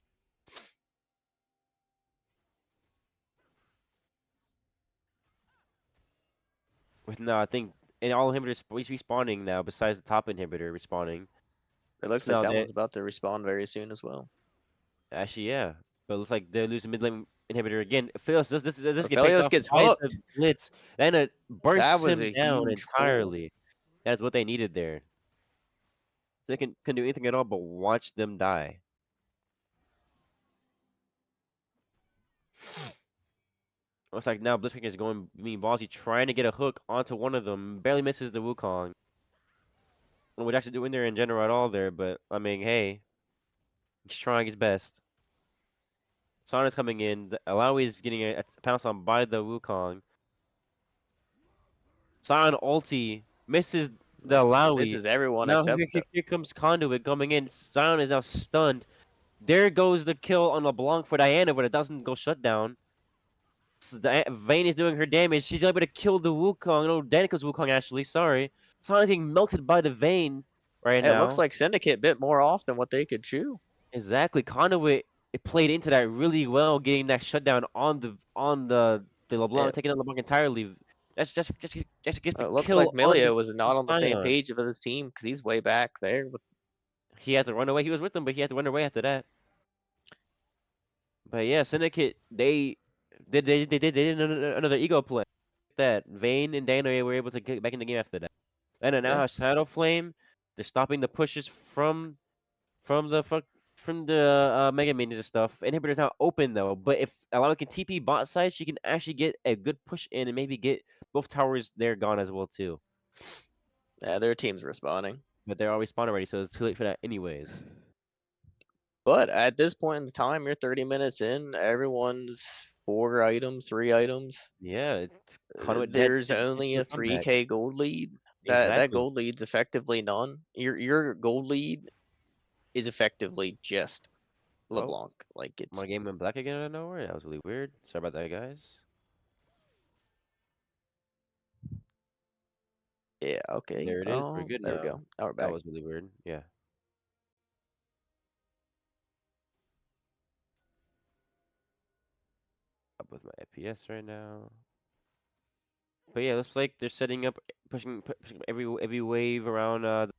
With now, I think and all inhibitors respawning now, besides the top inhibitor respawning. It looks So like now that they one's about to respawn very soon as well. actually yeah, but it looks like they're losing mid lane inhibitor again. Phyllis does get picked Aphelios off gets by the hooked. blitz, and it That bursts was him a down huge pull. entirely. That's what they needed there. So they can do anything at all but watch them die. Looks like now Blitzcrank is going being ballsy, trying to get a hook onto one of them. Barely misses the Wukong. Which actually doing there in general at all there, but I mean, hey, he's trying his best. Sana's coming in. Alawi is getting a pounce on by the Wukong. Sana ulti misses the This Alawi. is everyone Now except here comes Conduit coming in. Sana is now stunned. There goes the kill on LeBlanc for Diana, but it doesn't go shutdown. Vayne is doing her damage. She's able to kill the Wukong. No, Danica's Wukong actually. Sorry. Sana's getting melted by the Vayne right it looks now. like Syndicate bit more off than what they could chew. Exactly. Conduit it played into that really well, getting that shutdown on the LeBlanc, It, taking out LeBlanc entirely. Just gets the it looks kill like on Milio the was not on the same Sion. page of his team because he's way back there. He had to run away. He was with them, but he had to run away after that. But yeah, Syndicate, they They did another ego play. That Vayne and Dana were able to get back in the game after that. And then now Yeah. has Shadow Flame. They're stopping the pushes from the fuck from the Mega Minions and stuff. Inhibitor's now open though, but if Alana can TP bot side, she can actually get a good push in and maybe get both towers there gone as well too. Yeah, their team's responding. But they're always spawn already, so it's too late for that anyways. But at this point in the time, you're 30 minutes in. Everyone's 4 items, 3 items. Yeah, it's Conduit dead. There's It's only no a comeback. 3K gold lead. That Exactly. gold lead's effectively none. Your gold lead is effectively just Oh, LeBlanc. Like my it's game went black again out of nowhere. That was really weird. Sorry about that, guys. yeah, okay. There it is. We're good There we now. go. Now we're That back. was really weird. Yeah. Up with my FPS right now. But yeah, looks like they're setting up, pushing every wave around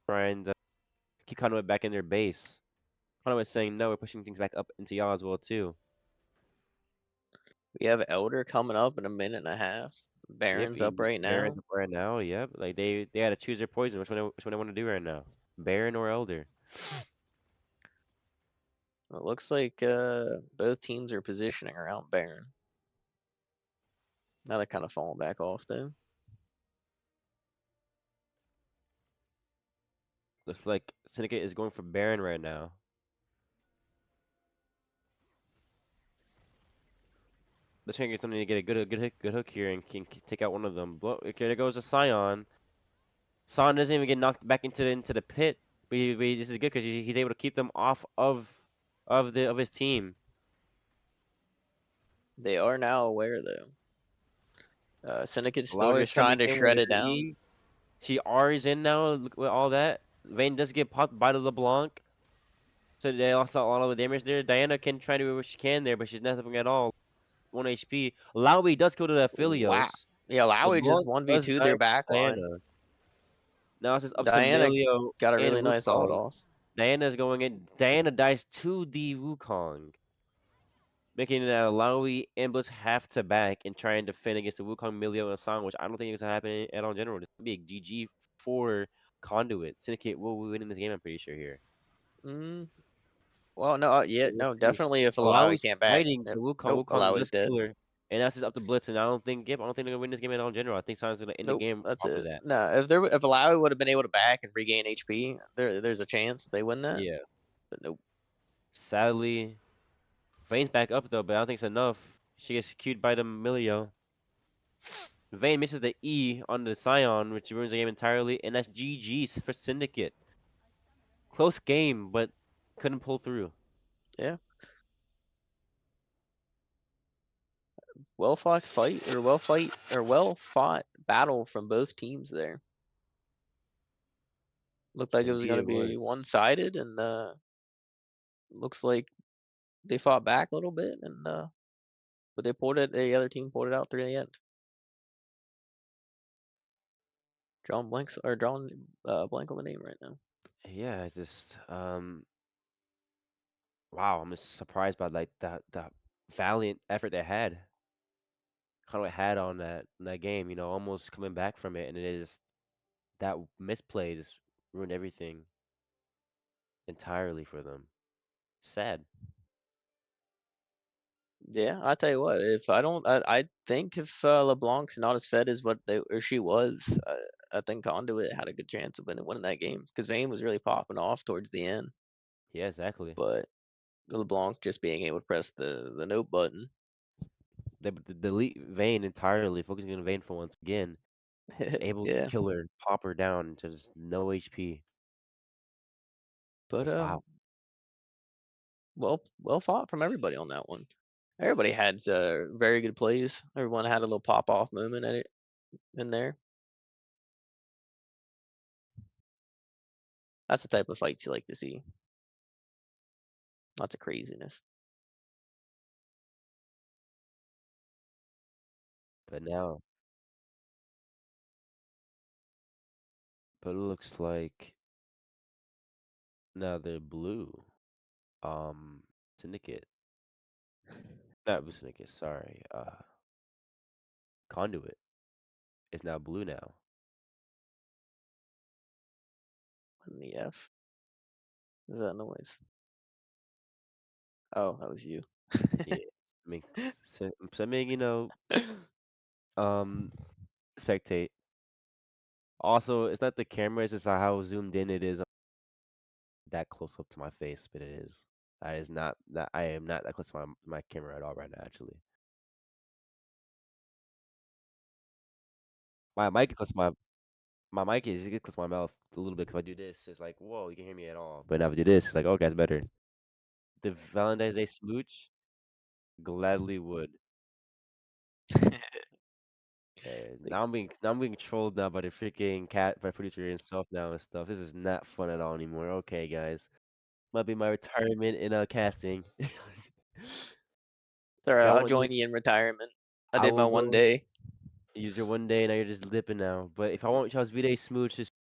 try and keep Conway back in their base. Conway's saying no, we're pushing things back up into y'all as well too. We have Elder coming up in a minute and a half. Yep, Baron's up right Baron's now. up right now. Yep, like they had to choose their poison. Which one they want to do right now? Baron or Elder? It looks like both teams are positioning around Baron. Now they're kind of falling back off though. Looks like Syndicate is going for Baron right now. The Trinket's going to get a good hook here and can take out one of them. Okay, there goes a Scion. Scion doesn't even get knocked back into the pit. This is good because he's able to keep them off of his team. They are now aware though. Syndicate's still Lowry's just trying coming to in with shred it her down. E. She R's in now with all that. Vayne does get popped by the LeBlanc. So they lost a lot of the damage there. Diana can try to do what she can there, but she's nothing at all. 1 HP. Lowry does go to the Wow. Aphelios. Yeah, Lowry just LeBlanc does 1v2 die their to back line. Diana. Now it's just up to Diana Milio got a and really nice auto Wukong. off. Diana's going in. Diana dies to the Wukong, making it that Lowry and Bliss have to back and try and defend against the Wukong, Milio, and Song, which I don't think is gonna happen at all in general. This could be a GG for Conduit. Syndicate will be winning this game, I'm pretty sure here. Mm, well, no, yeah, We'll no, see. definitely if Lowry Lowry's can't back. fighting the Wukong. Nope, Wukong Lowry's does dead. kill her. And that's just up to Blitz, and I don't think they're gonna win this game at all in general. I think Song's gonna end the Nope, game that's off of it. that. No, if Lowry would have been able to back and regain HP, there's a chance they win that. Yeah. But nope. Sadly, Vayne's back up though, but I don't think it's enough. She gets queued by the Milio. Vayne misses the E on the Scion, which ruins the game entirely, and that's GG's for Syndicate. Close game, but couldn't pull through. Yeah. Well fought well fought battle from both teams there. Looked like it was Indeed gonna it was. be one-sided, and looks like they fought back a little bit, and but they pulled it. The other team pulled it out through the end. Drawing blank on the name right now. Yeah, it's just wow, I'm just surprised by like the valiant effort they had. Kind of had on that game, almost coming back from it, and it is that misplay just ruined everything entirely for them. Sad. Yeah, I tell you what, if I don't, I think if LeBlanc's not as fed as what they or she was, I think Conduit had a good chance of winning that game because Vayne was really popping off towards the end, Yeah, exactly. but LeBlanc just being able to press the note button. They delete Vayne entirely, focusing on Vayne for once again. Is able to Yeah, kill her, pop her down to just no HP. but Wow. well fought from everybody on that one. Everybody had very good plays. Everyone had a little pop off moment at it in there. That's the type of fights you like to see. Lots of craziness. But now, but it looks like now they're blue. Syndicate. Not Syndicate, sorry. Conduit is now blue now. What in the F is that noise? Oh, that was you. Yeah. I mean, so I mean, um, spectate. Also, it's not the camera, it's just how zoomed in it is that close up to my face, but it is. That is not that I am not that close to my camera at all right now, actually. My mic is close to my mic is close to my mouth a little bit. If I do this, it's like, whoa, you can hear me at all. But now if I do this, it's like, okay, it's better. The Valentine's Day smooch, gladly would. Okay, Like, now I'm being trolled now by the freaking cat by producer himself now and stuff. This is not fun at all anymore. Okay, guys, might be my retirement in casting. all right, Y'all I'll want you? join you in retirement. I I did my will one go day. use your one day. Now you're just lipping now. But if I want y'all's V-Day smooch, just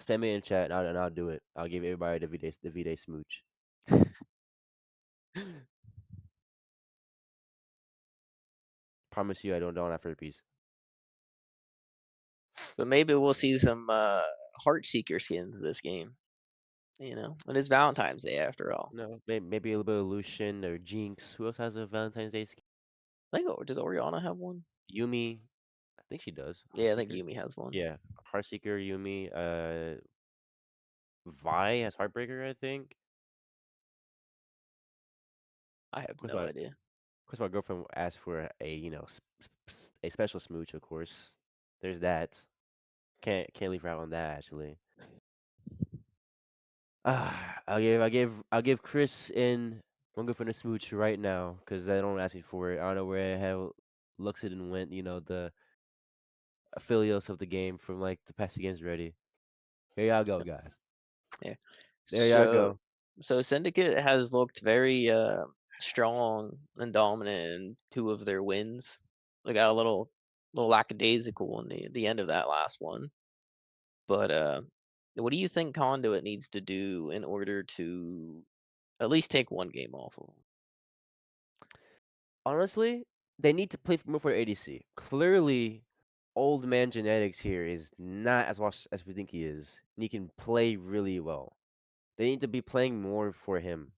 spam me in chat and I'll do it. I'll give everybody the V-Day smooch. Promise you, I don't have herpes. But maybe we'll see some Heartseeker skins this game. And it's Valentine's Day after all. No, maybe a little bit of Lucian or Jinx. Who else has a Valentine's Day skin? I think does Oriana have one? Yumi. I think she does. Yeah, I think Heartseeker. Yumi has one. Yeah, Heartseeker, Yumi. Vi has Heartbreaker, I think. I have Of no idea. course, my girlfriend asked for a a special smooch. Of course, there's that. Can't leave her out on that actually. I'll give Chris in one good for the smooch right now because I don't ask you for it. I don't know where the hell Luxodon went. The affiliates of the game from like the past few games already. Here y'all go, guys. Yeah. There y'all So go. so Syndicate has looked very strong and dominant in two of their wins. They got a little lackadaisical in the end of that last one. But what do you think Conduit needs to do in order to at least take one game off of 'em? Honestly, they need to play more for ADC. Clearly, old man genetics here is not as much as we think he is. And he can play really well. They need to be playing more for him.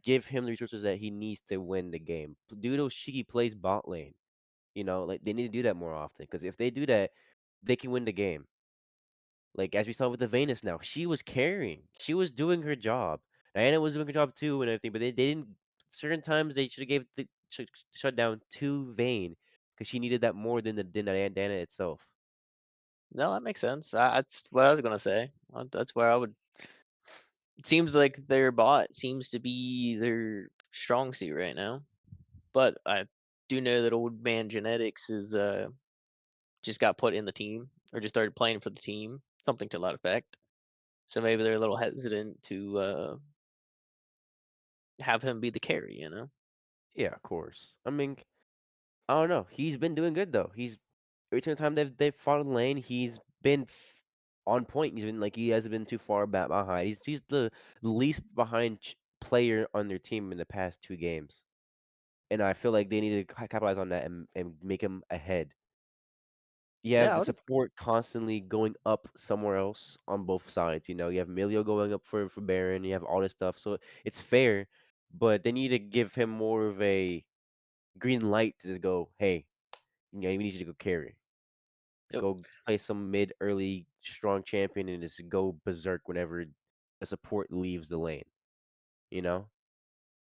Give him the resources that he needs to win the game. Do those cheeky plays bot lane. Like they need to do that more often. Because if they do that, they can win the game. Like as we saw with the Venus now, she was carrying. She was doing her job. Diana was doing her job too and everything, but they didn't. Certain times they should have gave shut down to Vayne because she needed that more than Diana itself. No, that makes sense. That's what I was gonna say. That's where I would. It seems like their bot seems to be their strong suit right now. But I do know that old man genetics is just got put in the team or just started playing for the team, something to that effect. So maybe they're a little hesitant to have him be the carry. Yeah, of course. I mean, I don't know. He's been doing good though. He's every single time they've fought in lane, he's been on point. He's been like he hasn't been too far back behind. He's the least behind player on their team in the past 2 games, and I feel like they need to capitalize on that and make him ahead. You have Yeah, I the would. support constantly going up somewhere else on both sides. You have Milio going up for Baron. You have all this stuff, so it's fair, but they need to give him more of a green light to just go, hey, we need you to go carry. Yep. Go play some mid early strong champion and just go berserk whenever the support leaves the lane. You know?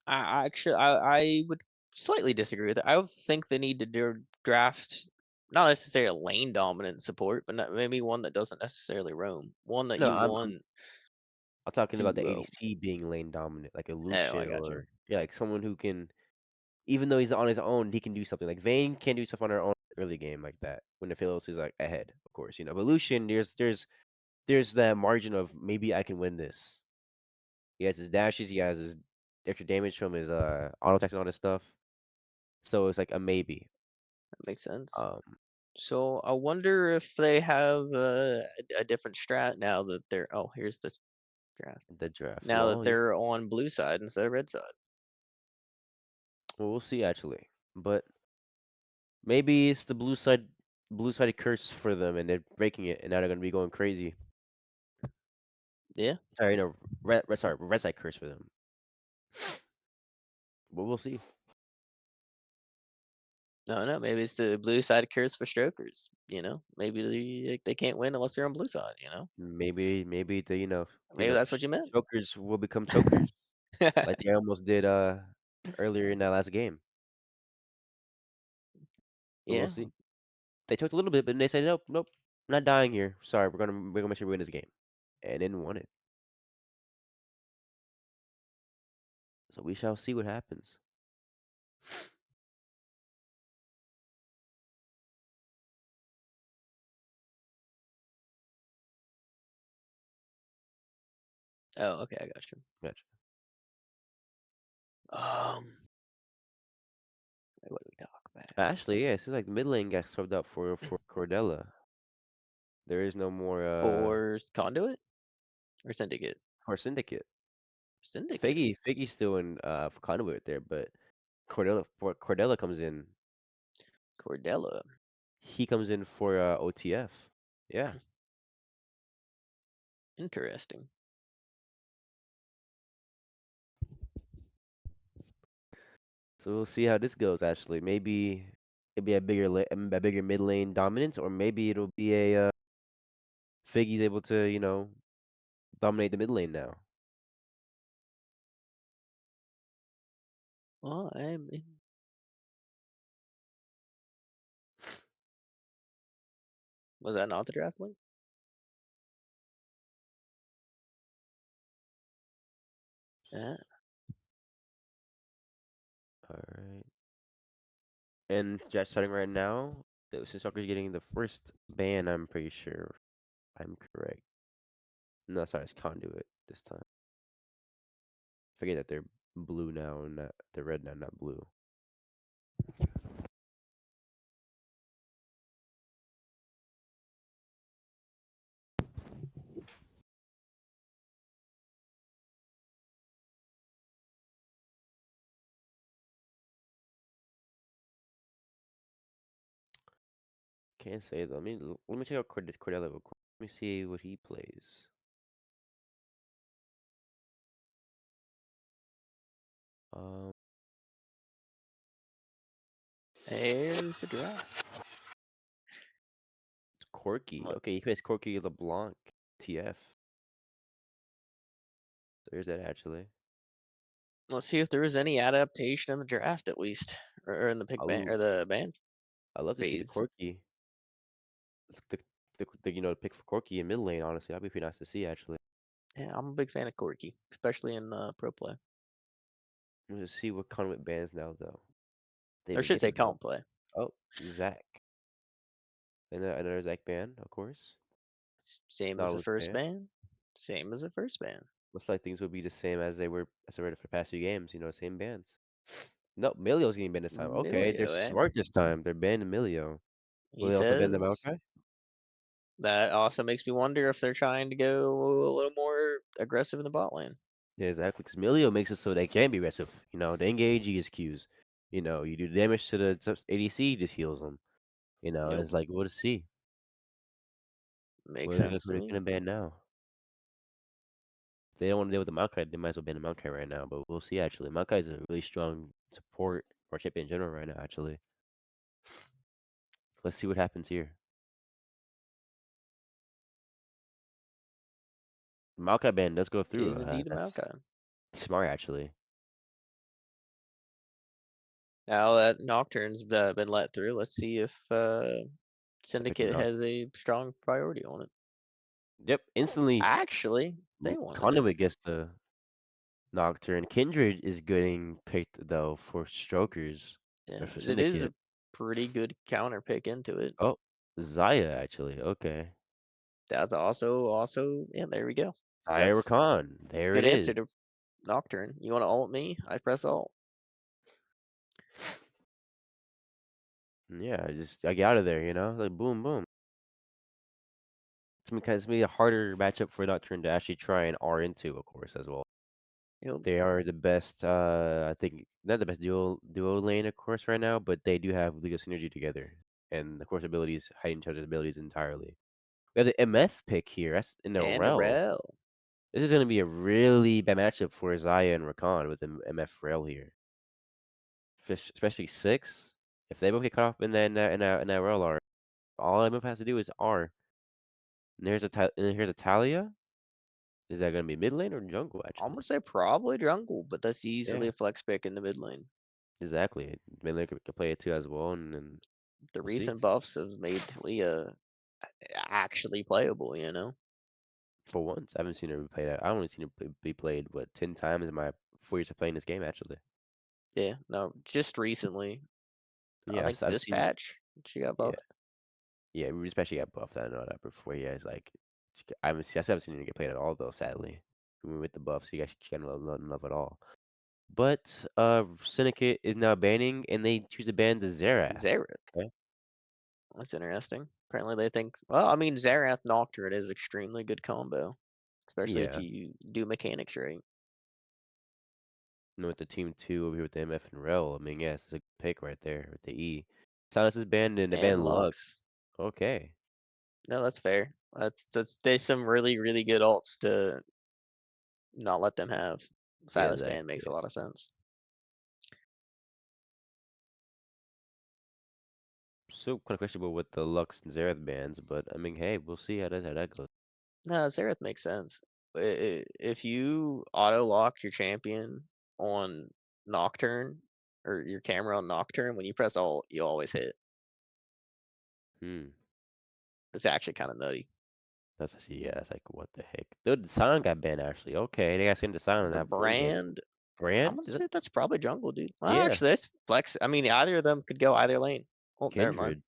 I would slightly disagree with that. I would think they need to draft not necessarily a lane dominant support, but maybe one that doesn't necessarily roam, one that No, you I'm want I'm talking about the to. ADC being lane dominant, like a Oh, I Lucian got you. or yeah, like someone who can, even though he's on his own, he can do something. Like Vayne can do stuff on her own early game like that when the Philos is like ahead, of course. But Lucian, there's that margin of maybe I can win this. He has his dashes, he has his extra damage from his auto attacks and all this stuff. So it's like a maybe. That makes sense. Um, So I wonder if they have a different strat now that they're. Oh, here's the draft. the draft. Now that Well, they're on blue side instead of red side. Well, we'll see actually. But maybe it's the blue sided curse for them, and they're breaking it, and now they're gonna be going crazy. Yeah. Sorry, no, sorry, red side curse for them. But we'll see. No, no, maybe it's the blue side curse for strokers. Maybe they can't win unless they're on blue side. Maybe the Maybe that's what you meant. chokers will become chokers like they almost did earlier in that last game. But we'll Yeah. see. They choked a little bit, but then they said nope, nope, I'm not dying here. Sorry, we're gonna make sure we win this game, and then won it. So we shall see what happens. Oh, okay, I got you. Gotcha. What do we talk about? Actually, yeah, it seems like the mid lane got swept up for Cordella. There is no more For Conduit or Syndicate? for Syndicate. Syndicate. Figgy's still in for Conduit there, but Cordella comes in. Cordella. He comes in for OTF. Yeah. Interesting. So we'll see how this goes. Actually, maybe it'll be a bigger mid lane dominance, or maybe it'll be a Figgy's able to dominate the mid lane now. Well, I mean, was that not the draft link? Yeah. All right. And just starting right now, the Stalker's getting the first ban. I'm pretty sure. I'm correct. No, sorry, it's Conduit this time. Forget that they're blue now, and not they're red now, not blue. Can't say though. Let me check out Cordell real quick. Let me see what he plays. Um, There's the draft. it's Corky. Let- Okay, he plays Corky LeBlanc. TF. There's that actually. Let's see if there was any adaptation in the draft at least, or in the pick band or I'll the band I love to see the phase. Corky. The pick for Corky in mid lane. Honestly, that'd be pretty nice to see actually. Yeah, I'm a big fan of Corky, especially in pro play. Let's see what Conduit bans now though. They've Or been should say getting comp play. oh Zach. And another Zach ban, of course. Same as the Nautilus first ban. band. Same as the first band. Looks like things will be the same as they were for the past few games. Same bans. Nope, Milio's getting banned this time. Okay, they're Milio, eh? smart this time. They're banning Milio. Will He they also ban the says Maokai? that also makes me wonder if they're trying to go a little more aggressive in the bot lane. Yeah, exactly. Because Milio makes it so they can be aggressive. They engage, he gets Qs. You do damage to the ADC, he just heals them. Yep, It's like, we'll see. makes sense Who to are they me. gonna ban now? If they don't want to deal with the Maokai, they might as well ban the Maokai right now. But we'll see. Actually, Maokai is a really strong support for champion in general right now. Actually, let's see what happens here. Maokai ban does go through. Is indeed a That's Maokai. smart, actually. Now that Nocturne's been let through, let's see if They picked him Syndicate out. has a strong priority on it. Yep, instantly. Actually, they wanted it. Conduit gets the Nocturne. Kindred is getting picked though for Strokers Yeah, or for it is Syndicate. a pretty good counter pick into it. Oh, Zaya actually. Okay, That's also yeah. There we go. Zaya That's Rakan. There it good is. answer to Nocturne. You want to ult me? I press ult. Yeah, I get out of there. Like boom, boom. It's gonna be a harder matchup for Nocturne to actually try and R into, of course, as well. Yep. They are the best. I think not the best duo lane, of course, right now, but they do have legal synergy together, and of course, abilities hiding each other's abilities entirely. We have the MF pick here. That's in the And the Rel. Rel. This is going to be a really bad matchup for Zaya and Rakan with the MF Rel here, especially six. If they both get caught up in that Rel R, all MF has to do is R. And here's a Talia. Is that going to be mid lane or jungle I'm actually? gonna say probably jungle, but that's easily Yeah, a flex pick in the mid lane. exactly. Mid lane could play it too as well, and then The we'll see. recent buffs have made Talia actually playable, you know? For once, I haven't seen her be played. I only seen her be played what 10 times in my 4 years of playing this game. Actually, Yeah, no, just recently. I yeah, think I've this seen. patch she got Yeah, buffed. yeah, we especially got buffed. I know that before. Yeah, it's like I still haven't seen her get played at all though. Sadly, even with the buffs, she got no love at all. But Syndicate is now banning, and they choose to ban the Xerath. Xerath. Okay. That's interesting. Apparently they think well, I mean Xerath Nocturne is extremely good combo. Especially if Yeah, you do mechanics right. with the team two over here with the MF and Rel. I mean, yes, it's a good pick right there with the E. Silas is banned and they And ban Lux. Lux. Okay. No, that's fair. That's there's some really, really good alts to not let them have. Yeah, Silas Band exactly. makes a lot of sense. So kind of questionable with the Lux and Xerath bans, but I mean, hey, we'll see how that goes. No, Xerath makes sense. If you auto lock your champion on Nocturne or your camera on Nocturne, when you press alt, you always hit. Hmm. It's actually kind of nutty. That's actually yeah. That's like what the heck. Dude, the Silent got banned actually. Okay, they got sent to Silent and The have fully banned. brand, I'm Brand? gonna Is it? say that's probably jungle, dude. Well, Yeah. actually, that's flex. I mean, either of them could go either lane. Oh, never mind. Kindred.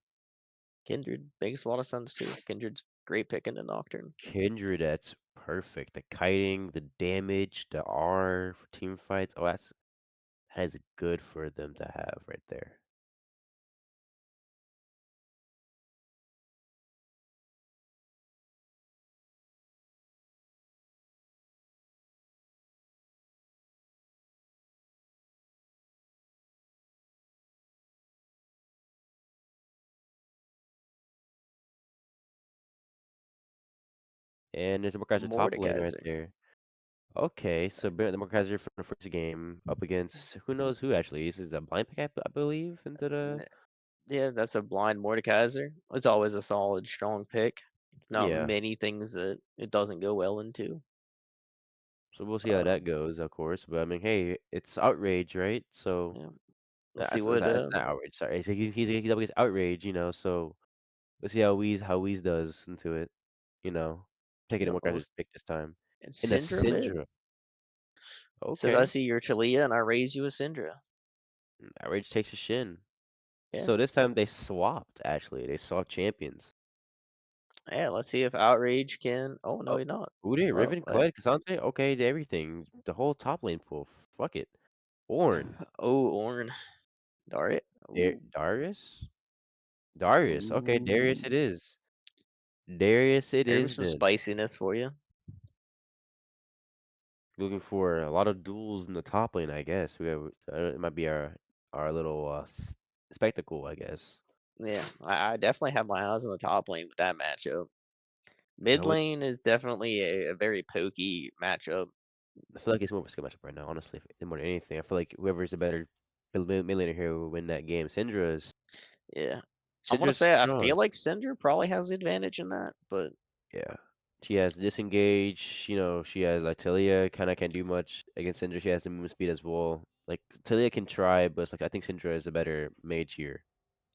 Kindred makes a lot of sense too. Kindred's great pick into Nocturne. Kindred. That's perfect. The kiting, the damage, the R for team fights. Oh, that is good for them to have right there. And there's a Mordekaiser top lane right Mordekaiser. there. Okay, so the Mordekaiser from the first game up against who knows who actually. This is a blind pick, I believe, into the Yeah, that's a blind Mordekaiser. It's always a solid, strong pick. Not yeah. many things that it doesn't go well into. So we'll see how that Um, goes, of course. But I mean, hey, it's outrage, right? So yeah, let's see that's what. that's not outrage. Sorry, he's up against outrage, So let's see how Weez does into it. You know, taking the Yeah, Mordekaiser's pick this time. and In the Syndra mid Syndra. says, "I Okay, see your Talia, and I raise you a Syndra." outrage takes a shin. Yeah, So this time they swapped. Actually, they swapped champions. yeah. Let's see if Outrage can. Oh no, Oh, he's not. Udyr, Well, Riven, Kled, Cassante. Okay, everything. The whole top lane pool. Fuck it. Ornn. oh Orn, Daria. Ooh, Darius? Darius. Okay, Darius ooh. it is. Darius it There's is some then. spiciness for you. Looking for a lot of duels in the top lane, I guess. It might be our little spectacle, I guess. Yeah, I definitely have my eyes on the top lane with that matchup. Mid No, lane is definitely a very pokey matchup. I feel like it's more of a skill matchup right now, honestly. More than anything, I feel like whoever's the better mid laner here will win that game. Yeah. I want to Syndra's say I strong. feel like Cinder probably has the advantage in that, but Yeah. She has disengage, she has like Talia kinda can't do much against Syndra. She has the movement speed as well. Like Talia can try, but it's like I think Syndra is a better mage here.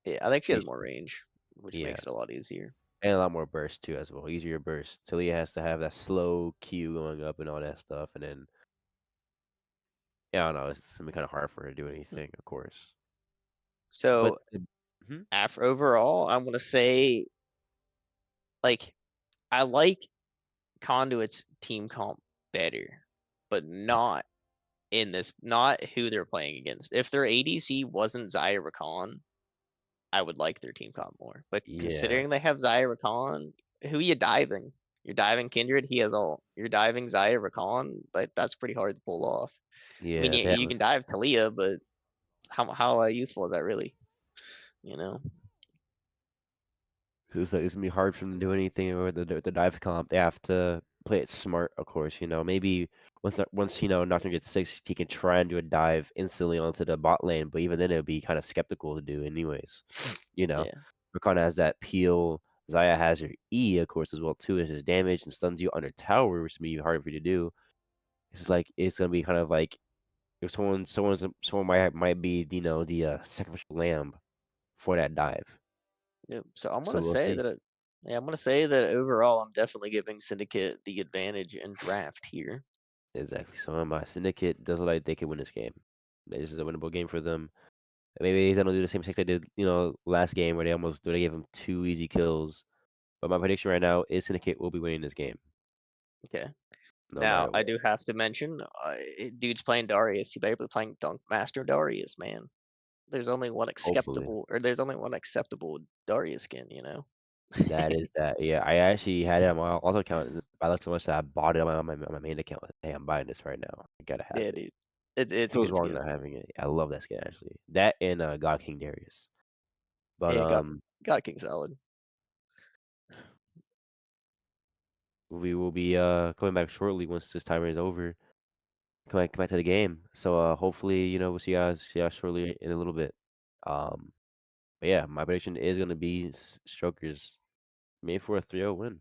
yeah, I think she has Mage, more range, which yeah. makes it a lot easier. And a lot more burst too as well. Easier burst. Talia has to have that slow Q going up and all that stuff, and then yeah, I don't know, it's gonna be kinda hard for her to do Mm. anything, of course. But So mhm. after overall, I want to say like I like Conduit's team comp better, but not who they're playing against. If their ADC wasn't Zaya Rakan, I would like their team comp more. But Yeah. considering they have Zaya Rakan, who are you diving? You're diving Kindred, he has all. You're diving Zaya Rakan, like that's pretty hard to pull off. I mean, Yeah, you, that you was can dive Talia, but how useful is that really? You know? it's like it's gonna be hard for them to do anything or the dive comp. They have to play it smart, of course. Maybe once Nocturne gets 6, he can try and do a dive instantly onto the bot lane. But even then, it would be kind of skeptical to do, anyways. You know, Yeah. Rakan has that peel. Zaya has her E, of course, as well too. It has damage and stuns you under tower, which would be harder for you to do. It's gonna be kind of like if someone might be the sacrificial lamb for that dive. Yep. So I'm So gonna we'll say see. that yeah, I'm gonna say that overall I'm definitely giving Syndicate the advantage in draft here. Exactly. So my Syndicate does look like they can win this game. This is a winnable game for them. Maybe they don't do the same mistake they did, last game where they gave them 2 easy kills. But my prediction right now is Syndicate will be winning this game, Okay. no Now matter I what. do have to mention, dude's playing Darius. He better be playing Dunk Master Darius, man. Hopefully. There's only one acceptable Darius skin, you know. That is that. Yeah, I actually had it on my auto account. I looked so much that I bought it on my main account. Hey, I'm buying this right now. I gotta have Yeah, it. dude. It's a Feels good wrong skin. not having it. I love that skin actually. That and God King Darius. But Yeah, got King solid. we will be coming back shortly once this timer is over. Come back to the game. So hopefully, we'll see you guys shortly in a little bit. Um but yeah, my prediction is gonna be Strokers made for a 3-0 win.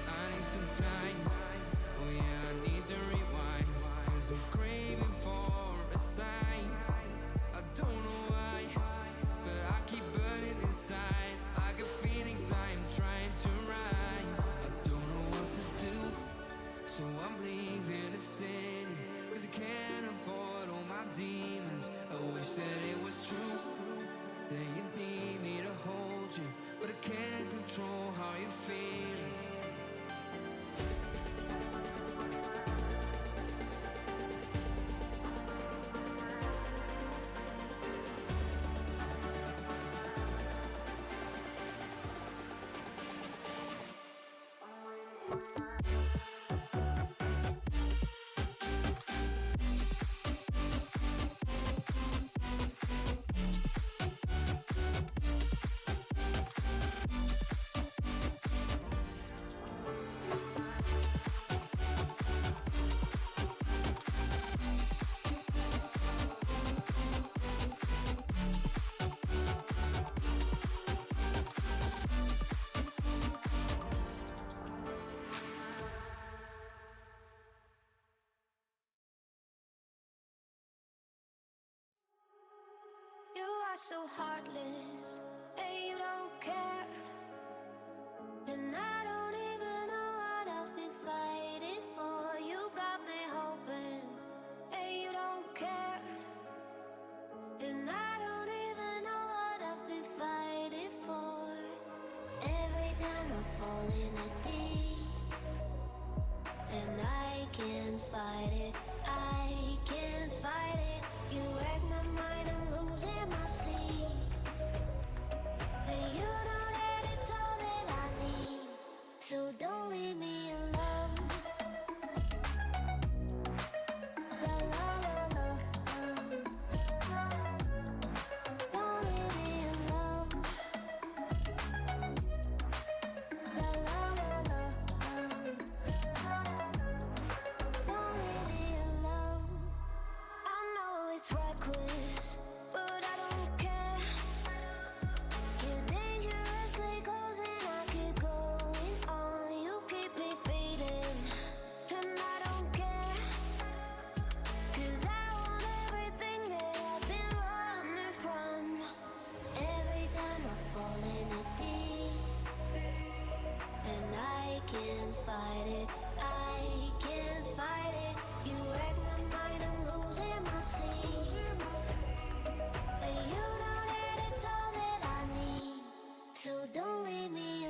I need some time. Oh yeah, I need to rewind. Cause I'm craving for a sign. I don't know why, but I keep burning inside. I got feelings I'm trying to rise. I don't know what to do, so I'm leaving the city. Cause I can't afford all my demons. I wish that it was true, that you need me to hold you, but I can't control how you're feeling. You are so heartless, and you don't care. And I don't even know what I've been fighting for. You got me hoping, and you don't care. And I don't even know what I've been fighting for. Every time I fall in a deep, and I can't fight it, I can't fight it. You wreck my mind, I'm losing my sleep. And you know that it's all that I need, so don't leave me alone. La la la la, don't leave me alone. La la la la, don't leave me alone. I know it's reckless, but I don't care. You're dangerously close and I keep going on. You keep me fading, and I don't care. Cause I want everything that I've been running from. Every time I fall in it deep, and I can't fight it, I can't fight it. You wreck my mind, I'm losing my sleep. And you know that it's all that I need, so don't leave me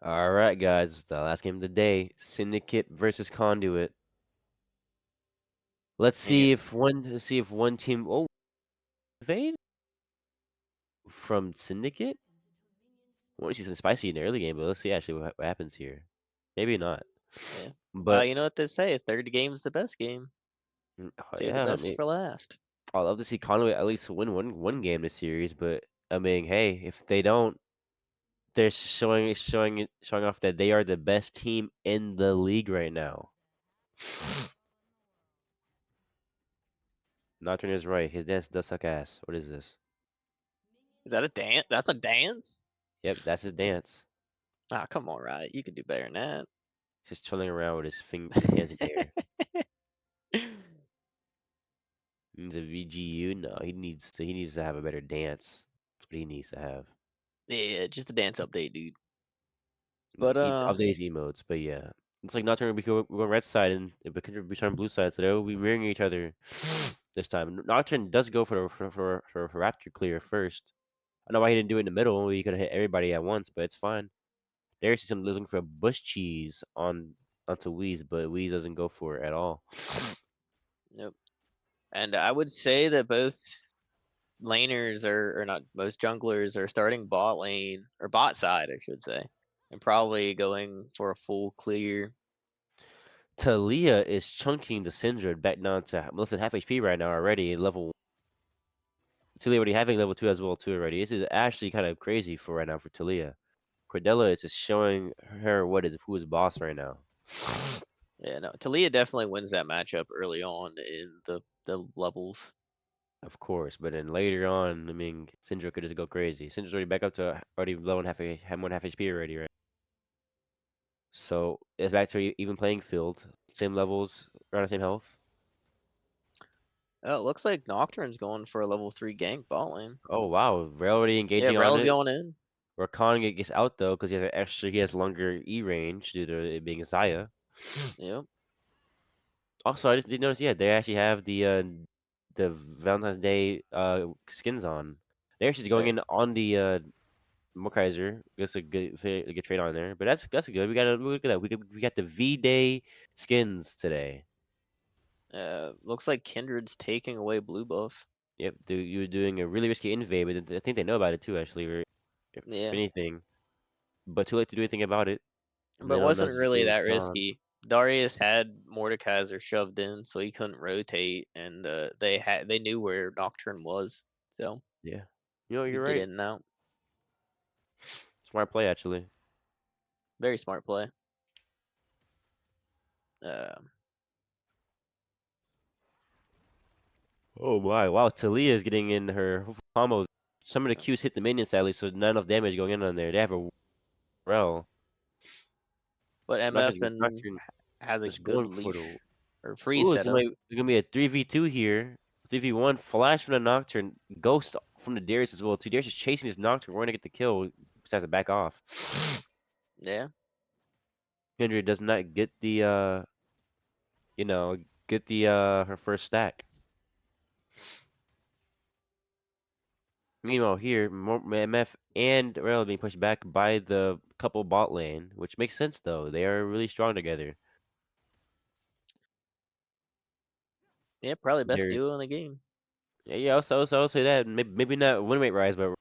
All right, guys, the last game of the day: Syndicate versus Conduit. Yeah. Let's see if one team. Oh, evade from Syndicate. I want to see some spicy in the early game, but let's see actually what happens here. Maybe not. Yeah. But You know what they say? Third game's the best game. Save the yeah, I best mean, for last. I'd love to see Conway at least win one game this series. But I mean, hey, if they don't, they're showing off that they are the best team in the league right now. Nocturne is right. His dance does suck ass. What is this? Is that a dance? That's a dance? Yep, that's his dance. Ah, come on, right? You can do better than He's just chilling around with his hands in the air. that. He needs a VGU? No, he needs to have a better dance. That's what he needs to have. Yeah, just a dance update, dude. Just But update his emotes. But yeah, it's like Nocturne will be going red side and Kendrick will be on blue side, so they'll be mirroring each other this time. Nocturne does go for Raptor clear first. I know why he didn't do it in the middle. He could have hit everybody at once, but it's fine. There's him looking for a bush cheese onto Wheeze, but Wheeze doesn't go for it at all. nope. And I would say that both laners or not most junglers are starting bot lane or bot side, I should say, and probably going for a full clear. Talia is chunking the Syndra back down to less than half HP right now already. Level Talia already having level 2 as well too already. This is actually kind of crazy for right now for Talia. Cordella is just showing her who is boss right now. Yeah, no, Talia definitely wins that matchup early on in the levels. Of course, but then later on, I mean, Syndra could just go crazy. Syndra's already back up to already low and have more than half HP already, right? So it's back to even playing field, same levels, around the same health. Oh, it looks like Nocturne's going for a level 3 gank bot lane. Oh wow, Rel already Yeah, engaging on Rel's it. going in. Rakan gets out though because he has longer E range due to it being Zaya. Yep. Also, I just did notice, yeah, they actually have the Valentine's Day skins on. They're actually going Yeah. in on the Mokaiser. That's a good trade on there. But that's good. We got look at that. We got the V Day skins today. Looks like Kindred's taking away blue buff. Yep, you were doing a really risky invade, but I think they know about it too, actually, or if Yeah. anything. But too late to do anything about it. But They it don't know wasn't just really being that strong. risky. Darius had Mordekaiser shoved in, so he couldn't rotate, and they knew where Nocturne was, so Yeah. You know, you you're get right. in and out. Smart play, actually. Very smart play. Uh, Oh my, wow, Talia is getting in her combo. Some of the Qs hit the minions sadly, so not enough damage going in on there. They have a Rel. but Not MF just and Nocturne has a just good going for leash the. or freeze Ooh, setup. it's gonna be a 3v2 here. 3v1, flash from the Nocturne, Ghost from the Darius as well. Too. Darius is chasing his Nocturne, we're gonna get the kill. Just has to back off. Yeah. Kendra does not get the you know, get the her first stack. Meanwhile, here, MF and Rel being pushed back by the couple bot lane, which makes sense though. They are really strong together. Yeah, probably best They're duo in the game. yeah. I'll say that. Maybe not win rate rise, but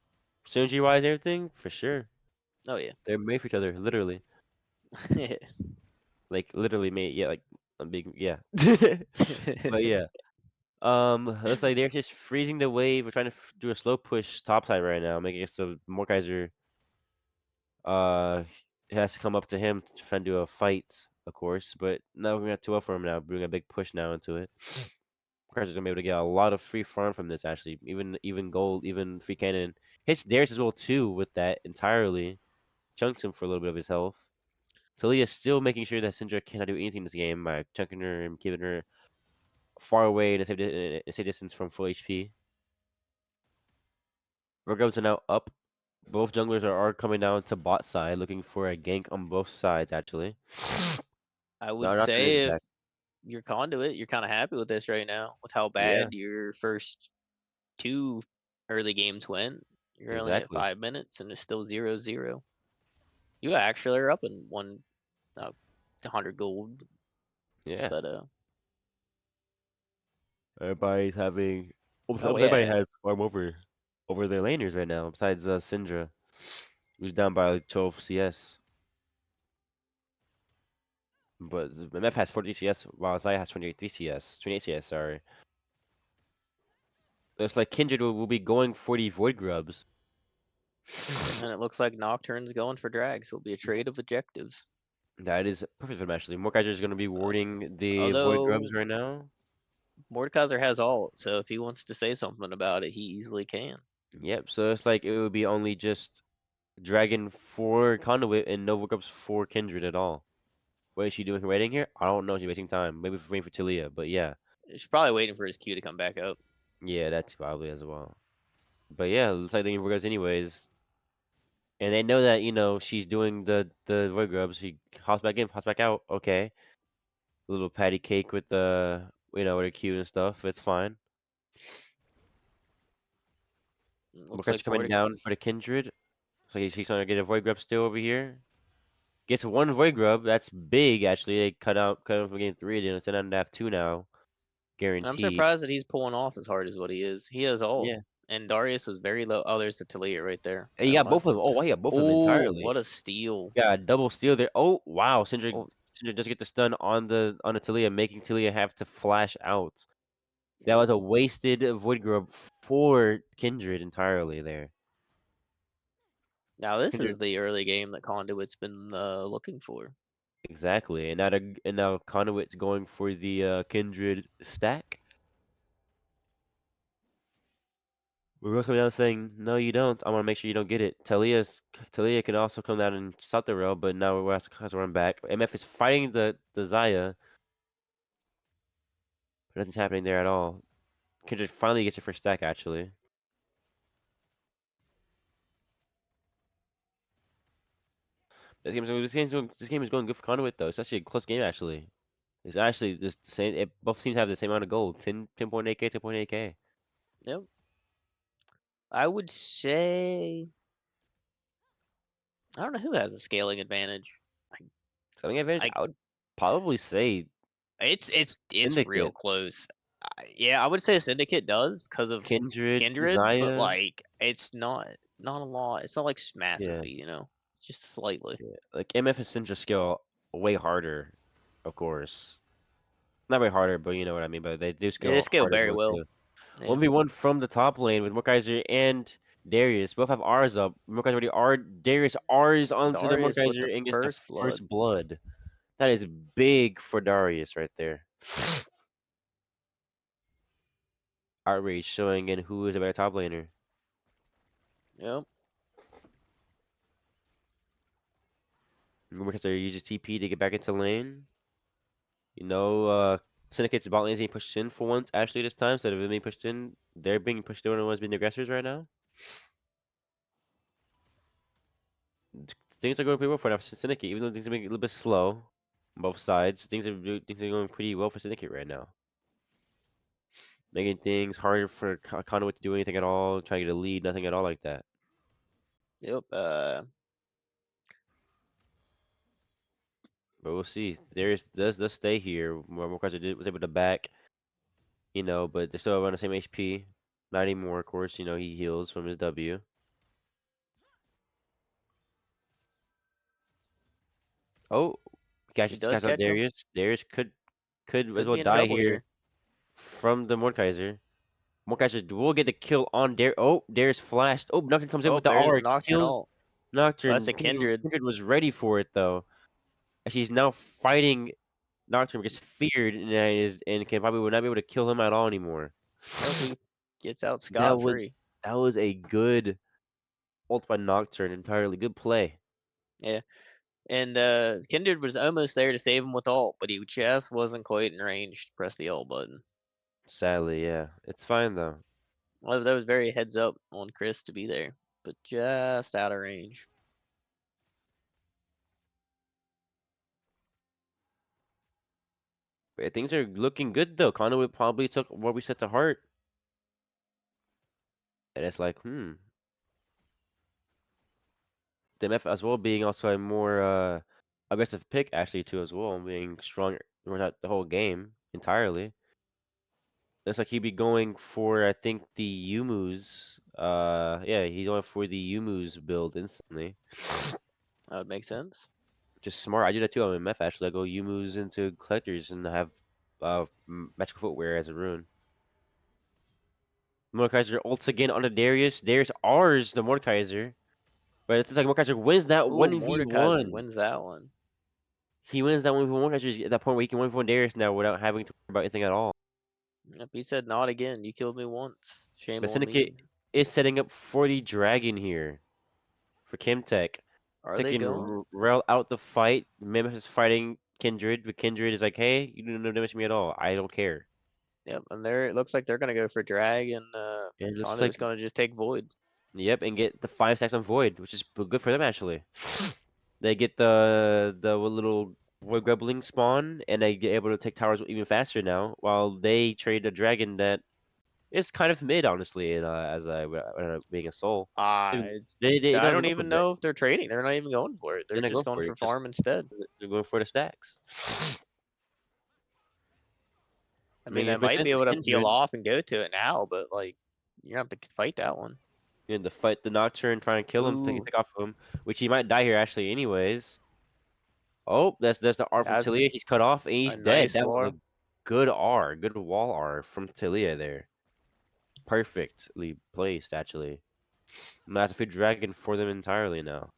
synergy wise, everything for sure. Oh yeah. They're made for each other, literally. Like literally made. Yeah, like I'm big. Yeah. But yeah. Looks like they're just freezing the wave. We're trying to do a slow push topside right now, making it so Morkaiser uh has to come up to him to try and do a fight, of course. But now we're gonna have 2-0 for him now, bring a big push now into it. Morkaiser's gonna be able to get a lot of free farm from this actually. Even gold, even free cannon. Hits Darius as well too with that entirely. Chunks him for a little bit of his health. Talia's still making sure that Syndra cannot do anything in this game by chunking her and keeping her far away in a safe distance from full HP. Virgos are now up. Both junglers are coming down to bot side, looking for a gank on both sides, actually. I No, would Nocturne is say if back. you're Conduit, you're kind of happy with this right now, with how Yeah, bad your first two early games went. You're only at exactly. 5 minutes and it's still 0-0. You actually are up in 100 gold, Yeah. but Everybody's having. Almost oh everybody yeah, has farm over their laners right now, besides Syndra, who's down by like 12 CS. But MF has 40 CS, while Zaya has 28 CS. 28 CS, sorry. It's like Kindred will be going for the Void Grubs. and it looks like Nocturne's going for drag, so it'll be a trade of objectives. That is perfect for them actually. Mordekaiser is going to be warding the Void Grubs Although right now. Mordekaiser has ult, so if he wants to say something about it, he easily can. Yep, so it's like it would be only just Dragon for Conduit and Nova Grubs for Kindred at all. What is she doing waiting here? I don't know. She's wasting time. Maybe waiting for Talia, but yeah. She's probably waiting for his Q to come back up. Yeah, that's probably as well. But yeah, looks like they Void Grubs anyways. And they know that, she's doing the Void Grubs. She hops back in, hops back out. Okay. Little patty cake with with her Q and stuff. It's fine. Looks Mordekaiser's like coming down for the Kindred. So he's trying to get a Void Grub still over here. Gets one Void Grub. That's big, actually. They cut him from game 3. They send him to have 2 now. And I'm Guaranteed. surprised that he's pulling off as hard as what he is. He has ult. Yeah. And Darius was very low. Oh, there's the Talia right there. And you Never got mind. both of them. Oh, wow, you got both of them Oh, entirely. what a steal. Yeah, double steal there. Oh, wow. Oh, Syndra does get the stun on the Talia, making Talia have to flash out. That was a wasted Void Grub for Kindred entirely there. now this is Kindred, the early game that Conduit's been looking for. exactly. And now Conduit's going for the Kindred stack. We're going to come down saying, no, you don't. I want to make sure you don't get it. Talia can also come down and stop the rail, but now we're has to run back. MF is fighting the Zaya. But nothing's happening there at all. Kindred finally gets your first stack, actually. This game is going good for Conduit, though. It's actually a close game, actually. It's actually just the same. Both teams have the same amount of gold. 10.8k, 10.8k. Yep. I would say I don't know who has a scaling advantage. Scaling advantage, I I would probably say it's real Syndicate. close. Yeah, I would say Syndicate does because of Kindred, Kindred, but Zaya. like it's not a lot. It's not like Yeah, massively, just slightly. yeah. Like MF and Syndra scale way harder, of course. Not way harder, but you know what I mean. But they do Yeah, they scale scale harder very though well. too. Yeah. 1v1 from the top lane with Mordekaiser and Darius. Both have R's up. Mordekaiser already R. Darius R's onto the Darius with the Mordekaiser and gets the first blood. first blood. That is big for Darius right there. Outrage showing in who is a better top laner. Yep. Mordekaiser uses TP to get back into lane. Syndicate's bot lane is being pushed in for once, actually, this time. Instead of it being pushed in, they're being pushed in when one's being the aggressors right now. Things are going pretty well for now for Syndicate, even though things are being a little bit slow on both sides. Things are going pretty well for Syndicate right now. Making things harder for Conduit to do anything at all, trying to get a lead, nothing at all like that. Yep. But we'll see. Darius does stay here. Mordekaiser was able to back, but they're still around the same HP. Not anymore, of course. He heals from his W. Oh, He does catch out catch him. Darius. Darius could as Could well be in die trouble here here. from the Mordekaiser. Mordekaiser will get the kill on Darius. Oh, Darius flashed. Oh, Nocturne comes in Oh, with the there's R, the Nocturne kills ult. Oh, that's Nocturne. a Kindred. Kindred was ready for it though. And she's now fighting Nocturne because feared and can probably will not be able to kill him at all anymore. Nope, he gets out That scot was free. that was a good ult by Nocturne entirely. Good play. Yeah. And Kindred was almost there to save him with ult, but he just wasn't quite in range to press the ult button. Sadly, yeah. It's fine though. Well, that was very heads up on Chris to be there, but just out of range. But things are looking good though. Conduit probably took what we said to heart. And it's like, the MF as well being also a more aggressive pick actually too as well, being stronger throughout the whole game entirely. Looks like he'd be going for I think the Yumu's. Yeah, he's going for the Yumu's build instantly. That would make sense. Just smart. I do that too on MF actually. I go Yumu's into collectors and have magical footwear as a rune. Mordekaiser ults again on the Darius. Darius R's the Mordekaiser. But it looks like Mordekaiser wins that Ooh, Mordekaiser 1v1. wins that one. He wins that 1v1. Mordekaiser is at that point where he can 1v1 Darius now without having to worry about anything at all. Yep, he said not again. You killed me once. Shame But on Syndicate me. is setting up for the Dragon here for Kimtech. Are they Taking going? Rel out the fight. Mammoth is fighting Kindred, but Kindred is like, hey, you do no damage to me at all. I don't care. Yep, and it looks like they're gonna go for drag, and And it looks Conduit like, is gonna just take void. yep, and get the 5 stacks on Void, which is good for them actually. They get the little Void Grubbling spawn, and they get able to take towers even faster now, while they trade a dragon that is kind of mid, honestly, being a soul. They I don't even don't go for even dragon. know if they're trading. They're not even going for it. They're They're not just going going for for it. Just farm instead. they're going for the stacks. I I mean, mean, they it makes might be sense. It's able to peel Kindred. off and go to it now, but like you're gonna have to fight that one. You know, to fight the Nocturne, try and kill him, Ooh, take off of him, which he might die here actually anyways. Oh, that's the R from that's Talia. He's cut off and he's a dead. nice That was a war. good R, good wall R from Talia there. Perfectly placed actually. Massive Dragon for them entirely now.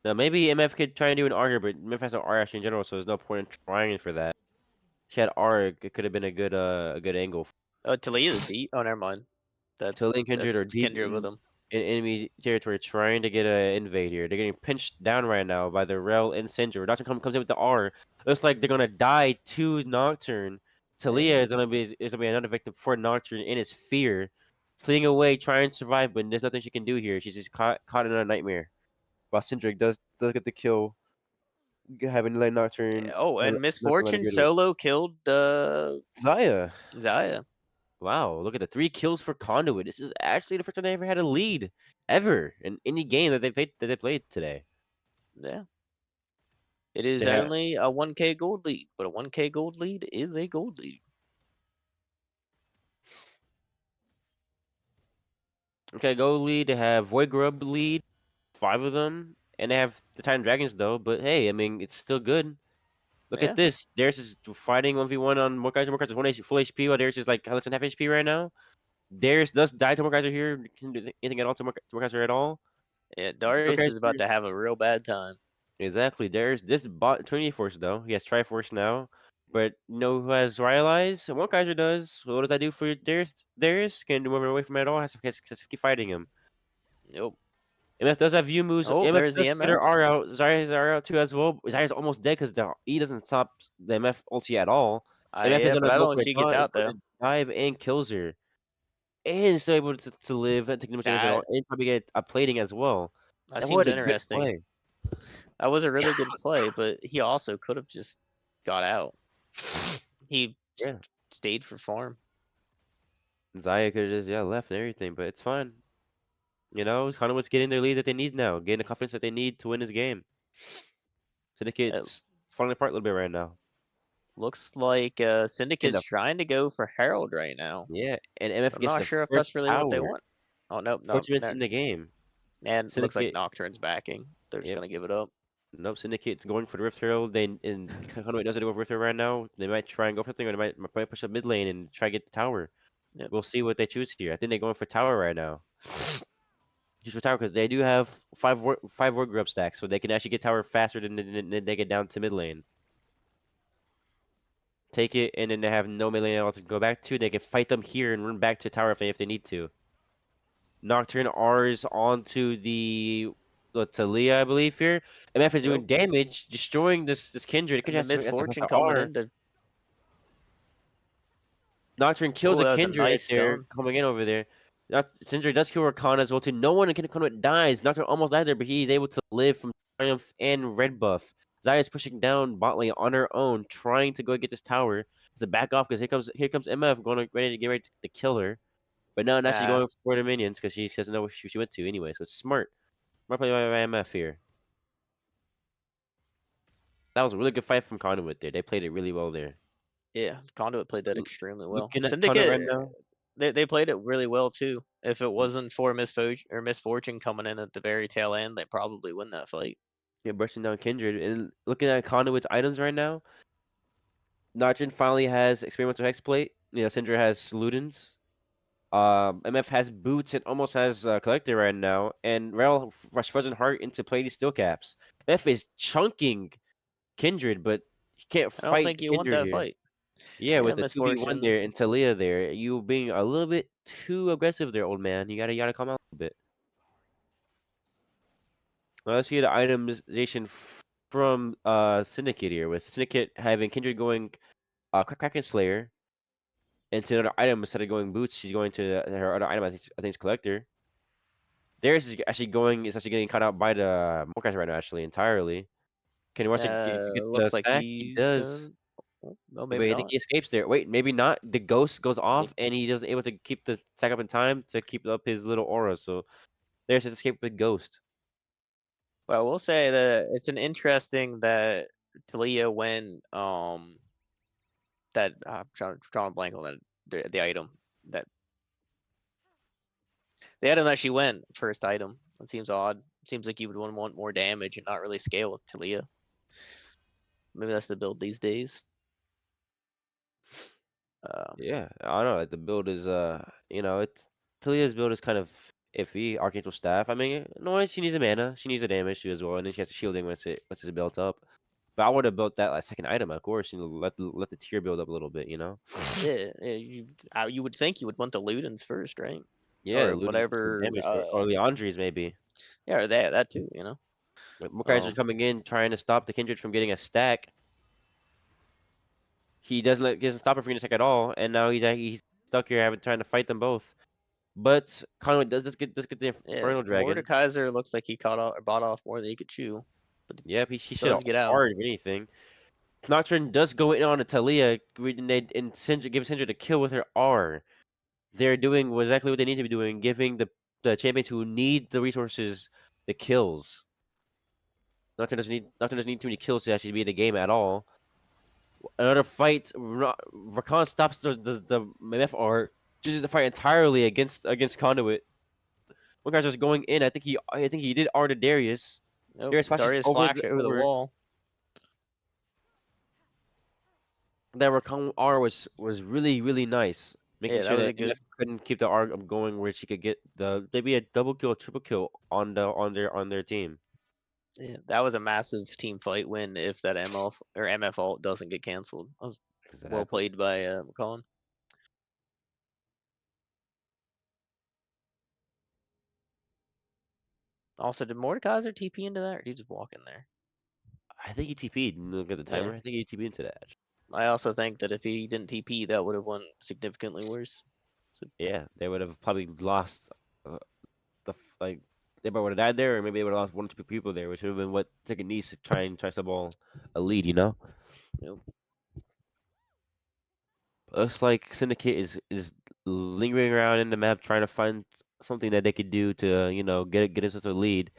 Now maybe MF could try and do an R here, but MF has an R actually in general, so there's no point in trying for that. If she had R, it could have been a good angle. Oh, Talia is deep. Oh, never mind. Talia and Kindred That's are deep Kindred with him. in enemy territory trying to get a invade here. They're getting pinched down right now by the Rel and Syndra. Nocturne comes in with the R. Looks like they're gonna die to Nocturne. Yeah. Talia is gonna be another victim for Nocturne in his fear. Fleeing away, trying to survive, but there's nothing she can do here. She's just caught in a nightmare. While Syndra does get the kill, having let Nocturne Oh, and Nocturne let her Misfortune get it. solo killed Zaya. Zaya. Wow, look at the 3 kills for Conduit. This is actually the first time they ever had a lead ever in any game that they played today. Yeah. It is They have only a 1K gold lead, but a 1K gold lead is a gold lead. okay, go lead. They have Void Grub lead, 5 of them, and they have the Titan Dragons though. But hey, I mean it's still good. Look at Yeah. this. Darius is fighting 1v1 on Mordekaiser. Mordekaiser is 1 full HP while Darius is like less than half HP right now. Darius does die to Mordekaiser here. Can do anything at all to Mordekaiser at all. Yeah, Darius is about Mordekaiser to have a real bad time. exactly. This bot Trinity Force though. He has Triforce now. But you know who has Rylai's? One Kaiser does. So what does that do for Darius? Darius can't move away from it at all. Has to keep fighting him. Nope. MF does have U moves. Oh, MF there's the does spread her MF. R out. Zarya has R out too as well. Zarya's almost dead because the E doesn't stop the MF ulti at all. MF is Yeah, but gonna I go don't for think a she gets taunt. It's out going though. to dive and kills her. And still able to live and take no much damage at all. That And probably get a plating as well. that That seems what a good interesting. play. That was a really good play, but he also could have just got out. He Yeah. stayed for farm. Zarya could have just left and everything, but it's fine. You know, it's kind of what's getting their lead that they need now, getting the confidence that they need to win this game. It Syndicate's falling apart a little bit right now. looks like And Syndicate's the trying to go for Herald right now. yeah, and MF I'm gets not the sure if first that's really what they tower. want. Oh nope, no. 40 minutes in the game. And looks like Syndicate, Nocturne's backing. They're just yep. gonna give it up. Nope, Syndicate's going for the Rift Herald. Conduit knows how to go for Rift Herald right now. They might try and go for something, or they might push up mid lane and try to get the tower. Yep. We'll see what they choose here. I think they're going for tower right now. Choose for tower because they do have five ward grub stacks, so they can actually get tower faster than they get down to mid lane. Take it, and then they have no mid lane at all to go back to. They can fight them here and run back to tower if they need to. Nocturne R's onto the Talia, I believe here. MF is doing damage, destroying this Kindred. And the Kindred has Misfortune a coming R. in to Nocturne kills oh, a that was a Kindred right nice there, stun. coming in over there. Syndra does kill Rakan as well too. No one in Conduit dies. Nocturne almost died there, but he's able to live from Triumph and Red buff. Zaya's pushing down bot lane on her own, trying to go get this tower. To back off because here comes MF ready to get ready to kill her. But no, now she's Nah, going for the minions because she doesn't know where she went to anyway. So it's smart. Smart play by MF here. That was a really good fight from Conduit there. They played it really well there. yeah, Conduit played that L- extremely well. Looking at Conduit Syndicate, right now, they played it really well too. If it wasn't for misfortune coming in at the very tail end, they probably win that fight. yeah, brushing down Kindred and looking at Conduit's items right now. Nocturne finally has experimental hexplate. You know, Syndra has Ludens. MF has boots and almost has collector right now, and Rel rush Frozen Heart into play these steel caps. MF is chunking Kindred, but he can't I don't fight think you want Kindred that here. fight. Yeah, Yeah, with the 2v1 misfortune. there and Talia there, you being a little bit too aggressive there, old man. You gotta calm out a little bit. Now let's see the itemization from Syndicate here, with Syndicate having Kindred going Kraken Slayer into another item instead of going boots. She's going to her other item. I think it's collector. Theirs is actually getting cut out by the Mordekaiser right now, actually, entirely. Can Warsik get the Looks like stack? He he's does. gonna. Oh, no, maybe Wait, I think not. he escapes there. Wait, maybe not. The ghost goes Maybe. off and he wasn't able to keep the stack up in time to keep up his little aura. So there's his escape with ghost. But I will say that it's an interesting that Talia when that I'm trying to blank on the item that the item that she went first item. It seems odd. Seems like you would want more damage and not really scale with Talia. Maybe that's the build these days. Um, Yeah, I don't know. Like, the build is it's Talia's build is kind of iffy. Archangel staff. I mean, no, she needs a mana. She needs a damage too as well, and then she has the shielding once it's built up. But I would have built that like second item, of course. Let the tier build up a little bit. yeah, you would think you would want the Ludens first, right? Yeah, Or alluding to some whatever. damage or Leandri's maybe. Yeah, or that too. Like, Mukaiser's Um, coming in trying to stop the Kindred from getting a stack. He doesn't stop it from getting a stack at all, and now he's stuck here having trying to fight them both. But Conway does get the yeah, Infernal Dragon. Mordekaiser looks like he caught off or bought off more than he could chew, but he Yep, he should have does get out. hard if anything. Nocturne does go in on a Talia, and Syndra gives Syndra the kill with her R. They're doing exactly what they need to be doing, giving the champions who need the resources the kills. Nocturne doesn't need too many kills to actually be in the game at all. Another fight, Rakan stops the MFR, chooses the fight entirely against Conduit. One guy's just going in. I think he did R to Darius. Nope, Darius flashes Darius over flashed over the over. wall. That Rakan R was really nice, making Yeah, that sure was that a MF good. couldn't keep the R going where she could get maybe a double kill, triple kill on their team. Yeah, that was a massive team fight win if that MF ult doesn't get canceled. That was well Exactly. played by McCollum. Also, did Mordekaiser TP into that, or did he just walk in there? I think he TP'd. Look at the Yeah. timer. I think he TP'd into that. I also think that if he didn't TP, that would have won significantly worse. So, Yeah, they would have probably lost uh, like they probably would have died there, or maybe they would have lost one or two people there, which would have been what Ticket needs to try to ball a lead. you know, Looks like Syndicate is lingering around in the map trying to find something that they could do to get us a lead.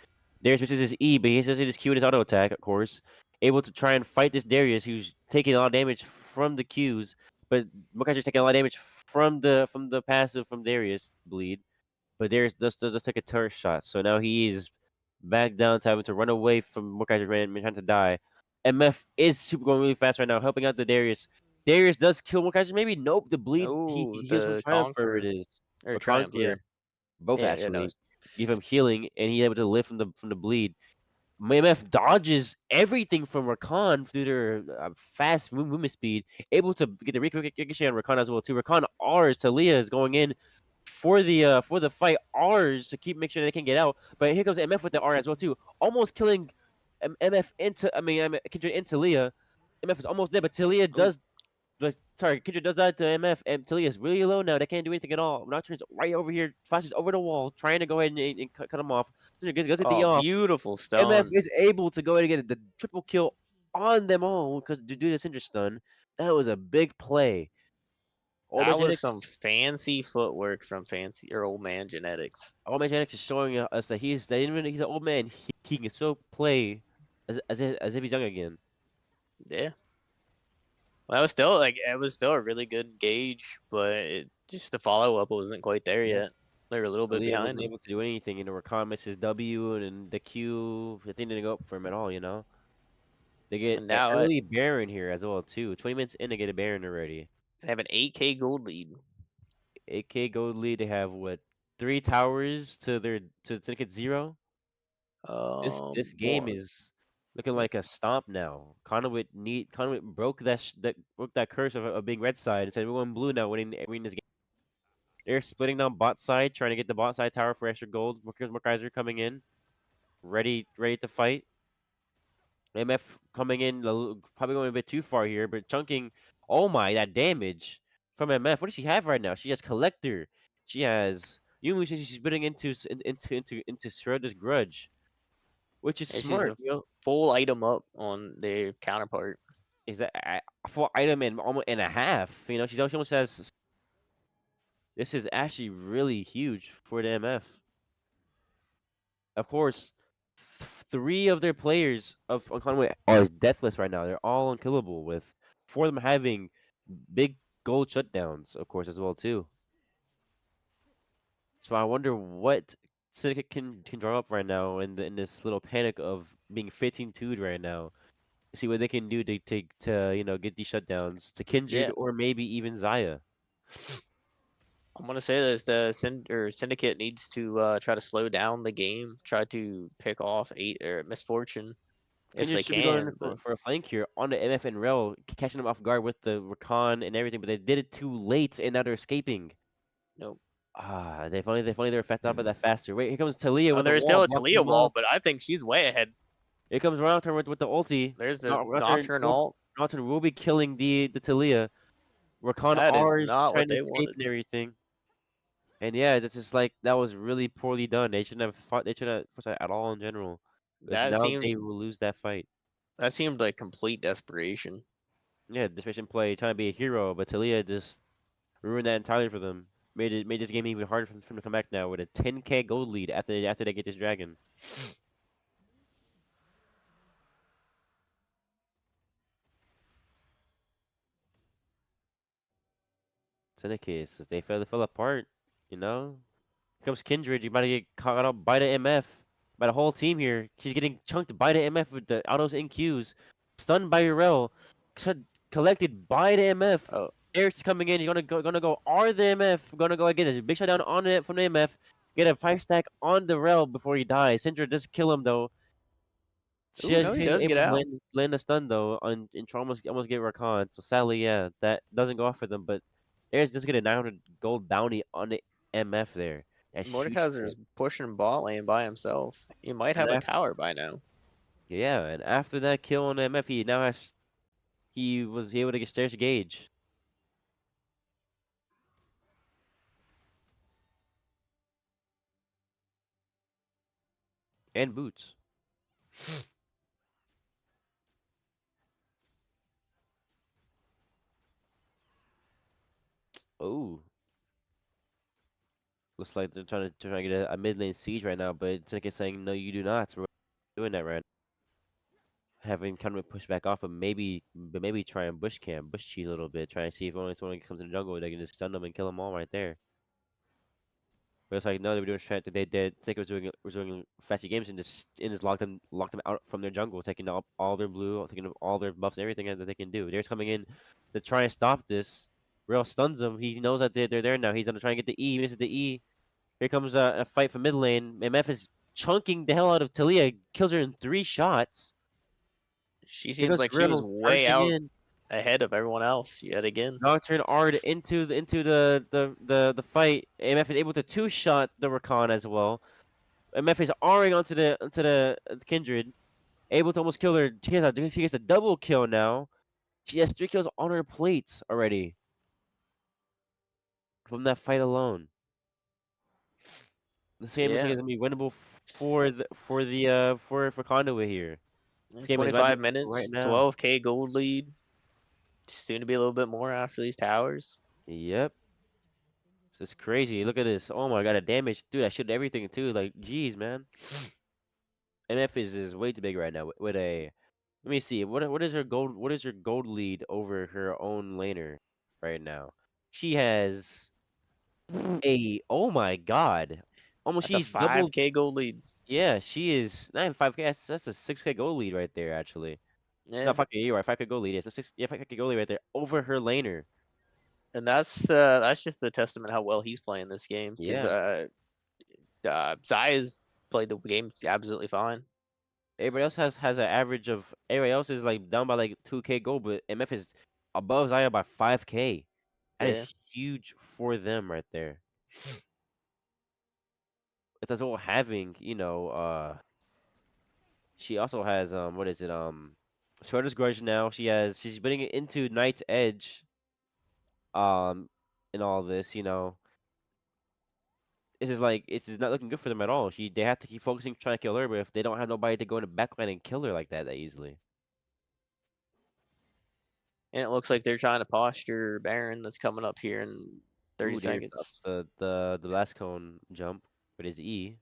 Darius misses his E, but he says his Q and his auto attack, of course, able to try and fight this Darius who's taking a lot of damage from the Qs, but Mokaiser's taking a lot of damage from the passive from Darius bleed. But Darius does take a turret shot, so now he is back down to having to run away from Mokaiser trying to die. MF is super going really fast right now, helping out the Darius. Darius does kill Mokaiser, maybe nope. The bleed he oh, heals from the Triumph, wherever it Conquer is, or or Triumph, yeah, Conqueror, both yeah, no, actually give him healing, and he's able to live from the bleed. MF dodges everything from Rakan through their fast movement speed, able to get the ricochet on Rakan as well too. Rakan R's Talia is going in for the fight R's to make sure they can get out, but here comes MF with the R as well too, almost killing MF Kindred into Talia. MF is almost dead, but Talia oh, does. But sorry, Kindred does that to MF, and Talia is really low now. They can't do anything at all. Nocturne's right over here, flashes over the wall, trying to go ahead and cut him off. Goes at the oh, off. beautiful MF stone. is able to go ahead and get the triple kill on them all because to do the Syndra stun. That was a big play. Old Man That was Genetics, some fancy footwork from old man genetics. Old Man Genetics is showing us that he's he's an old man. He can still play as if he's young again. Yeah. Well, it was still a really good gauge, but just the follow up wasn't quite there Yeah. yet. They were a little bit Leah behind wasn't them. able to do anything. Rakan misses W and the Q. The thing didn't go up for him at all. They get And an now early Baron here as well too. 20 minutes in, they get a Baron already. they have an 8K gold lead. 8K gold lead. They have what 3 towers to Syndicate 0. This game One. is looking like a stomp now. Conduit broke that curse of being red side and said we're going blue now, winning this game. They're splitting down bot side, trying to get the bot side tower for extra gold. Murkaiser coming in, ready to fight. MF coming in, probably going a bit too far here, but chunking. Oh my, that damage from MF. What does she have right now? She has Collector. She has Yumu. She's putting into Schroeder's Grudge, which is And she's smart. a full item up on their counterpart. Is that a full item and almost and a half? She almost has. This is actually really huge for the MF. Of course, 3 of their players on Conway are deathless right now. They're all unkillable, with 4 of them having big gold shutdowns, of course, as well too. So I wonder what Syndicate can draw up right now in this little panic of being 15-2'd right now. See what they can do to get these shutdowns to Kindred Yeah. or maybe even Zaya. I'm gonna say that Syndicate needs to try to slow down the game, try to pick off Misfortune if Kindred they should be going can, but for a flank here on the MF and Rel, catching them off guard with the Recon and everything, but they did it too late and now they're escaping. nope. They were affected up at that faster. Wait, here comes Talia Oh, with the there's wall, still a blocking Talia them wall, off. but I think she's way ahead. Here comes Nocturne with the ulti. There's the Nocturne ult. Nocturne will be killing the Talia. Rakan That is R is not trying what to they escape wanted. and everything. And yeah, this is like that was really poorly done. They shouldn't have fought. They shouldn't have fought that at all in general, because That now seemed they will lose that fight. like complete desperation. Yeah, desperation play, trying to be a hero, but Talia just ruined that entirely for them. Made this game even harder for them to come back now with a 10K gold lead after they get this dragon. Syndicate, they fell apart, you know. Here comes Kindred, you about to get caught up by the MF, by the whole team here. She's getting chunked by the MF with the autos and Qs, stunned by Urel, collected by the MF. Oh, Eric's coming in. He's gonna go R the MF. Gonna go again. There's a big shutdown on it from the MF. Get a 5-stack on the Rel before he dies. Syndra does kill him though. ooh, no, She's he does able get to out. land a stun though and try almost get Rakan. So sadly, yeah, that doesn't go off for them. But there's just get a 900 gold bounty on the MF there. That's huge for Mordekaiser is them. pushing bot lane by himself. He might And have a after, tower by now. yeah, and after that kill on the MF, he was able to get stairs gauge and boots. Oh, looks like they're trying to get a mid lane siege right now, but Syndicate saying no, you do not. We're doing that right now. Having kind of push back off, but maybe try and bush cheese a little bit, try and see if only someone comes in the jungle, they can just stun them and kill them all right there. But it's like no, they were doing strat that they did. Syndicate was doing flashy games and just locked them out from their jungle, taking up all their blue, taking up all their buffs and everything that they can do. They're just coming in to try and stop this. Real stuns him. He knows that they're there now. He's gonna try and get the E. He misses the E. Here comes a fight for mid lane. MF is chunking the hell out of Talia. Kills her in 3 shots. She Here seems goes like she was Riddle way charging out in. ahead of everyone else yet again. Nocturne Ard into the fight. MF is able to 2-shot the Rakan as well. MF is Ring onto the Kindred. Able to almost kill her. She gets a double kill now. She has 3 kills on her plates already. From that fight alone. This game looks like Yeah, it's gonna be winnable for Conduit here. This game might be 25 right minutes, now. 12K gold lead. Soon to be a little bit more after these towers. Yep. This is crazy. Look at this. Oh my god, a damage. Dude, I shoot everything too. Like, jeez, man. MF is way too big right now with a. Let me see. What is her gold lead over her own laner right now? She has a. Oh my god. Almost That's a she's doubled. 5K gold lead. Yeah, she is not even 5K. That's a 6K gold lead right there, actually. Yeah. Not 5K, you're right. 5K gold lead. Yeah, so six, yeah, 5K gold lead right there over her laner. And that's just the testament how well he's playing this game because Yeah. Zaya's played the game absolutely fine. Everybody else has an average of. Everybody else is like down by like 2K gold, but MF is above Zaya by 5K. That Yeah. is huge for them right there. It's as well having, she also has what is it? Shredder's Grudge now. She's putting it into Knight's Edge, um, in all this, This is like it's just not looking good for them at all. They have to keep focusing trying to kill her, but if they don't have nobody to go in the backline and kill her like that easily. And it looks like they're trying to posture Baron that's coming up here in 30 Ooh, there stops seconds. the last cone jump with his E.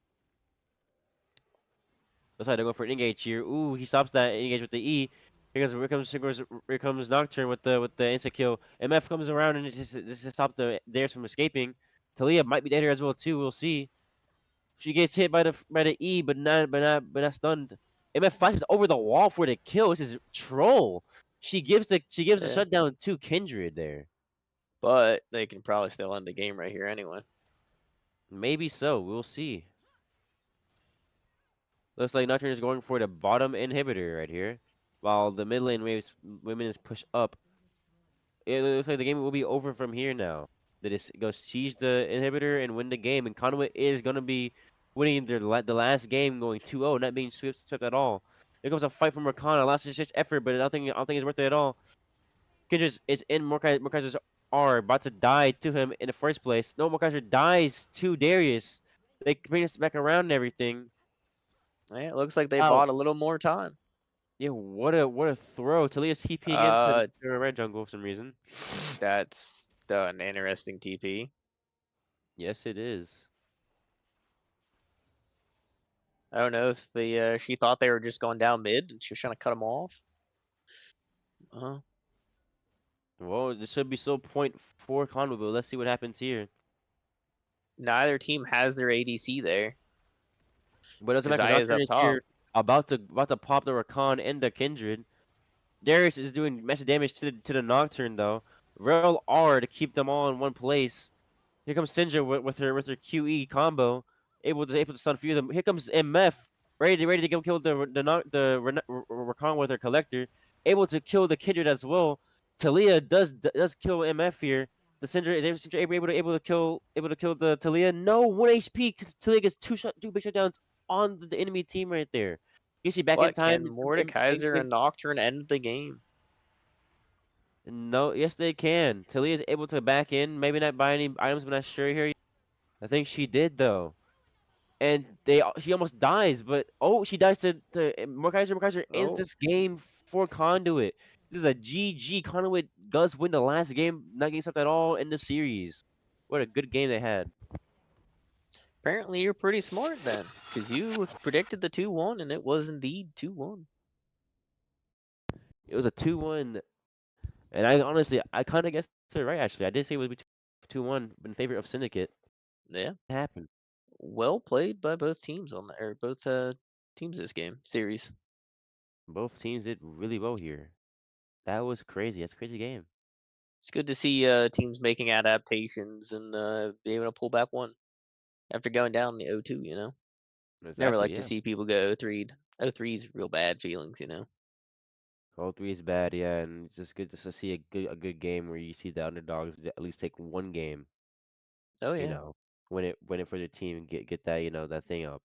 Looks like they're going for an engage here. Ooh, he stops that engage with the E. Here comes Nocturne with the insta kill. MF comes around and it just to stop the theirs from escaping. Talia might be dead here as well too. We'll see. She gets hit by the E, but not stunned. MF flashes over the wall for the kill. This is troll. She gives the Yeah. shutdown to Kindred there. But they can probably still end the game right here anyway. Maybe so. We'll see. Looks like Nocturne is going for the bottom inhibitor right here, while the mid lane women is pushed up. It looks like the game will be over from here now. That is go siege the inhibitor and win the game, and Conduit is gonna be winning the last game, going 2-0, not being swept at all. Here comes a fight from Rakan, a last ditch effort, but I don't think it's worth it at all. Kindred is in Mordekaiser's R, about to die to him in the first place. No, Mordekaiser dies to Darius. They bring us back around and everything. Yeah, it looks like they Wow, bought a little more time. yeah, what a throw. Talia's TPing into Uh, the red jungle for some reason. that's an interesting TP. Yes, it is. I don't know if she thought they were just going down mid and she was trying to cut them off. Uh, Well, this should be still point for Convo, but let's see what happens here. Neither team has their ADC there But it doesn't because matter. Zaya's Nocturne up is top. here, about to pop the Rakan and the Kindred. Darius is doing massive damage to the Nocturne though. Rel R to keep them all in one place. Here comes Sindra with her QE combo, able to stun a few of them. Here comes MF, ready to go kill Rakan with her collector, able to kill the Kindred as well. Talia does kill MF here. The Sindra able to kill the Talia. No, 1 HP. Talia gets two big shutdowns on the enemy team right there. Is she back in But can time? Mordekaiser and Nocturne end the game? No, yes they can. Talia is able to back in. Maybe not buy any items, but not sure here. I think she did though. And she almost dies, but she dies to Mordekaiser. Mordekaiser ends Oh, this game for Conduit. This is a GG. Conduit does win the last game, not getting stopped at all in the series. What a good game they had. apparently you're pretty smart then because you predicted the 2-1 and it was indeed 2-1. It was a 2-1, and I kind of guessed it right actually. I did say it would be 2-1 in favor of Syndicate. Yeah. It happened. Well played by both teams on or both teams this game series. Both teams did really well here. That was crazy. That's a crazy game. It's good to see teams making adaptations and be able to pull back one after going down the 0-2, you know. Never Exactly. like to Yeah. see people go 0-3. 0-3's real bad feelings, you know. All three is bad, yeah, and it's just good just to see a good game where you see the underdogs at least take one game, Oh you yeah. know, win it for their team and get that that thing up.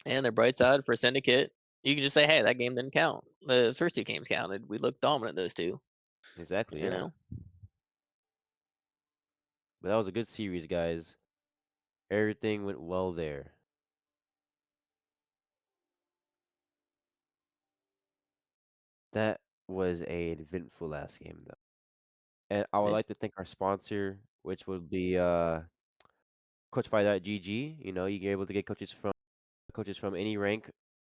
And the bright side for Syndicate, you can just say, hey, that game didn't count. The first two games counted. We looked dominant those two, Exactly, you yeah. know. But that was a good series, guys. Everything went well there. That was a eventful last game, though. And I would Yeah. like to thank our sponsor, which would be CoachFi.gg. You know, you're able to get coaches from any rank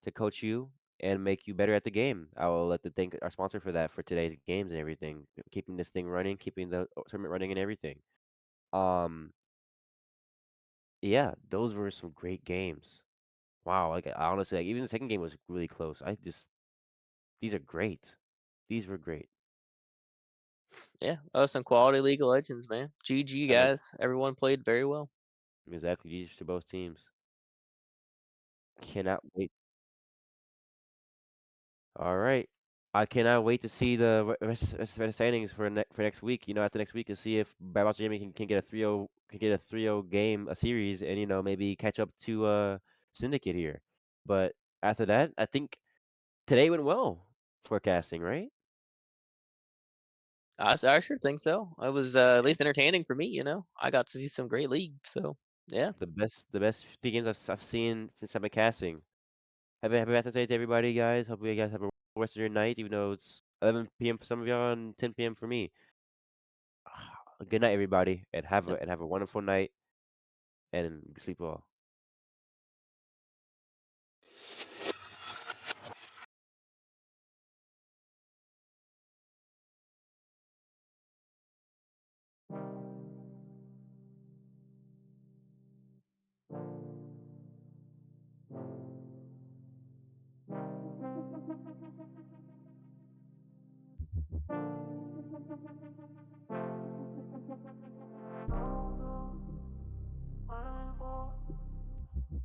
to coach you and make you better at the game. I will like to thank our sponsor for that for today's games and everything, keeping this thing running, keeping the tournament running and everything. Um, yeah, those were some great games. Wow, like I honestly, like even the second game was really close. These are great. These were great. Yeah. Some quality League of Legends, man. GG, And like guys. Everyone played very well. exactly, these to both teams. Cannot wait. All right. I cannot wait to see the rest standings for next week. You know, after next week, to see if Bad Boss Jamie can get a 3-0 game a series, and you know maybe catch up to Syndicate here. But after that, I think today went well forecasting, right? I sure think so. It was at least entertaining for me. I got to see some great league. So yeah. The best 50 games I've seen since I've been casting. Happy Valentine's Day to everybody, guys. Hope you guys have a rest of your night, even though it's 11 p.m. for some of y'all and 10 p.m. for me. Good night, everybody, and Yeah. have a wonderful night and sleep well.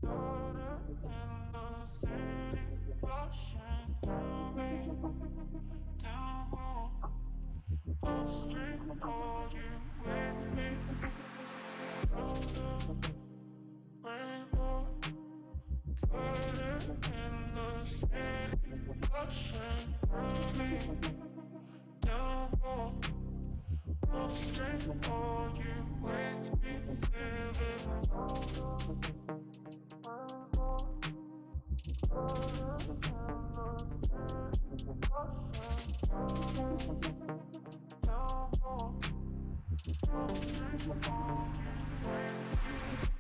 Daughter in the city, rushing through me. Down home, upstream, are you with me? Round up, rainbow, daughter in the city, rushing through me. Down home, upstream, are you with me? Feel it. Down home, upstream, are you with me?